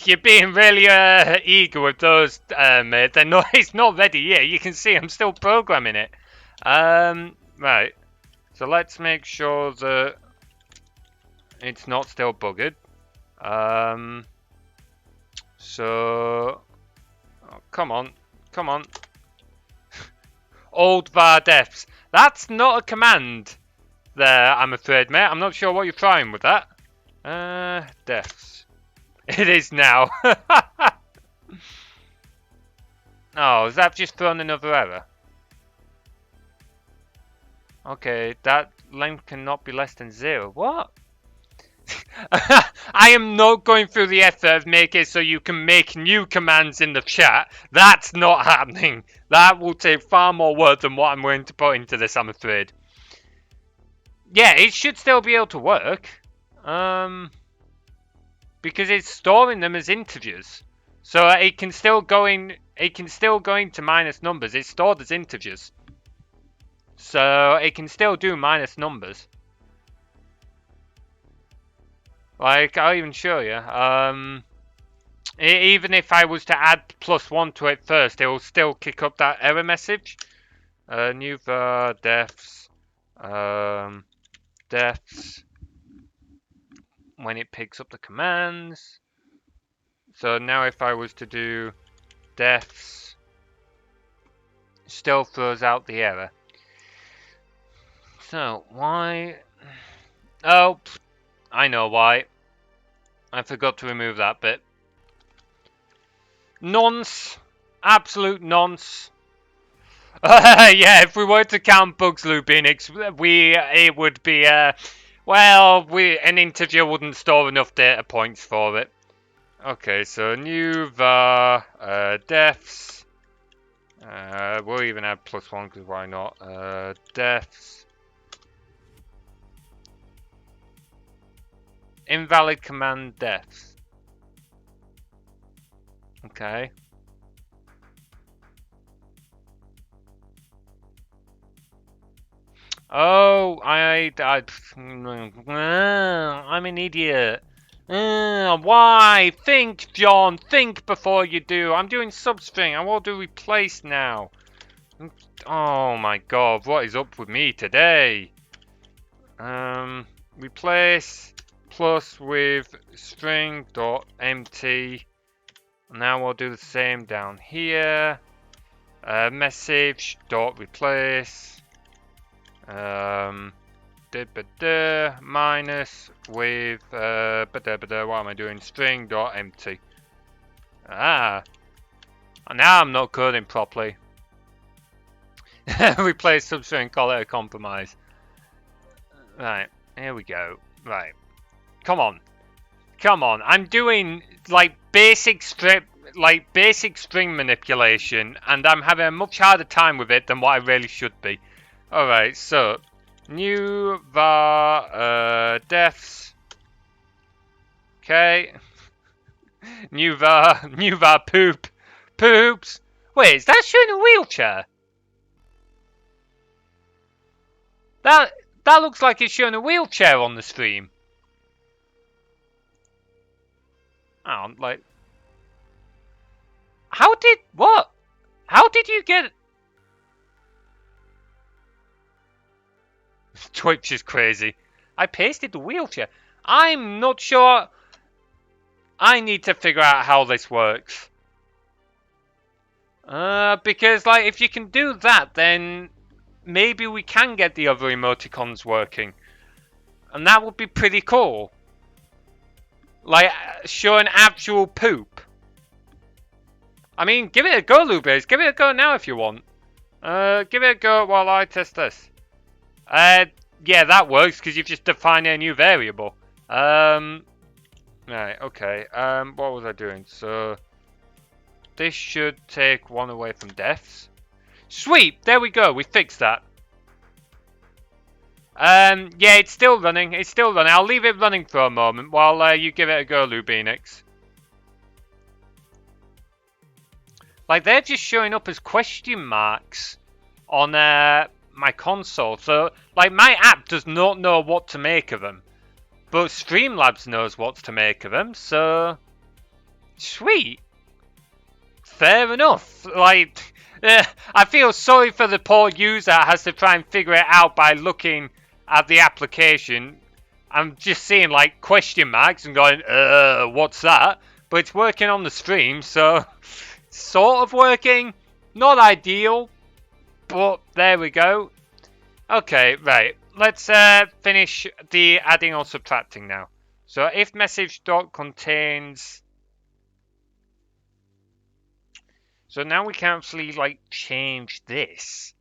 You're being really eager with those, mate. They're not. It's not ready yet. You can see I'm still programming it. Right. So let's make sure that it's not still buggered. So, oh, come on. Old var defs. That's not a command there, I'm afraid, mate. I'm not sure what you're trying with that. Defs. It is now. Oh, is that just thrown another error? Okay, that length cannot be less than 0. What? I am not going through the effort of making it so you can make new commands in the chat. That's not happening. That will take far more work than what I'm going to put into this, I'm afraid. Yeah, it should still be able to work. Because it's storing them as integers. So it can still go into minus numbers. It's stored as integers. So it can still do minus numbers. Like, I'll even show you. Even if I was to add +1 to it first, it will still kick up that error message. New var defs. Defs. When it picks up the commands. So now if I was to do defs, still throws out the error. So, why? Oh, I know why. I forgot to remove that bit. Nonce. Absolute nonce. Yeah, if we were to count bugs looping, it would be, well, an integer wouldn't store enough data points for it. Okay, so new var defs. We'll even add +1 because why not? Defs. Invalid command defs. Okay. Oh, I'm an idiot. Why? Think, John. Think before you do. I'm doing substring. I will do replace now. Oh my god, what is up with me today? Replace plus with string.empty. Now we'll do the same down here. Message.replace. Minus with what am I doing? String.empty. Now I'm not coding properly. Replace substring, call it a compromise. Right, here we go. Right, come on. I'm doing like basic string manipulation, and I'm having a much harder time with it than what I really should be. All right, so new var defs. Okay. new var poops. Wait, is that showing a wheelchair? That looks like it's showing a wheelchair on the stream. Oh, like, how did you get? Twitch is crazy. I pasted the wheelchair. I'm not sure. I need to figure out how this works. Because, like, if you can do that, then maybe we can get the other emoticons working. And that would be pretty cool. Like, showing actual poop. I mean, give it a go, Lubez. Give it a go now if you want. Give it a go while I test this. Yeah, that works because you've just defined a new variable. Right, okay. What was I doing? So, this should take one away from deaths. Sweet! There we go. We fixed that. Yeah, it's still running. It's still running. I'll leave it running for a moment while you give it a go, Lubinix. Like, they're just showing up as question marks on my console. So, like, my app does not know what to make of them. But Streamlabs knows what to make of them, so... Sweet. Fair enough. Like, I feel sorry for the poor user that has to try and figure it out by looking at the application. I'm just seeing, like, question marks and going, what's that? But it's working on the stream, so... Sort of working. Not ideal. But there we go. Okay, right. Let's finish the adding or subtracting now. So if message dot contains... So now we can actually, like, change this.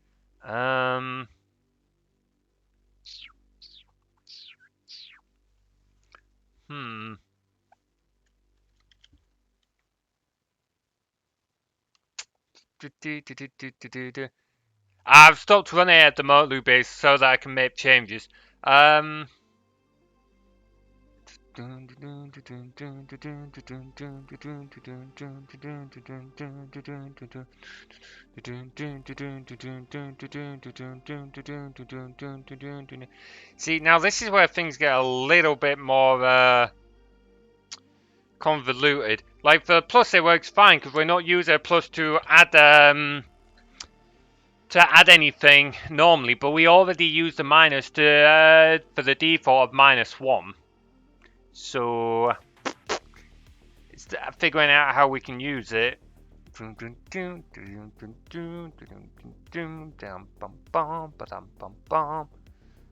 I've stopped running at the Motlu base so that I can make changes. See, now this is where things get a little bit more convoluted. Like for plus, it works fine because we're not using a plus to add anything normally, but we already use the minus to for the default of -1. So it's figuring out how we can use it.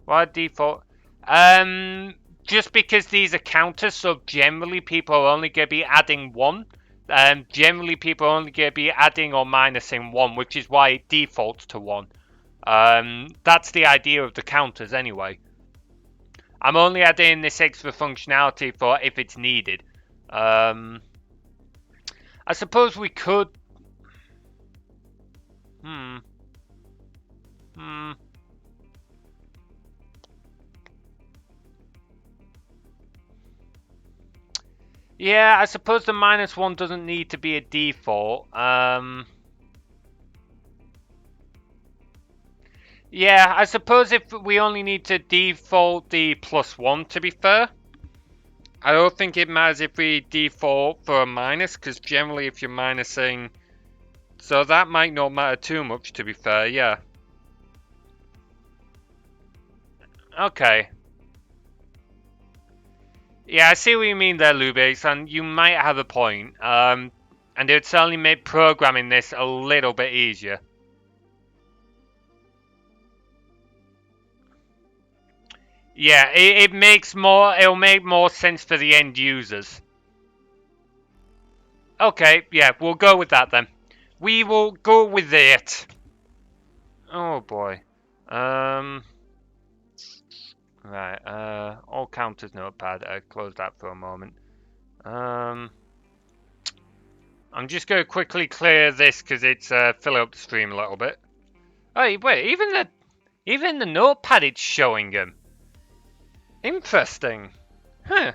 What default? Just because these are counters, so generally people are only going to be adding 1. Generally people are only going to be adding or minusing 1, which is why it defaults to 1. That's the idea of the counters anyway. I'm only adding this extra functionality for if it's needed. I suppose we could... Yeah, I suppose the -1 doesn't need to be a default. Yeah, I suppose if we only need to default the +1, to be fair. I don't think it matters if we default for a minus, because generally if you're minusing... So that might not matter too much, to be fair, yeah. Okay. Yeah, I see what you mean there, Lubix, and you might have a point. And it would certainly make programming this a little bit easier. Yeah, it'll make more sense for the end users. Okay, yeah, we'll go with that then. We will go with it. Oh boy. Right, all counters notepad. Close that for a moment. I'm just going to quickly clear this because it's filling up the stream a little bit. Hey, wait, even the notepad it's showing them. Interesting. Huh.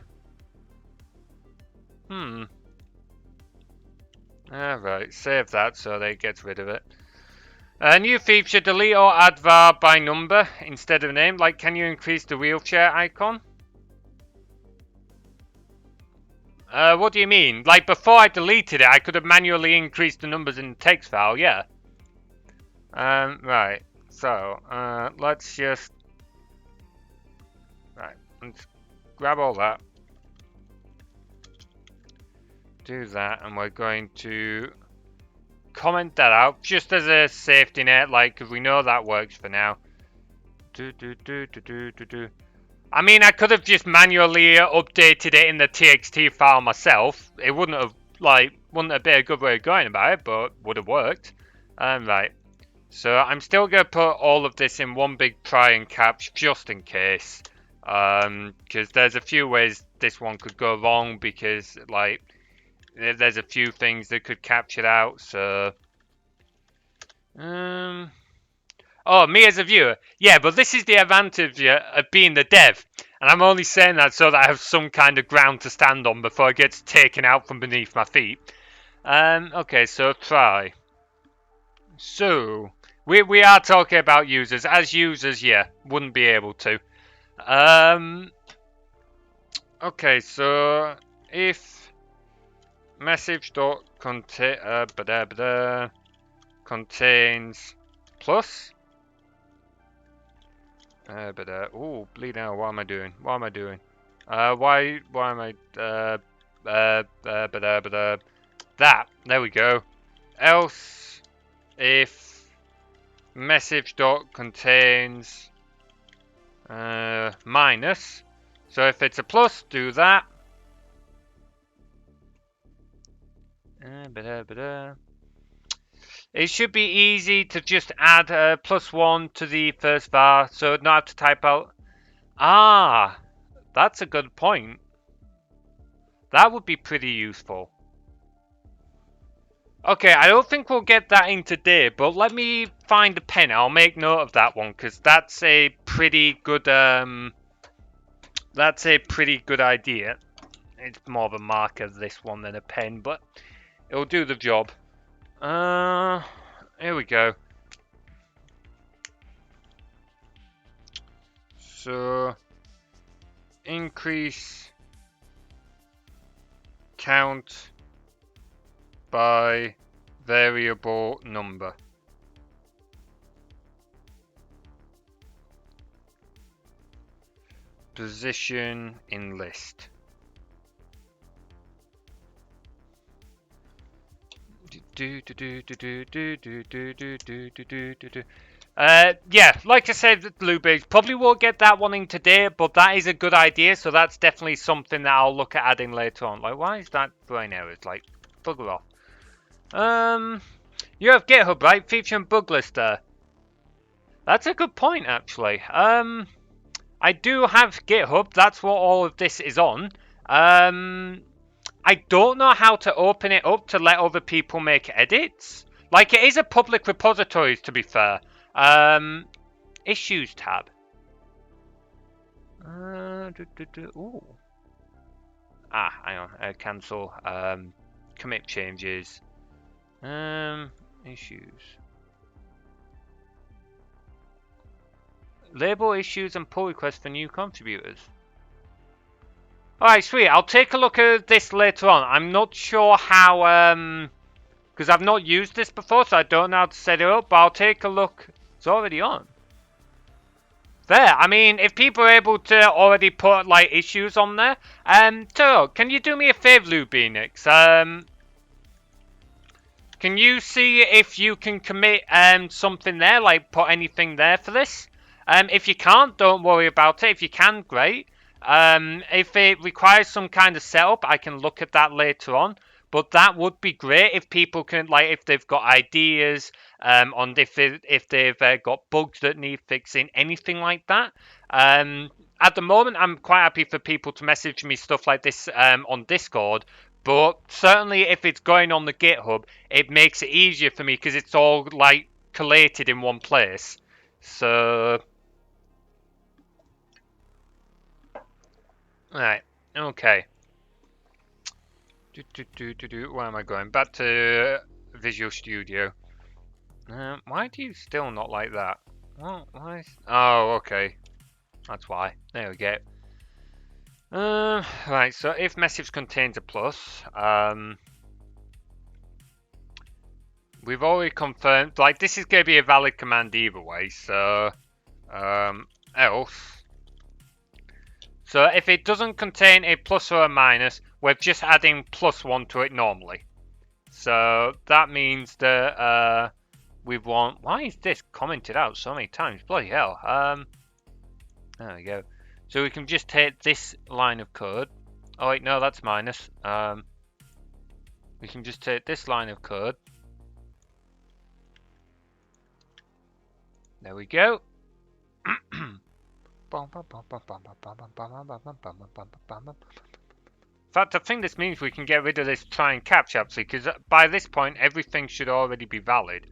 Alright, save that so that it gets rid of it. A new feature, delete or add var by number instead of name. Like, can you increase the wheelchair icon? What do you mean? Like, before I deleted it, I could have manually increased the numbers in the text file, yeah. Right, so, let's just... Right, let's grab all that. do that, and we're going to comment that out just as a safety net, like, because we know that works for now. I mean, I could have just manually updated it in the TXT file myself. It wouldn't have been a good way of going about it, but would have worked. Right. So I'm still gonna put all of this in one big try and catch just in case. Because there's a few ways this one could go wrong, because like there's a few things that could catch it out. So oh, me as a viewer. Yeah, but this is the advantage of being the dev. And I'm only saying that so that I have some kind of ground to stand on before it gets taken out from beneath my feet. Okay, so try. So, we are talking about users. As users, yeah, wouldn't be able to. Okay, so if message.contains plus. Oh, bleed out. What am I doing? What am I doing? Why am I, that. There we go. Else, if message.contains, minus. So if it's a plus, do that. It should be easy to just add +1 to the first var, so not have to type out. Ah, that's a good point. That would be pretty useful. Okay, I don't think we'll get that in today, but let me find a pen. I'll make note of that one, because that's a pretty good idea. It's more of a marker, this one, than a pen, but it'll do the job. Here we go. So, increase count by variable number. Position in list. Yeah, like I said, Blueberries, probably won't get that one in today, but that is a good idea, so that's definitely something that I'll look at adding later on. Like, why is that throwing errors? Like, bugger off. You have GitHub, right? Featuring bug lister. That's a good point, actually. I do have GitHub. That's what all of this is on. I don't know how to open it up to let other people make edits. Like, it is a public repository, to be fair. Issues tab. Ooh. Ah, hang on. Cancel. Commit changes. Issues. Label issues and pull requests for new contributors. Alright, sweet. I'll take a look at this later on. I'm not sure how, because I've not used this before, so I don't know how to set it up, but I'll take a look. It's already on. There. I mean, if people are able to already put, like, issues on there. So, can you do me a favor, Lubinix? Can you see if you can commit, something there, like, put anything there for this? If you can't, don't worry about it. If you can, great. If it requires some kind of setup, I can look at that later on. But that would be great if people can, like, if they've got ideas, on if they've got bugs that need fixing, anything like that. At the moment, I'm quite happy for people to message me stuff like this on Discord. But certainly, if it's going on the GitHub, it makes it easier for me because it's all like collated in one place. So. Right, okay. Where am I going? Back to Visual Studio. Why do you still not like that? What? Why? Oh, okay. That's why. There we go. Right, so if message contains a plus, we've already confirmed, like, this is going to be a valid command either way, so, else. So if it doesn't contain a plus or a minus, we're just adding +1 to it normally. So that means that we want. Why is this commented out so many times? Bloody hell. There we go. So we can just take this line of code. Oh wait, no, that's minus. We can just take this line of code. There we go. In fact, I think this means we can get rid of this try and catch actually, because by this point everything should already be valid.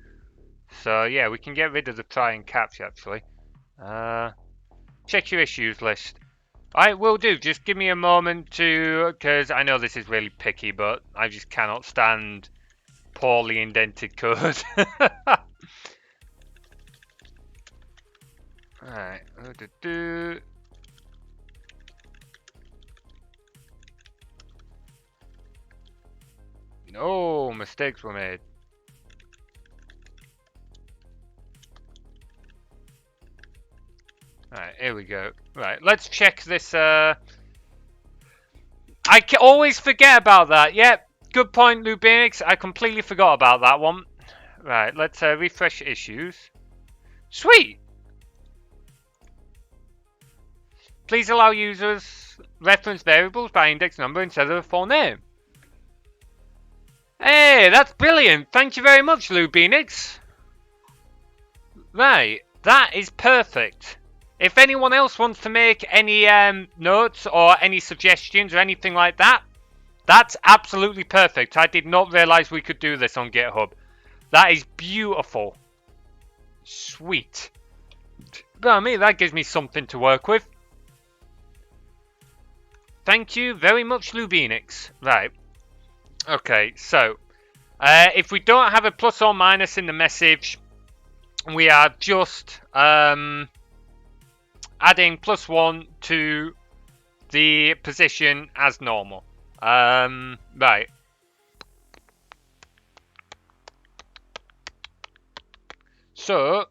So yeah, we can get rid of the try and catch actually. Check your issues list. I will do. Just give me a moment to, because I know this is really picky, but I just cannot stand poorly indented code. Alright. No mistakes were made. Alright, here we go. Right, let's check this. I always forget about that. Yep, good point, Lubinix. I completely forgot about that one. Right, let's refresh issues. Sweet! Please allow users reference variables by index number instead of a full name. Hey, that's brilliant. Thank you very much, Lubinix. Right, that is perfect. If anyone else wants to make any notes or any suggestions or anything like that, that's absolutely perfect. I did not realize we could do this on GitHub. That is beautiful. Sweet. Well, I mean, that gives me something to work with. Thank you very much, Lubinix. Right. Okay, so if we don't have a plus or minus in the message, we are just adding +1 to the position as normal. Right. So,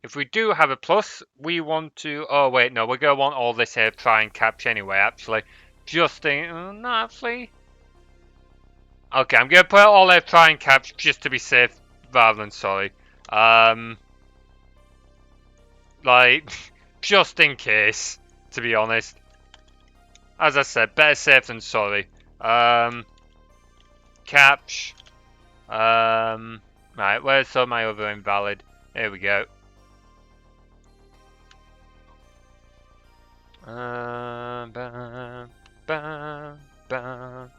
if we do have a plus, we want to... Oh, wait, no, we're going to want all this here try and catch anyway, actually. Just think... no, actually... Okay, I'm going to put all there try and catch just to be safe rather than sorry. Like... just in case, to be honest. As I said, better safe than sorry. Catch. Right, where's some of my other invalid? Here we go. Bam, bam, bam, bam,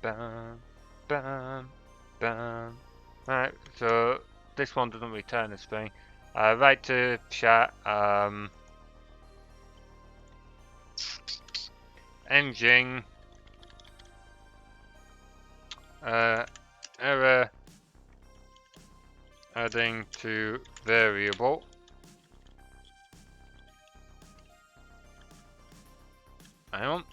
bam, bam, bam. Right, so this one doesn't return a string. Right to chat. Engine. Error. Adding to variable. Hang on.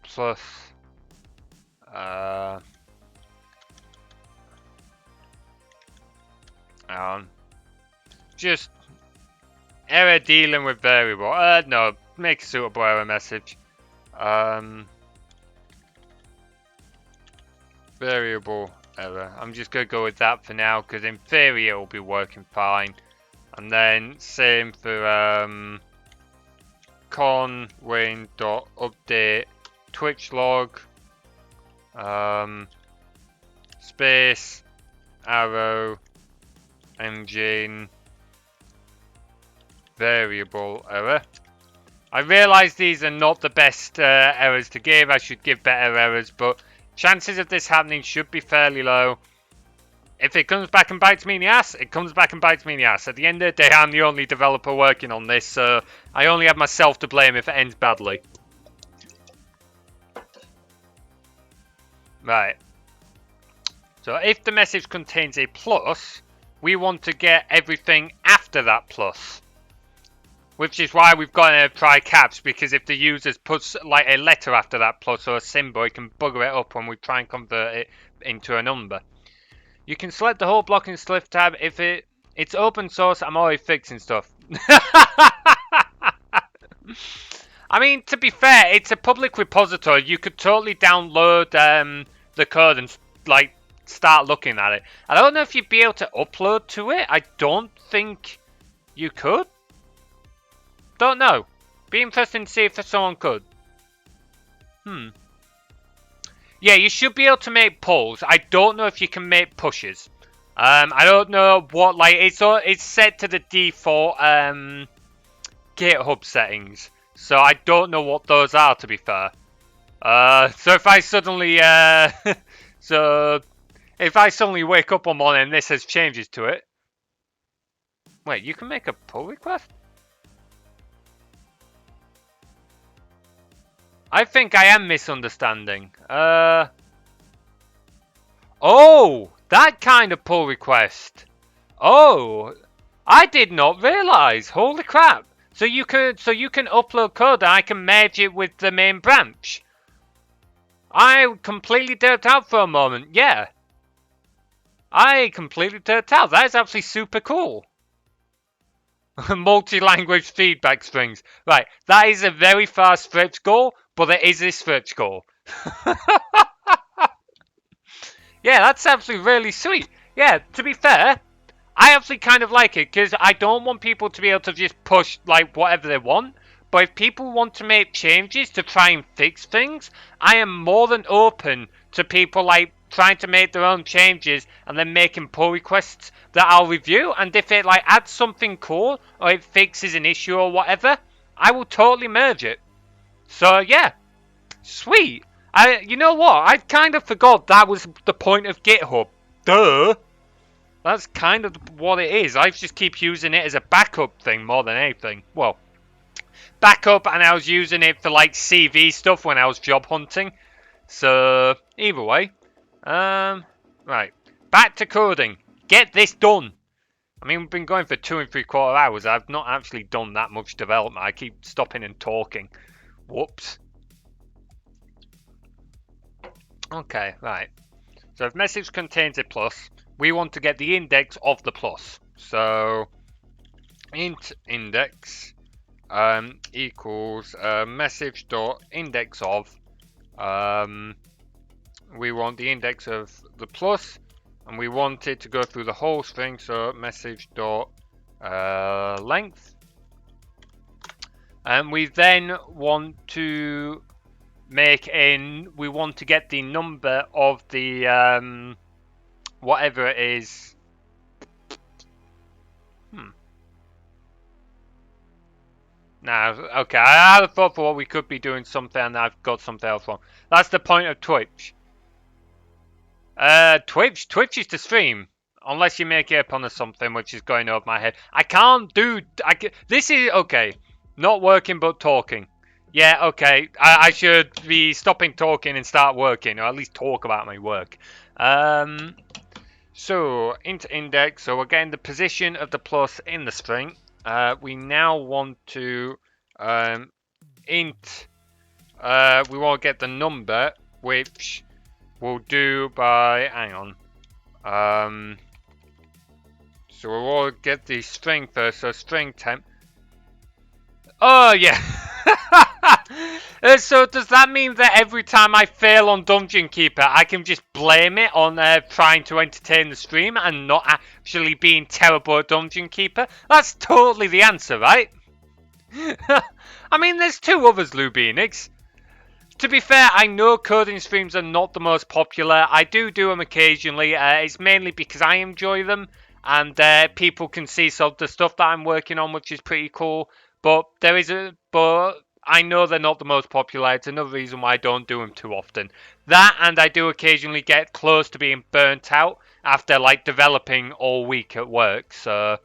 Plus. Just error dealing with variable. No, make a suitable error message. Variable error. I'm just gonna go with that for now because in theory it will be working fine. And then same for conwayne.update Twitch log space arrow engine variable error. I realise these are not the best errors to give. I should give better errors, but chances of this happening should be fairly low. If it comes back and bites me in the ass, it comes back and bites me in the ass. At the end of the day, I'm the only developer working on this, so I only have myself to blame if it ends badly. Right. So if the message contains a plus, we want to get everything after that plus. Which is why we've got to try caps, because if the user puts like a letter after that plus or a symbol, it can bugger it up when we try and convert it into a number. You can select the whole block in the Sliff tab. If it's open source, I'm already fixing stuff. I mean, to be fair, it's a public repository. You could totally download the code and like start looking at it. I don't know if you'd be able to upload to it. I don't think you could. Don't know. Be interesting to see if someone could. Yeah, you should be able to make pulls. I don't know if you can make pushes. I don't know what, like, it's set to the default Github settings. So I don't know what those are, to be fair. So if I suddenly, if I suddenly wake up one morning and this has changes to it. Wait, you can make a pull request? I think I am misunderstanding. Oh, that kind of pull request. Oh, I did not realise. Holy crap! So you can upload code and I can merge it with the main branch. I completely dirt out for a moment. Yeah, I completely dirt out. That is actually super cool. Multi-language feedback strings. Right, that is a very fast stretch goal, but it is a stretch goal. Yeah, that's actually really sweet. Yeah, to be fair, I actually kind of like it because I don't want people to be able to just push like whatever they want. But if people want to make changes to try and fix things, I am more than open to people like trying to make their own changes and then making pull requests that I'll review. And if it like adds something cool or it fixes an issue or whatever, I will totally merge it. So yeah, sweet. You know what? I kind of forgot that was the point of GitHub. Duh. That's kind of what it is. I just keep using it as a backup thing more than anything. Well, backup, and I was using it for like CV stuff when I was job hunting. So either way, right, back to coding. Get this done. I mean, we've been going for 2 3/4 hours. I've not actually done that much development. I keep stopping and talking. Whoops. Okay, right. So if message contains a plus, we want to get the index of the plus. So int index equals message dot index of. We want the index of the plus, and we want it to go through the whole string. So message dot length, and we then want to we want to get the number of the whatever it is. Now, okay, I had a thought for what we could be doing something, and I've got something else wrong. That's the point of Twitch. Twitch is to stream, unless you make it up on something, which is going over my head. I can't do. This is okay. Not working, but talking. Yeah, okay. I should be stopping talking and start working, or at least talk about my work. So int index. So we're getting the position of the plus in the string. We now want to int. We want to get the number, which we'll do by. Hang on. So we will get the string first. So string temp. Oh yeah. So does that mean that every time I fail on Dungeon Keeper, I can just blame it on trying to entertain the stream and not actually being terrible at Dungeon Keeper? That's totally the answer, right? I mean, there's 2 others, Lubinix. To be fair, I know coding streams are not the most popular. I do them occasionally. It's mainly because I enjoy them, and people can see some of the stuff that I'm working on, which is pretty cool. But I know they're not the most popular. It's another reason why I don't do them too often. That, and I do occasionally get close to being burnt out after like developing all week at work. So,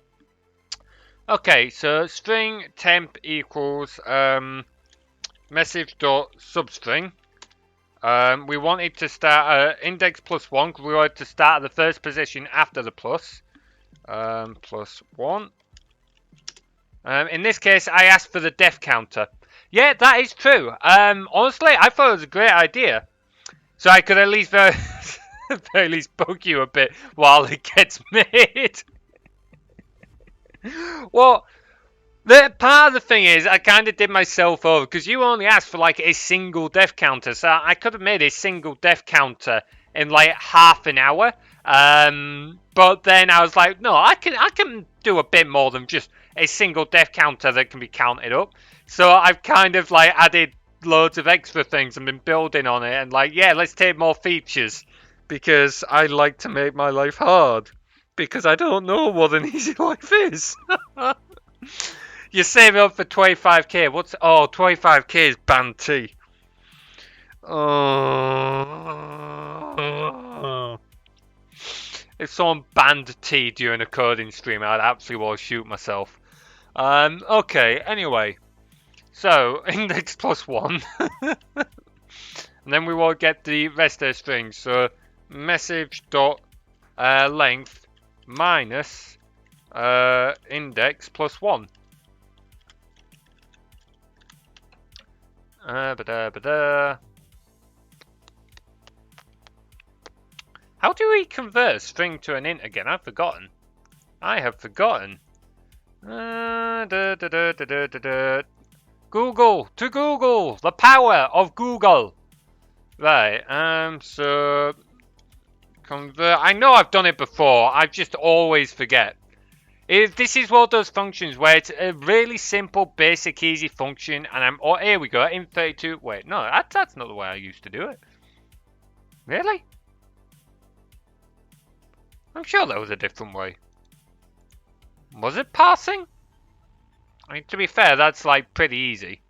okay, so string temp equals message dot substring. We want it to start index +1 because we want it to start at the first position after the plus. +1. In this case, I asked for the def counter. Yeah, that is true. Honestly, I thought it was a great idea. So I could at least very least poke you a bit while it gets made. Well, The part of the thing is, I kind of did myself over because you only asked for like a single death counter, so I could have made a single death counter in like half an hour. But then I was like, no, I can do a bit more than just a single death counter that can be counted up. So I've kind of like added loads of extra things and been building on it, and like, yeah, let's take more features because I like to make my life hard because I don't know what an easy life is. You save up for 25k. What's 25k is band T. Oh. If someone banned T during a coding stream, I'd absolutely want to shoot myself. Okay, anyway. So, index plus 1. And then we will get the rest of the strings. So, message dot length minus index plus 1. How do we convert a string to an int again? I've forgotten. I have forgotten. Google! To Google! The power of Google! Right, so... Convert... I know I've done it before, I just always forget. This is one of those functions where it's a really simple, basic, easy function, and I'm... Oh, here we go, int32... Wait, no, that's not the way I used to do it. Really? I'm sure there was a different way. Was it parsing? I mean, to be fair, that's like pretty easy.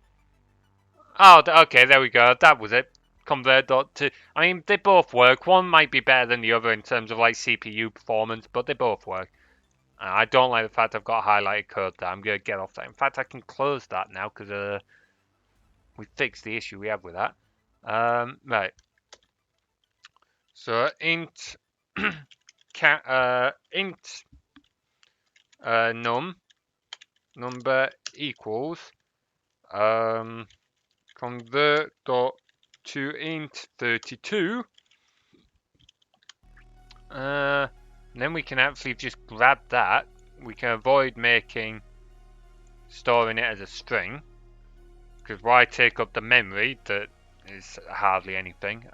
Oh, okay, there we go. That was it. Convert dot to. I mean, they both work. One might be better than the other in terms of like CPU performance, but they both work. I don't like the fact I've got highlighted code there. I'm gonna get off that. In fact, I can close that now because we fixed the issue we had with that. Right. So int int number equals convert dot to int 32. Then we can actually just grab that. We can avoid storing it as a string, because why take up the memory that is hardly anything.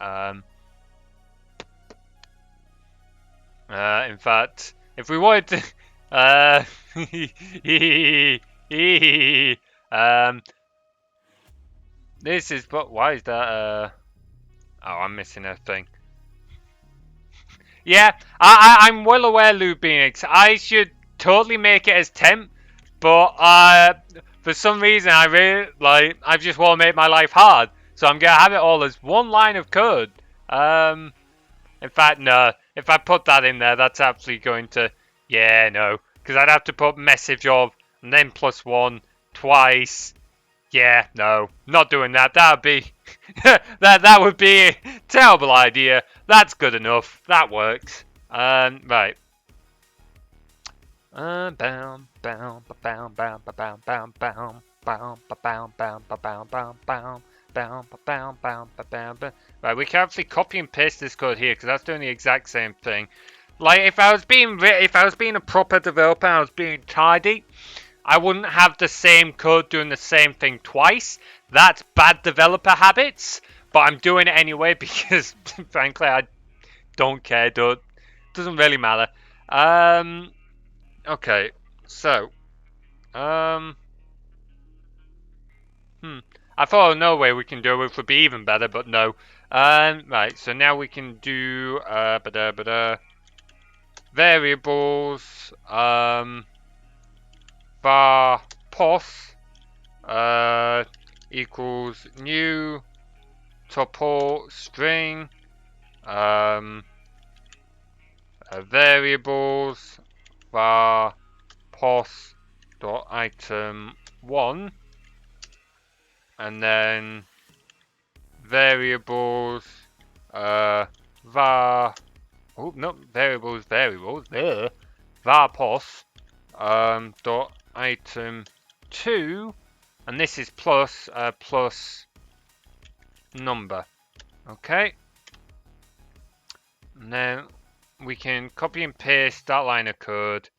In fact, if we wanted to this is, but why is that oh, I'm missing a thing. Yeah, I'm well aware, Lubinix. I should totally make it as temp, but for some reason I just want to make my life hard, so I'm gonna have it all as one line of code. In fact, no. If I put that in there, that's actually going to, yeah, no, because I'd have to put message of and then plus 1 twice. Yeah, no, not doing that. That would be that would be a terrible idea. That's good enough. That works. Right. Right, we can actually copy and paste this code here because that's doing the exact same thing. Like if I was being a proper developer, I was being tidy, I wouldn't have the same code doing the same thing twice. That's bad developer habits, but I'm doing it anyway because, frankly, I don't care. It doesn't really matter. Okay, so, I thought no way we can do it would be even better, but no. Right, so now we can do variables, var pos equals new tuple string variables var pos dot item 1, and then variables var var pos dot item 2, and this is plus number. Okay, and then we can copy and paste that line of code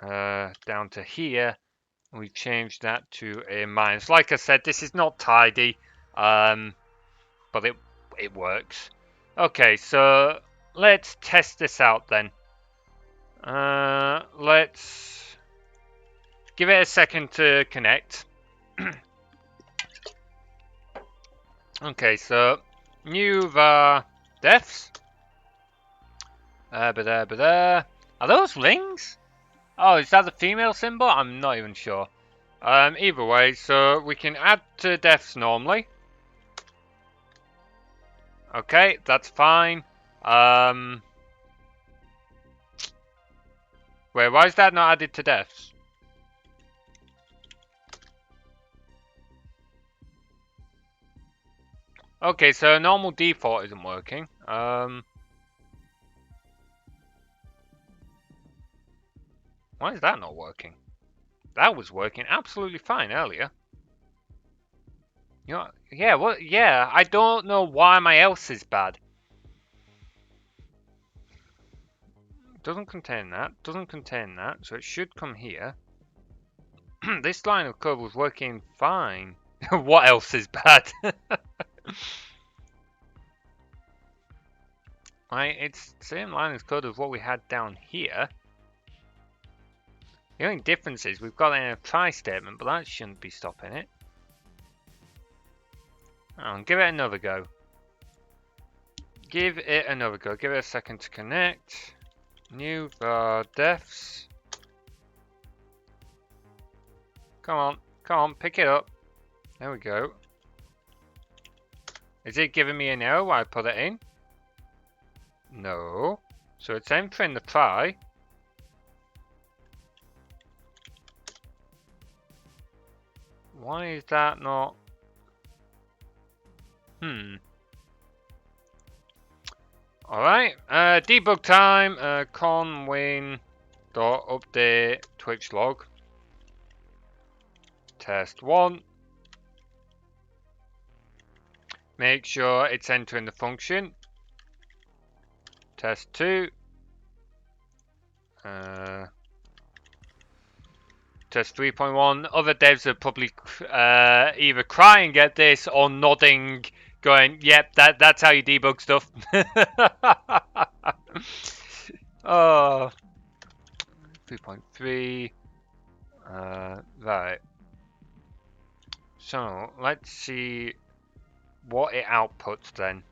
down to here. We changed that to a minus. Like I said, this is not tidy, but it works. Okay, so let's test this out then. Let's give it a second to connect. Okay, so new var defs. Are those rings? Oh, is that the female symbol? I'm not even sure. Either way, so we can add to defs normally. Okay, that's fine. Wait, why is that not added to defs? Okay, so normal default isn't working. Why is that not working? That was working absolutely fine earlier. You know, yeah, what? Yeah, I don't know why my else is bad. Doesn't contain that. Doesn't contain that. So it should come here. This line of code was working fine. What else is bad? Right, it's the same line of code as what we had down here. The only difference is we've got a try statement, but that shouldn't be stopping it. Oh, give it another go. Give it another go. Give it a second to connect. New var defs. Come on, pick it up. There we go. Is it giving me an error while I put it in? No. So it's entering the try. Why is that not? Alright, debug time, conwin.update Twitch log. Test 1. Make sure it's entering the function. Test 2. Test 3.1. Other devs are probably either crying at this or nodding, going, yep, that's how you debug stuff. Oh. 3.3. Right. So, let's see what it outputs then.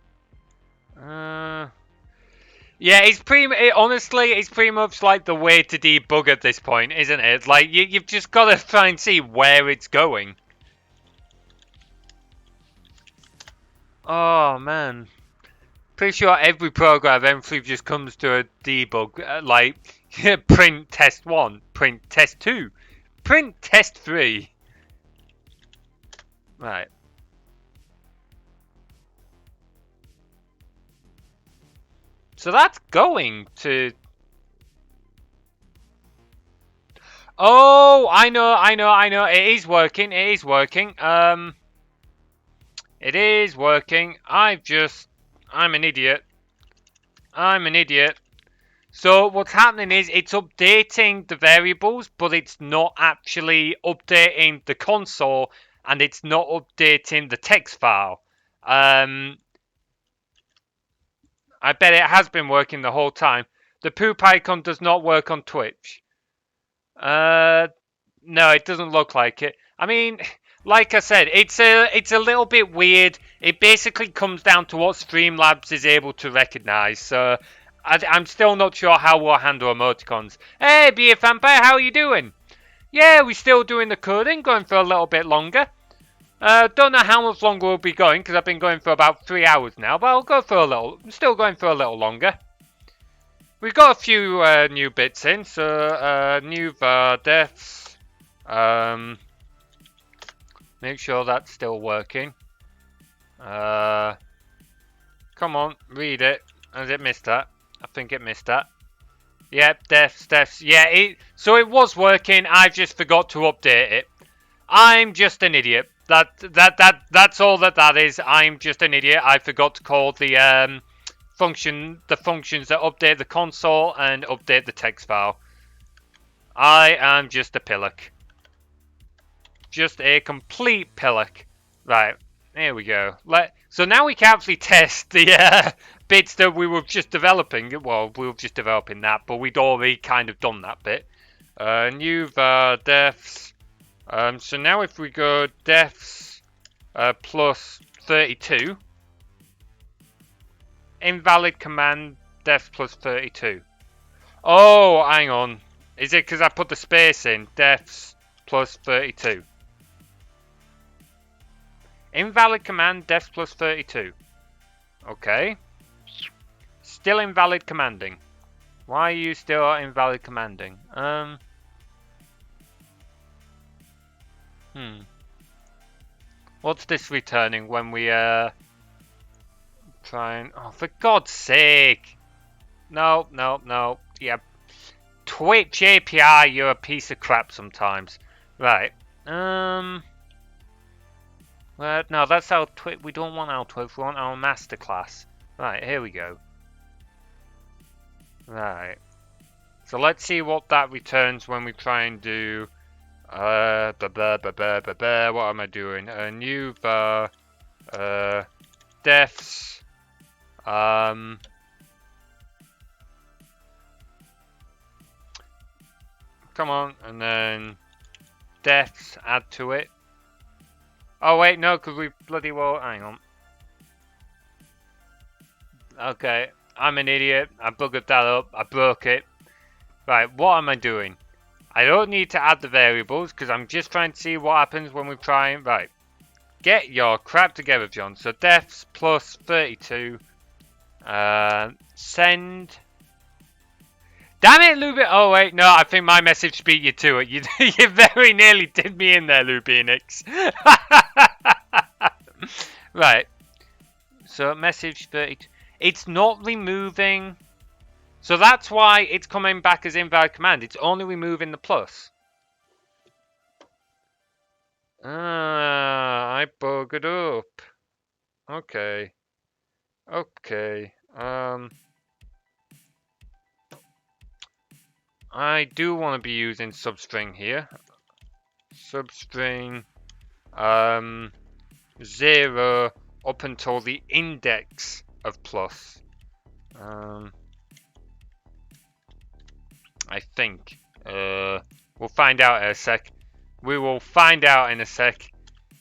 Yeah, honestly, it's pretty much like the way to debug at this point, isn't it? Like, you've just got to try and see where it's going. Oh, man. Pretty sure every program eventually just comes to a debug, like, print test 1, print test 2, print test 3. Right. So that's going to... Oh, I know. It is working. It is working. I'm an idiot. So what's happening is it's updating the variables, but it's not actually updating the console, and it's not updating the text file. I bet it has been working the whole time. The poop icon does not work on Twitch. No, it doesn't look like it. I mean, like I said, it's a little bit weird. It basically comes down to what Streamlabs is able to recognize. So I'm still not sure how we'll handle emoticons. Hey, BF Vampire, how are you doing? Yeah, we're still doing the coding, going for a little bit longer. Don't know how much longer we'll be going, because I've been going for about 3 hours now, but I'll go for a little, I'm still going for a little longer. We've got a few new bits in, so new var defs. Make sure that's still working. Come on, read it. Has it missed that? I think it missed that. Yep, defs. Yeah, so it was working, I just forgot to update it. I'm just an idiot. That's all that is. I'm just an idiot. I forgot to call the functions that update the console and update the text file. I am just a pillock. just a complete pillock. Right, here we go. So now we can actually test the bits that we were just developing. Well, we were just developing that, but we'd already kind of done that bit. New var defs. So now if we go defs plus 32, invalid command defs plus 32. Oh, hang on. Is it because I put the space in? Defs plus 32. Invalid command defs plus 32. Okay. Still invalid commanding. Why are you still invalid commanding? What's this returning when we try and... Oh, for God's sake! No, no, no. Yeah. Twitch API, you're a piece of crap sometimes. Right. Well, no, that's our Twitch. We don't want our Twitch. We want our masterclass. Right, here we go. Right. So let's see what that returns when we try and do... what am I doing? New var... defs... Come on, and then... defs, add to it. Oh wait, no, because we bloody well... Hang on. Okay, I'm an idiot. I buggered that up. I broke it. Right, what am I doing? I don't need to add the variables because I'm just trying to see what happens when we try and... Right. Get your crap together, John. So defs plus 32. Send. Damn it, Lubin. Oh, wait. No, I think my message beat you to it. You very nearly did me in there, Lubinix. Right. So message 32. It's not removing... So that's why it's coming back as invalid command. It's only removing the plus. I buggered up. Okay. Okay. I do want to be using substring here. Substring 0 up until the index of plus. I think. We'll find out in a sec. We will find out in a sec.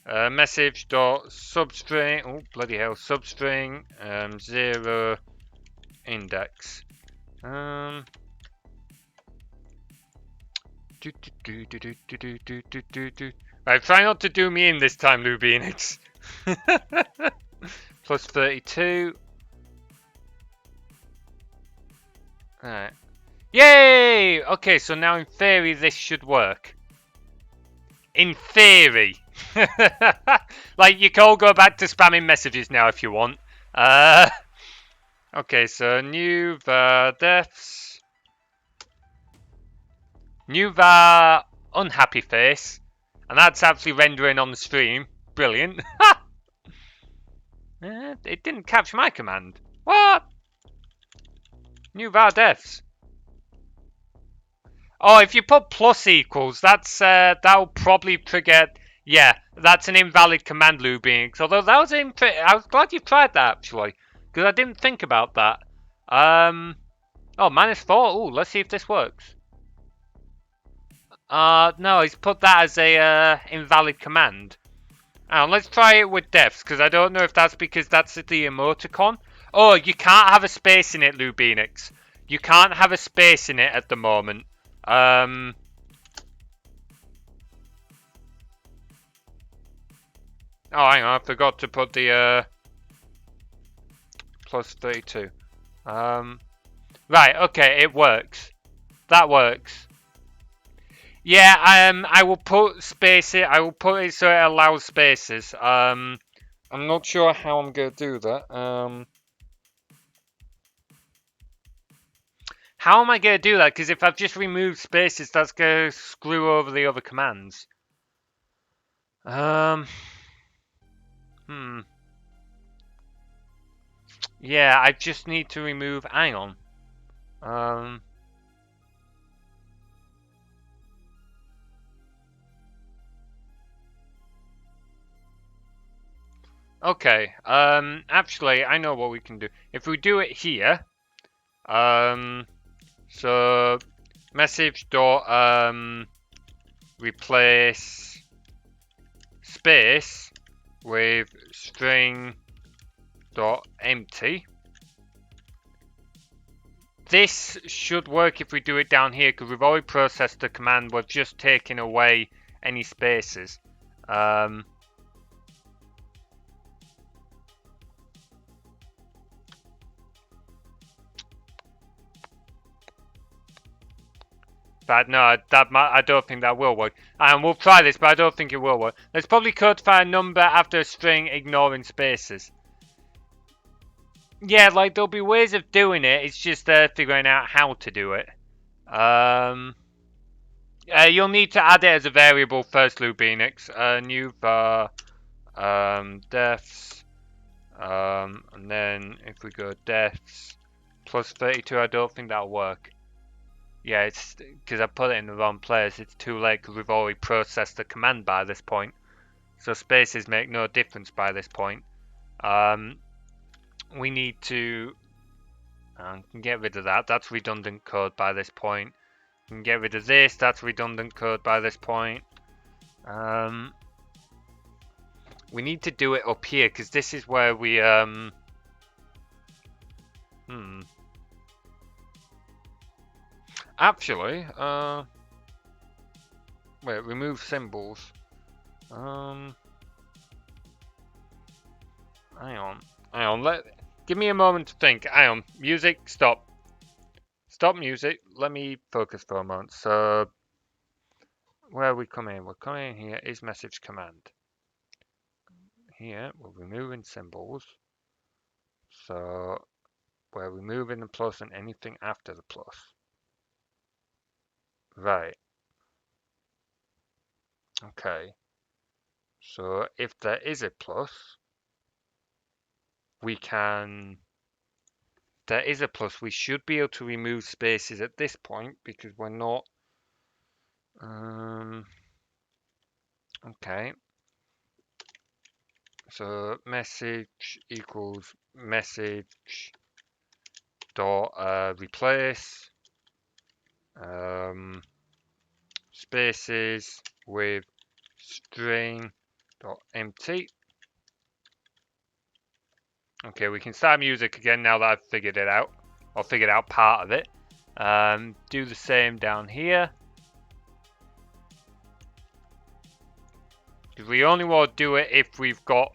Message dot substring. Oh bloody hell! Substring 0 index. Right, try not to do me in this time, Lubinix. Plus 32. Alright. Yay! Okay, so now in theory this should work. In theory. Like, you can all go back to spamming messages now if you want. Okay, so new var defs. New var unhappy face. And that's actually rendering on the stream. Brilliant. It didn't catch my command. What? New var defs. Oh, if you put plus equals, that'll probably trigger. Yeah, that's an invalid command, Lubinix. Although that was I was glad you tried that actually, because I didn't think about that. Oh, -4. Oh, let's see if this works. No, he's put that as a invalid command. Now let's try it with defs, because I don't know if that's because that's the emoticon. Oh, you can't have a space in it, Lubinix. You can't have a space in it at the moment. Oh, hang on, I forgot to put the plus 32. Right, okay, it works. That works. Yeah, I will put space it. I will put it so it allows spaces. I'm not sure how I'm gonna do that. How am I going to do that? Because if I've just removed spaces, that's going to screw over the other commands. Yeah, I just need to remove... Hang on. Okay. Actually, I know what we can do. If we do it here, so message dot replace space with string dot empty. This should work if we do it down here because we've already processed the command. We've just taken away any spaces. But no, I don't think that will work. And we'll try this, but I don't think it will work. Let's probably codify a number after a string ignoring spaces. Yeah, like there'll be ways of doing it. It's just figuring out how to do it. You'll need to add it as a variable first, Lubinix. New var defs. And then if we go defs plus 32, I don't think that'll work. Yeah, it's because I put it in the wrong place. It's too late because we've already processed the command by this point. So spaces make no difference by this point. We need to get rid of that. That's redundant code by this point. We can get rid of this. That's redundant code by this point. We need to do it up here because this is where we Actually, wait, remove symbols. Hang on. Give me a moment to think. Hang on. Music, stop. Stop music. Let me focus for a moment. So, where are we coming? We're coming here. Is message command. Here, we're removing symbols. So, we're removing the plus and anything after the plus. Right. Okay. So if there is a plus, we can... There is a plus. We should be able to remove spaces at this point because we're not... Okay. So message equals message dot replace spaces with string dot empty. Okay, we can start music again now that I've figured it out, or figured out part of it. Do the same down here. Because we only want to do it if we've got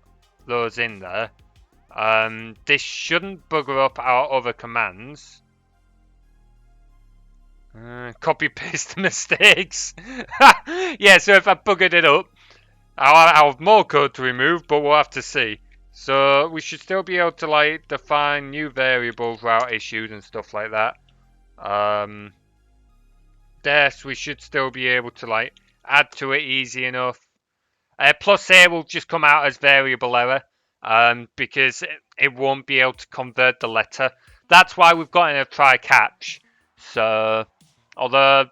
those in there. This shouldn't bugger up our other commands. Copy paste the mistakes. Yeah, so if I buggered it up, I'll have more code to remove, but we'll have to see. So we should still be able to like define new variables without issues and stuff like that. This we should still be able to like add to it easy enough. Plus here will just come out as variable error because it won't be able to convert the letter. That's why we've got in a try catch. So although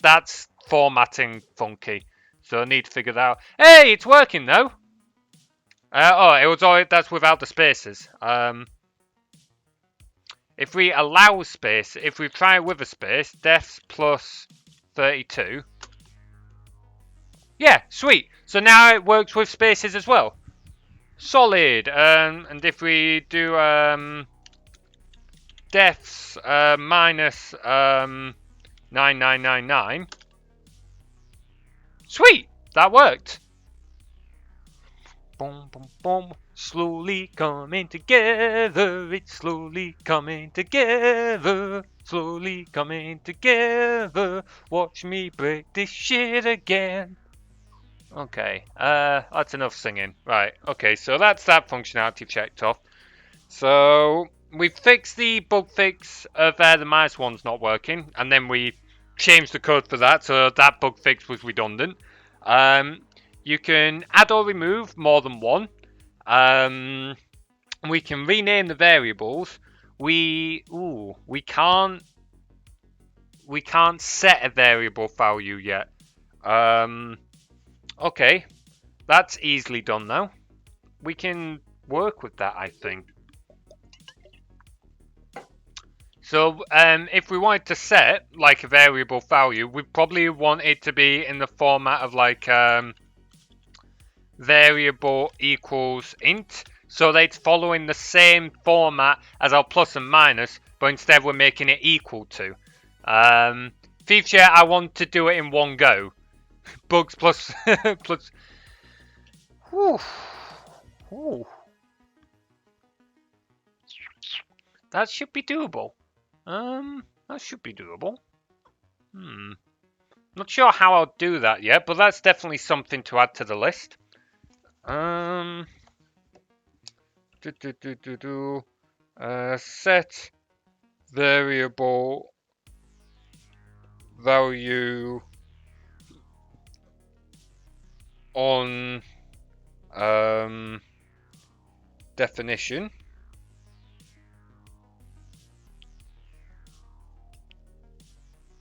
that's formatting funky, so I need to figure that out. Hey, it's working though. Oh, it was already, that's without the spaces. If we allow space, if we try with a space, defs plus 32. Yeah, sweet. So now it works with spaces as well. Solid. And if we do defs minus 9999. Sweet, that worked. Boom, boom, boom. Slowly coming together. It's slowly coming together. Slowly coming together. Watch me break this shit again. Okay, that's enough singing. Right, okay, so that's that functionality checked off. So we fixed the bug fix of the -1's not working, and then we changed the code for that, so that bug fix was redundant. You can add or remove more than one. We can rename the variables. We can't set a variable value yet. Okay, that's easily done now. We can work with that, I think. So if we wanted to set like a variable value, we probably want it to be in the format of like variable equals int, so that it's following the same format as our plus and minus, but instead we're making it equal to. Future, I want to do it in one go. Bugs plus plus. Whew. Ooh. That should be doable. That should be doable. Not sure how I'll do that yet, but that's definitely something to add to the list. Set variable value on definition.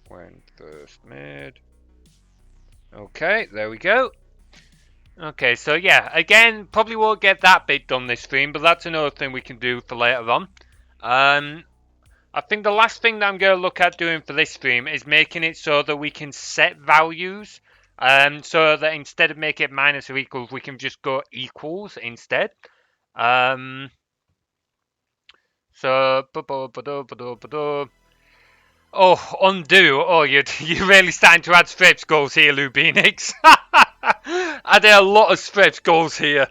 When first made. Okay, there we go. Okay, so yeah, again, probably won't get that bit done this stream, but that's another thing we can do for later on. I think the last thing that I'm going to look at doing for this stream is making it so that we can set values. So that instead of make it minus or equals, we can just go equals instead. Oh, undo. Oh, you're really starting to add stretch goals here, Lubinix. I did a lot of stretch goals here.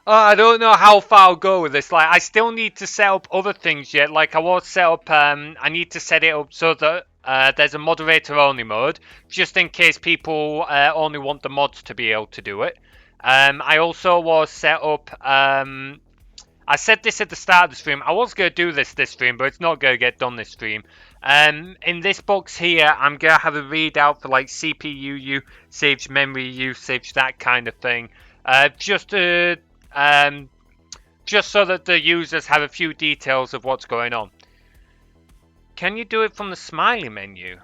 I don't know how far I'll go with this. Like, I still need to set up other things yet. Like, I will set up. I need to set it up so that there's a moderator only mode, just in case people only want the mods to be able to do it. I also was set up. I said this at the start of the stream. I was going to do this stream, but it's not going to get done this stream. In this box here, I'm going to have a readout for like CPU usage, memory usage, that kind of thing. Just so that the users have a few details of what's going on. Can you do it from the smiley menu?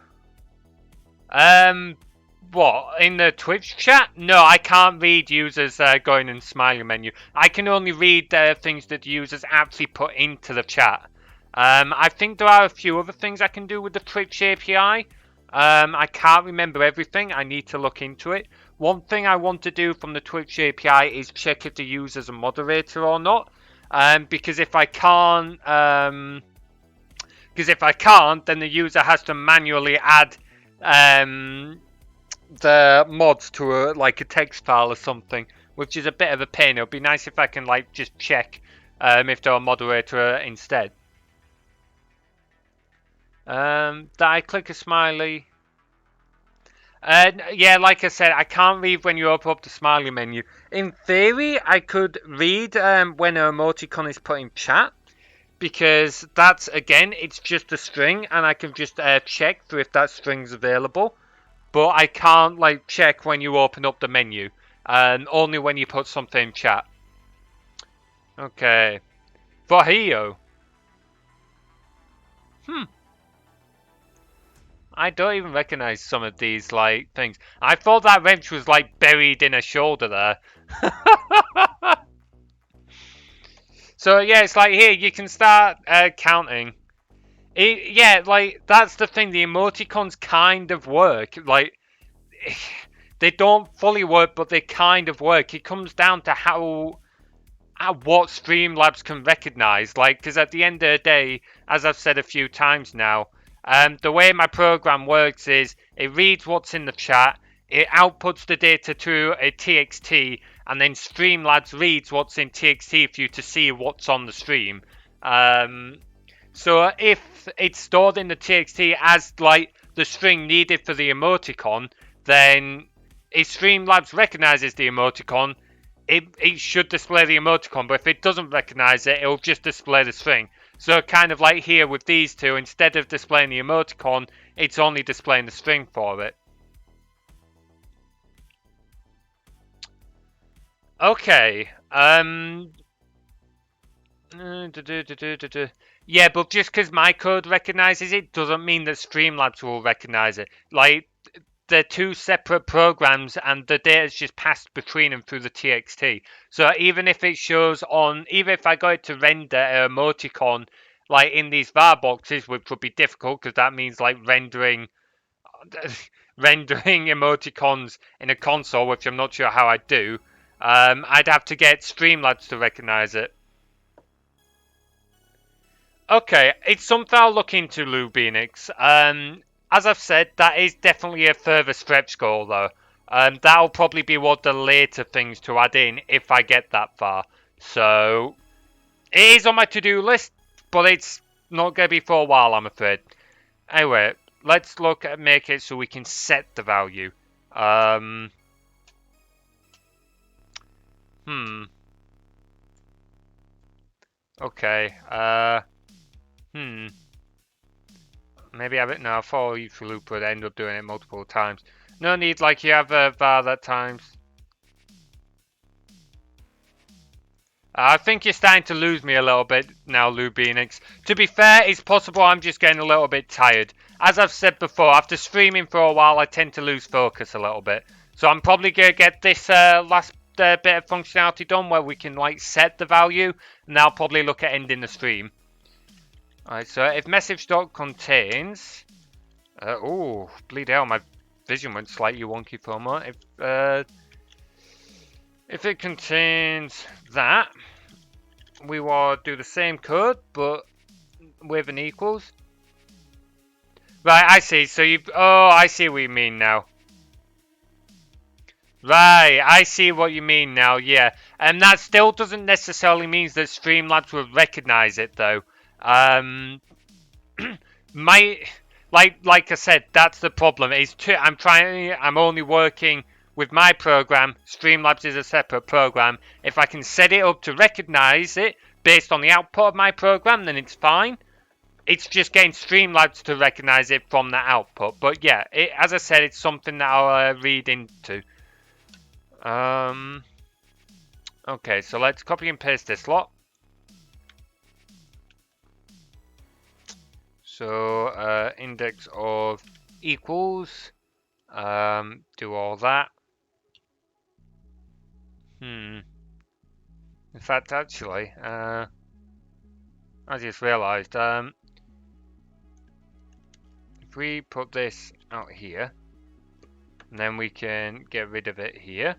What, in the Twitch chat? No, I can't read users going in the smiley menu. I can only read things that users actually put into the chat. I think there are a few other things I can do with the Twitch API. I can't remember everything. I need to look into it. One thing I want to do from the Twitch API is check if the user's a moderator or not. Because if I can't, then the user has to manually add the mods to a text file or something, which is a bit of a pain. It would be nice if I can just check if they're a moderator instead. Did I click a smiley? Yeah, like I said, I can't read when you open up the smiley menu. In theory, I could read when an emoticon is put in chat, because that's, again, it's just a string, and I can just check for if that string's available. But I can't check when you open up the menu, only when you put something in chat. Okay, Vahio. I don't even recognize some of these things. I thought that wrench was buried in a shoulder there. So yeah, it's here you can start counting. Yeah, that's the thing. The emoticons kind of work. They don't fully work, but they kind of work. It comes down to what Streamlabs can recognize. Because at the end of the day, as I've said a few times now, the way my program works is it reads what's in the chat, it outputs the data to a TXT, and then Streamlabs reads what's in TXT for you to see what's on the stream. So if it's stored in the TXT as the string needed for the emoticon, then if Streamlabs recognizes the emoticon, it should display the emoticon. But if it doesn't recognize it, it'll just display the string. So kind of here with these two, instead of displaying the emoticon, it's only displaying the string for it. Okay. Yeah, but just because my code recognizes it doesn't mean that Streamlabs will recognize it. they're two separate programs and the data is just passed between them through the TXT. So even if it shows on, even if I go to render an emoticon like in these var boxes, which would be difficult because that means like rendering emoticons in a console, which I'm not sure how I'd do. I'd have to get Streamlabs to recognize it. Okay, it's something I'll look into, Lubinix. As I've said, that is definitely a further stretch goal, though. That'll probably be one of the later things to add in if I get that far. So, it is on my to-do list, but it's not going to be for a while, I'm afraid. Anyway, let's look at make it so we can set the value. Okay, maybe I no, for each loop would end up doing it multiple times. No need like you have a var that times. I think you're starting to lose me a little bit now, Lubinix. To be fair, it's possible I'm just getting a little bit tired. As I've said before, after streaming for a while, I tend to lose focus a little bit. So I'm probably going to get this last bit of functionality done where we can like set the value. And I'll probably look at ending the stream. Alright, so if message dot contains... oh, bleed hell, my vision went slightly wonky for a moment. If it contains that, we will do the same code, but with an equals. Right, I see. So you've... Oh, I see what you mean now. Right, I see what you mean now, yeah. And that still doesn't necessarily mean that Streamlabs will recognize it, though. Like I said, that's the problem. I'm only working with my program. Streamlabs is a separate program. If I can set it up to recognize it based on the output of my program, then it's fine. It's just getting Streamlabs to recognize it from the output. But yeah, as I said, it's something that I'll read into. Okay, so let's copy and paste this lot. So index of equals, do all that. In fact, actually, I just realized, if we put this out here, and then we can get rid of it here.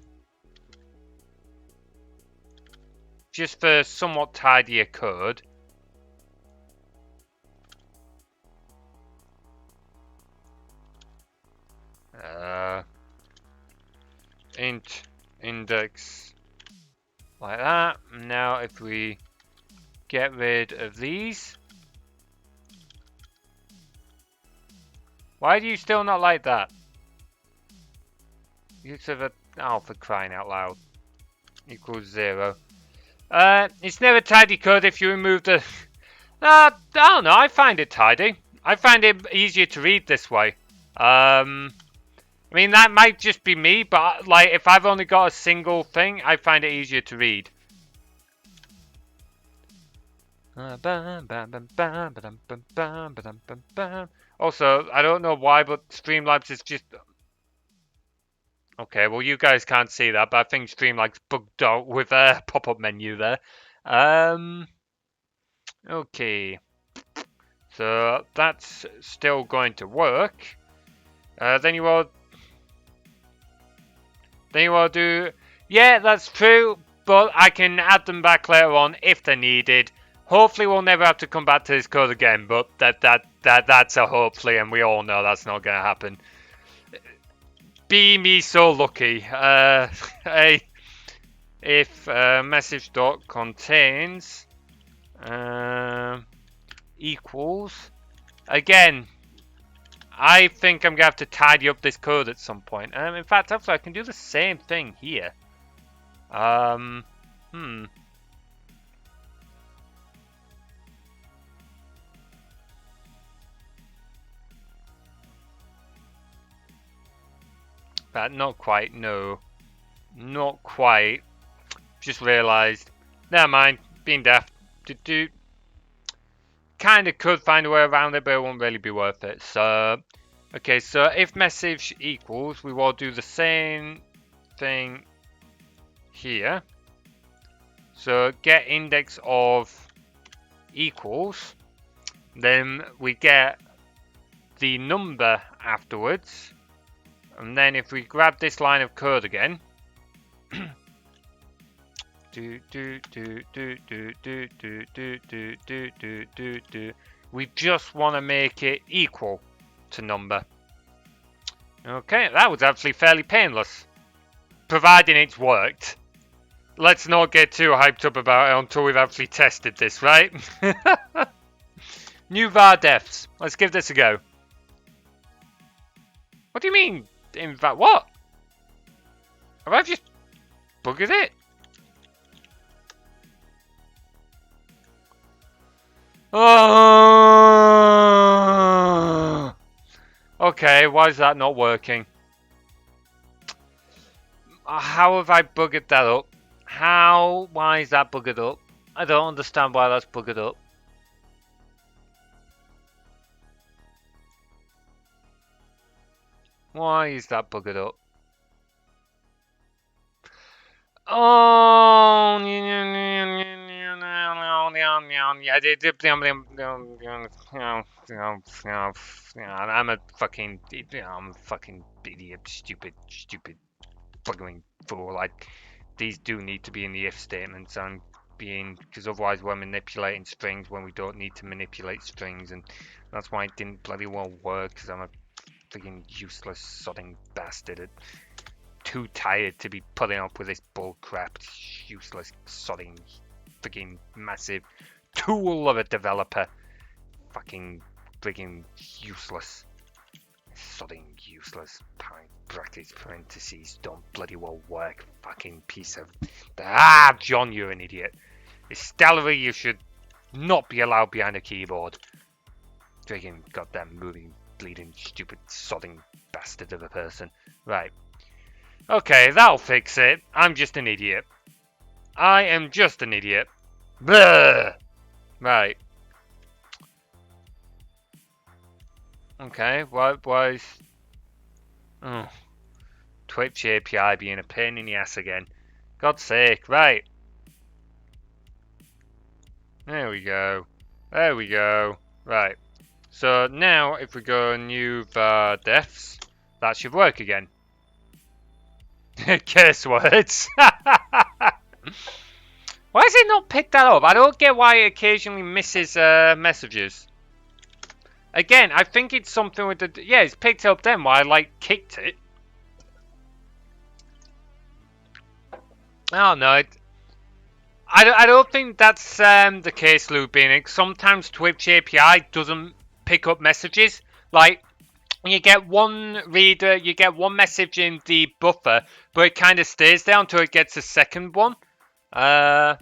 Just for somewhat tidier code. Int index like that. Now if we get rid of these. Why do you still not like that? Use of a... Oh, for crying out loud. Equals 0. It's never tidy code if you remove the... I don't know, I find it tidy. I find it easier to read this way. I mean, that might just be me, but like, if I've only got a single thing, I find it easier to read. Also, I don't know why, but Streamlabs is just... Okay, well, you guys can't see that, but I think Streamlabs bugged out with a pop-up menu there. Okay. So, that's still going to work. Then you will do... Yeah, that's true, but I can add them back later on if they're needed. Hopefully we'll never have to come back to this code again, but that's a hopefully, and we all know that's not going to happen. Be me so lucky. If message dot contains equals, again, I think I'm going to have to tidy up this code at some point. In fact, hopefully I can do the same thing here. But not quite, no. Not quite. Just realised. Never mind, being daft. Kind of could find a way around it, but it won't really be worth it. So, Okay, so if message equals, we will do the same thing here. So get index of equals, then we get the number afterwards, and then if we grab this line of code again, we just want to make it equal to number. Okay, that was actually fairly painless, providing it's worked. Let's not get too hyped up about it until we've actually tested this, right? New var defs. Let's give this a go. What do you mean? In fact, what? Have I just buggered it? Oh! Okay, why is that not working? How have I buggered that up? Why is that buggered up? I don't understand why that's buggered up. Why is that buggered up? Oh, I'm a fucking idiot, stupid bugging fool. These do need to be in the if statements, because otherwise we're manipulating strings when we don't need to manipulate strings, and that's why it didn't bloody well work, because I'm a freaking useless sodding bastard. Too tired to be putting up with this bull crap. Useless sodding freaking massive tool of a developer. Fucking freaking useless. Sodding useless. Brackets, parentheses, don't bloody well work. Fucking piece of... John, you're an idiot. Stellary, you should not be allowed behind a keyboard. Freaking goddamn moving, bleeding, stupid, sodding bastard of a person. Right. Okay, that'll fix it. I'm just an idiot. I am just an idiot. Blah! Right. Okay, why is... Oh. Twitch API being a pain in the ass again. God's sake, right. There we go. There we go. Right. So now, if we go new var defs, that should work again. Curse words. Why has it not picked that up? I don't get why it occasionally misses messages. Again, I think it's something with the... Yeah, it's picked up then while I, kicked it. Oh, no. I don't think that's the case, Lubinix. Sometimes Twitch API doesn't pick up messages. You get one reader, you get one message in the buffer, but it kind of stays there until it gets a second one. Yeah,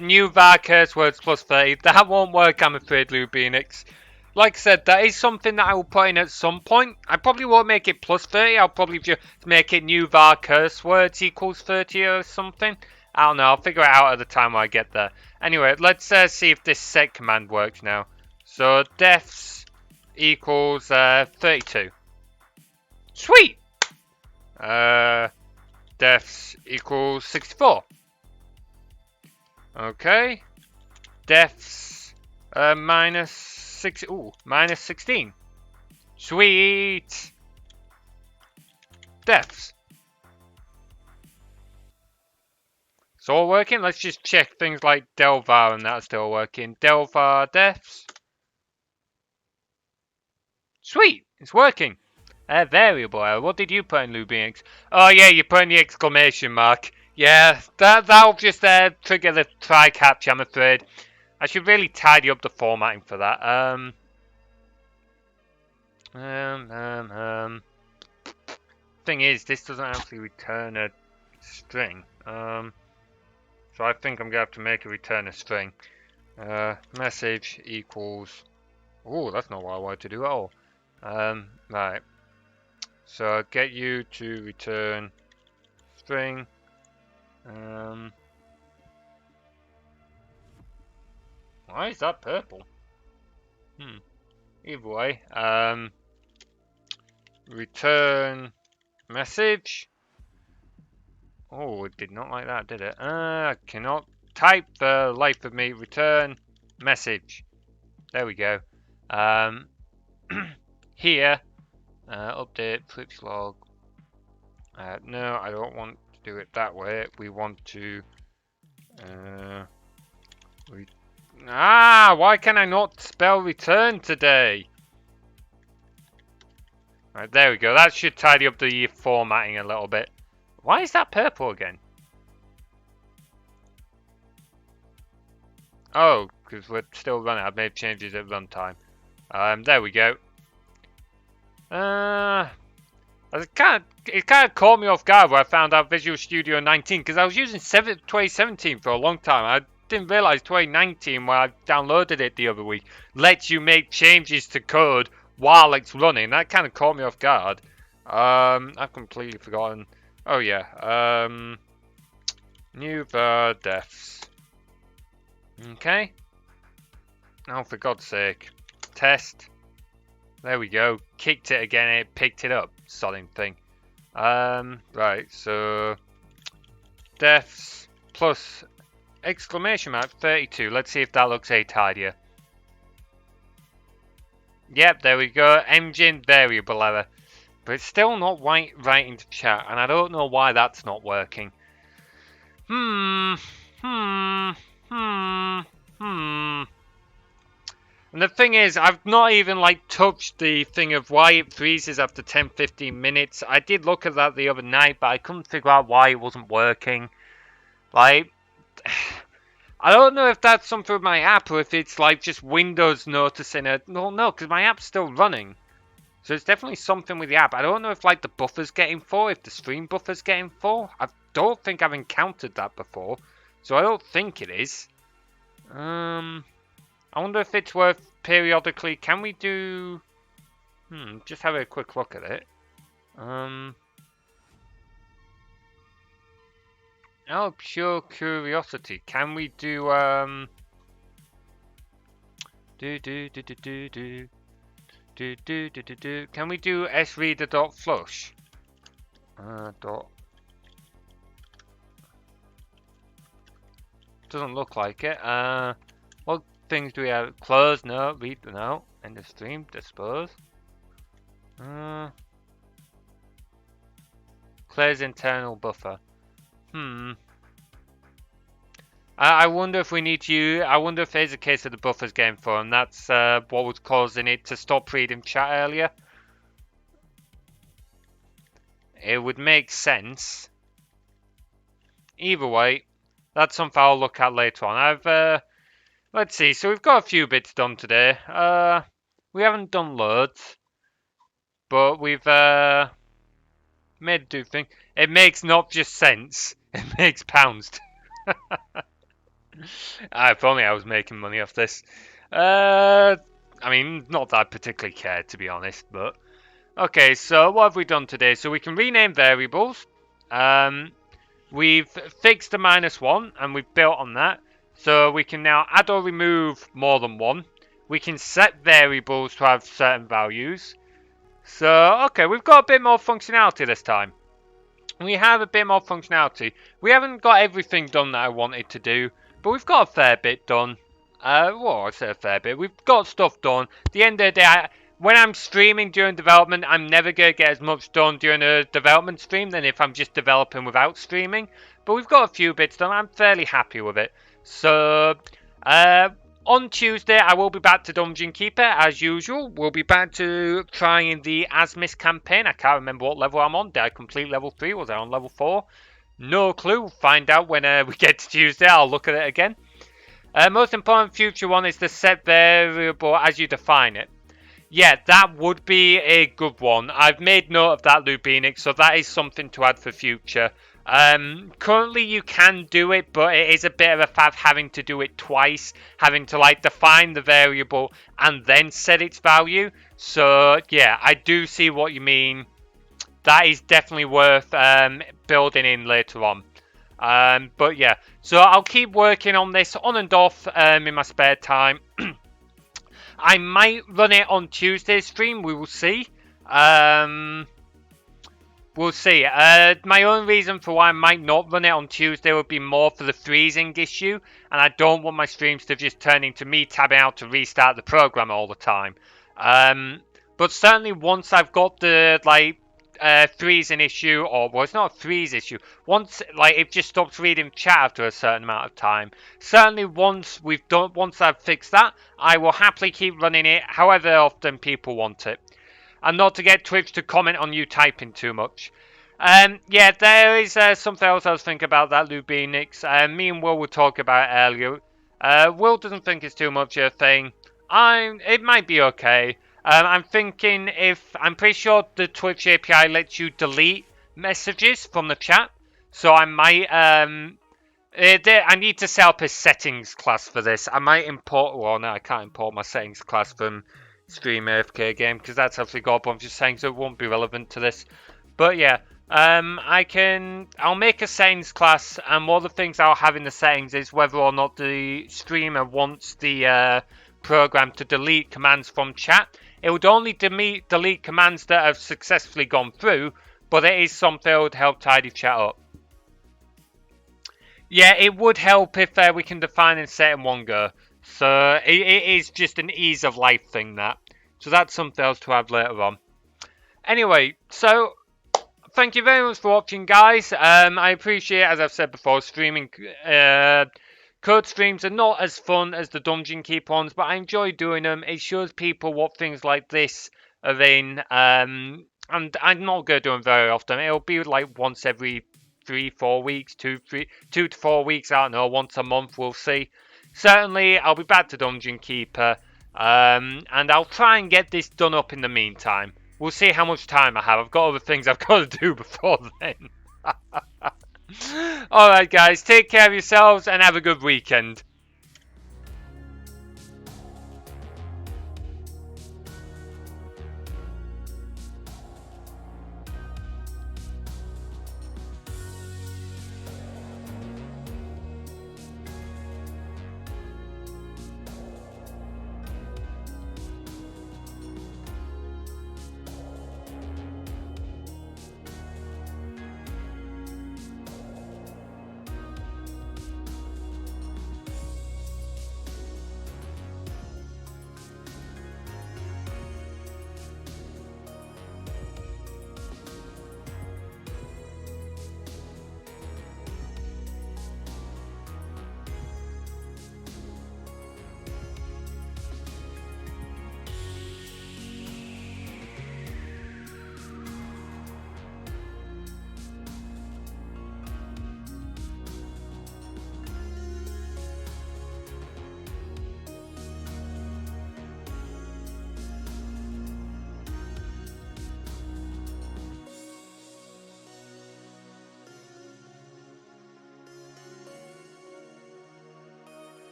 new var curse words plus 30. That won't work, I'm afraid, Lubinix. Like I said, that is something that I will put in at some point. I probably won't make it plus 30. I'll probably just make it new var curse words equals 30 or something. I don't know. I'll figure it out at the time when I get there. Anyway, let's see if this set command works now. So defs equals 32. Sweet! Defs equals 64. Okay. Defs minus 16. Sweet! Defs. It's all working. Let's just check things like delvar and that's still working. Delvar defs. Sweet! It's working. Variable. What did you put in, Lubinix? Oh yeah, you put in the exclamation mark. Yeah, that'll just trigger the try catch, I'm afraid. I should really tidy up the formatting for that. Thing is, this doesn't actually return a string. So I think I'm gonna have to make a return a string. Message equals... Oh, that's not what I wanted to do at all. Right. So get you to return string. Why is that purple? Either way. return message. Oh, it did not like that, did it? I cannot type the life of me. Return message. There we go. Here, update Twitch log. No, I don't want to do it that way. We want to. Why can I not spell return today? Right, there we go. That should tidy up the formatting a little bit. Why is that purple again? Oh, because we're still running. I've made changes at runtime. There we go. It kind of caught me off guard when I found out Visual Studio 19, because I was using 2017 for a long time. I didn't realize 2019 when I downloaded it the other week lets you make changes to code while it's running. That kind of caught me off guard. I've completely forgotten. Oh yeah. New var defs. Okay. Oh, for God's sake. Test. There we go. Kicked it again and it picked it up. Sodding thing. Right, so defs plus exclamation mark 32. Let's see if that looks a tidier. Yep, there we go. Engine variable error. But it's still not right into chat, and I don't know why that's not working. And the thing is, I've not even like touched the thing of why it freezes after 10-15 minutes. I did look at that the other night, but I couldn't figure out why it wasn't working. Like, I don't know if that's something with my app or if it's like just Windows noticing it. No, because my app's still running. So it's definitely something with the app. I don't know if like the buffer's getting full, if the stream buffer's getting full. I don't think I've encountered that before. So I don't think it is. I wonder if it's worth periodically. Can we do... just have a quick look at it. Out of pure curiosity, can we do... Can we do sreader.flush? Doesn't look like it. What things do we have? Close? No. Read? No. End of stream? Dispose? Clears internal buffer. I wonder if we need to. I wonder if there's a case of the buffers getting full, and that's what was causing it to stop reading chat earlier. It would make sense. Either way, that's something I'll look at later on. Let's see. So we've got a few bits done today. We haven't done loads, but we've made do thing. It makes not just sense. It makes pounds. If only I was making money off this. I mean, not that I particularly cared, to be honest, but... Okay, so what have we done today? So we can rename variables. We've fixed the -1, and we've built on that. So we can now add or remove more than one. We can set variables to have certain values. So, okay, we've got a bit more functionality this time. We have a bit more functionality. We haven't got everything done that I wanted to do, but we've got a fair bit done. Well, I say a fair bit. We've got stuff done. At the end of the day, when I'm streaming during development, I'm never going to get as much done during a development stream than if I'm just developing without streaming. But we've got a few bits done. I'm fairly happy with it. So, on Tuesday, I will be back to Dungeon Keeper, as usual. We'll be back to trying the Asmis campaign. I can't remember what level I'm on. Did I complete level 3? Was I on level 4? No clue. Find out when we get to Tuesday. I'll look at it again. Most important future one is the set variable as you define it. Yeah, that would be a good one. I've made note of that, Lubinix, so that is something to add for future. Currently you can do it, but it is a bit of a faff having to do it twice, having to like define the variable and then set its value. So yeah, I do see what you mean. That is definitely worth building in later on. But yeah, so I'll keep working on this on and off in my spare time. I might run it on Tuesday's stream, we will see. We'll see. My only reason for why I might not run it on Tuesday would be more for the freezing issue, and I don't want my streams to just turn into me tabbing out to restart the program all the time. But certainly once I've got the freezing issue, or well, it's not a freeze issue. Once it just stops reading chat after a certain amount of time. Certainly once I've fixed that, I will happily keep running it however often people want it. And not to get Twitch to comment on you typing too much. Yeah, there is something else I was thinking about that, Lubinix. Me and Will were talking about it earlier. Will doesn't think it's too much of a thing. It might be okay. I'm thinking I'm pretty sure the Twitch API lets you delete messages from the chat. So I might, I need to set up a settings class for this. I might import, well no, I can't import my settings class from Stream AFK game because that's actually got a bunch of settings that won't be relevant to this. But yeah, I'll make a settings class, and one of the things I'll have in the settings is whether or not the streamer wants the program to delete commands from chat. It would only delete commands that have successfully gone through, but it is something that would help tidy chat up. Yeah, it would help if we can define and set in one go. So it is just an ease of life thing, that. So that's something else to have later on. Anyway, so thank you very much for watching, guys. I appreciate, as I've said before, streaming. Code streams are not as fun as the Dungeon Keep ones, but I enjoy doing them. It shows people what things like this are in. And I'm not going to do them very often. It'll be like once every 3-4 weeks, 2 to 4 weeks. I don't know, once a month. We'll see. Certainly, I'll be back to Dungeon Keeper, and I'll try and get this done up in the meantime. We'll see how much time I have. I've got other things I've got to do before then. Alright guys, take care of yourselves and have a good weekend.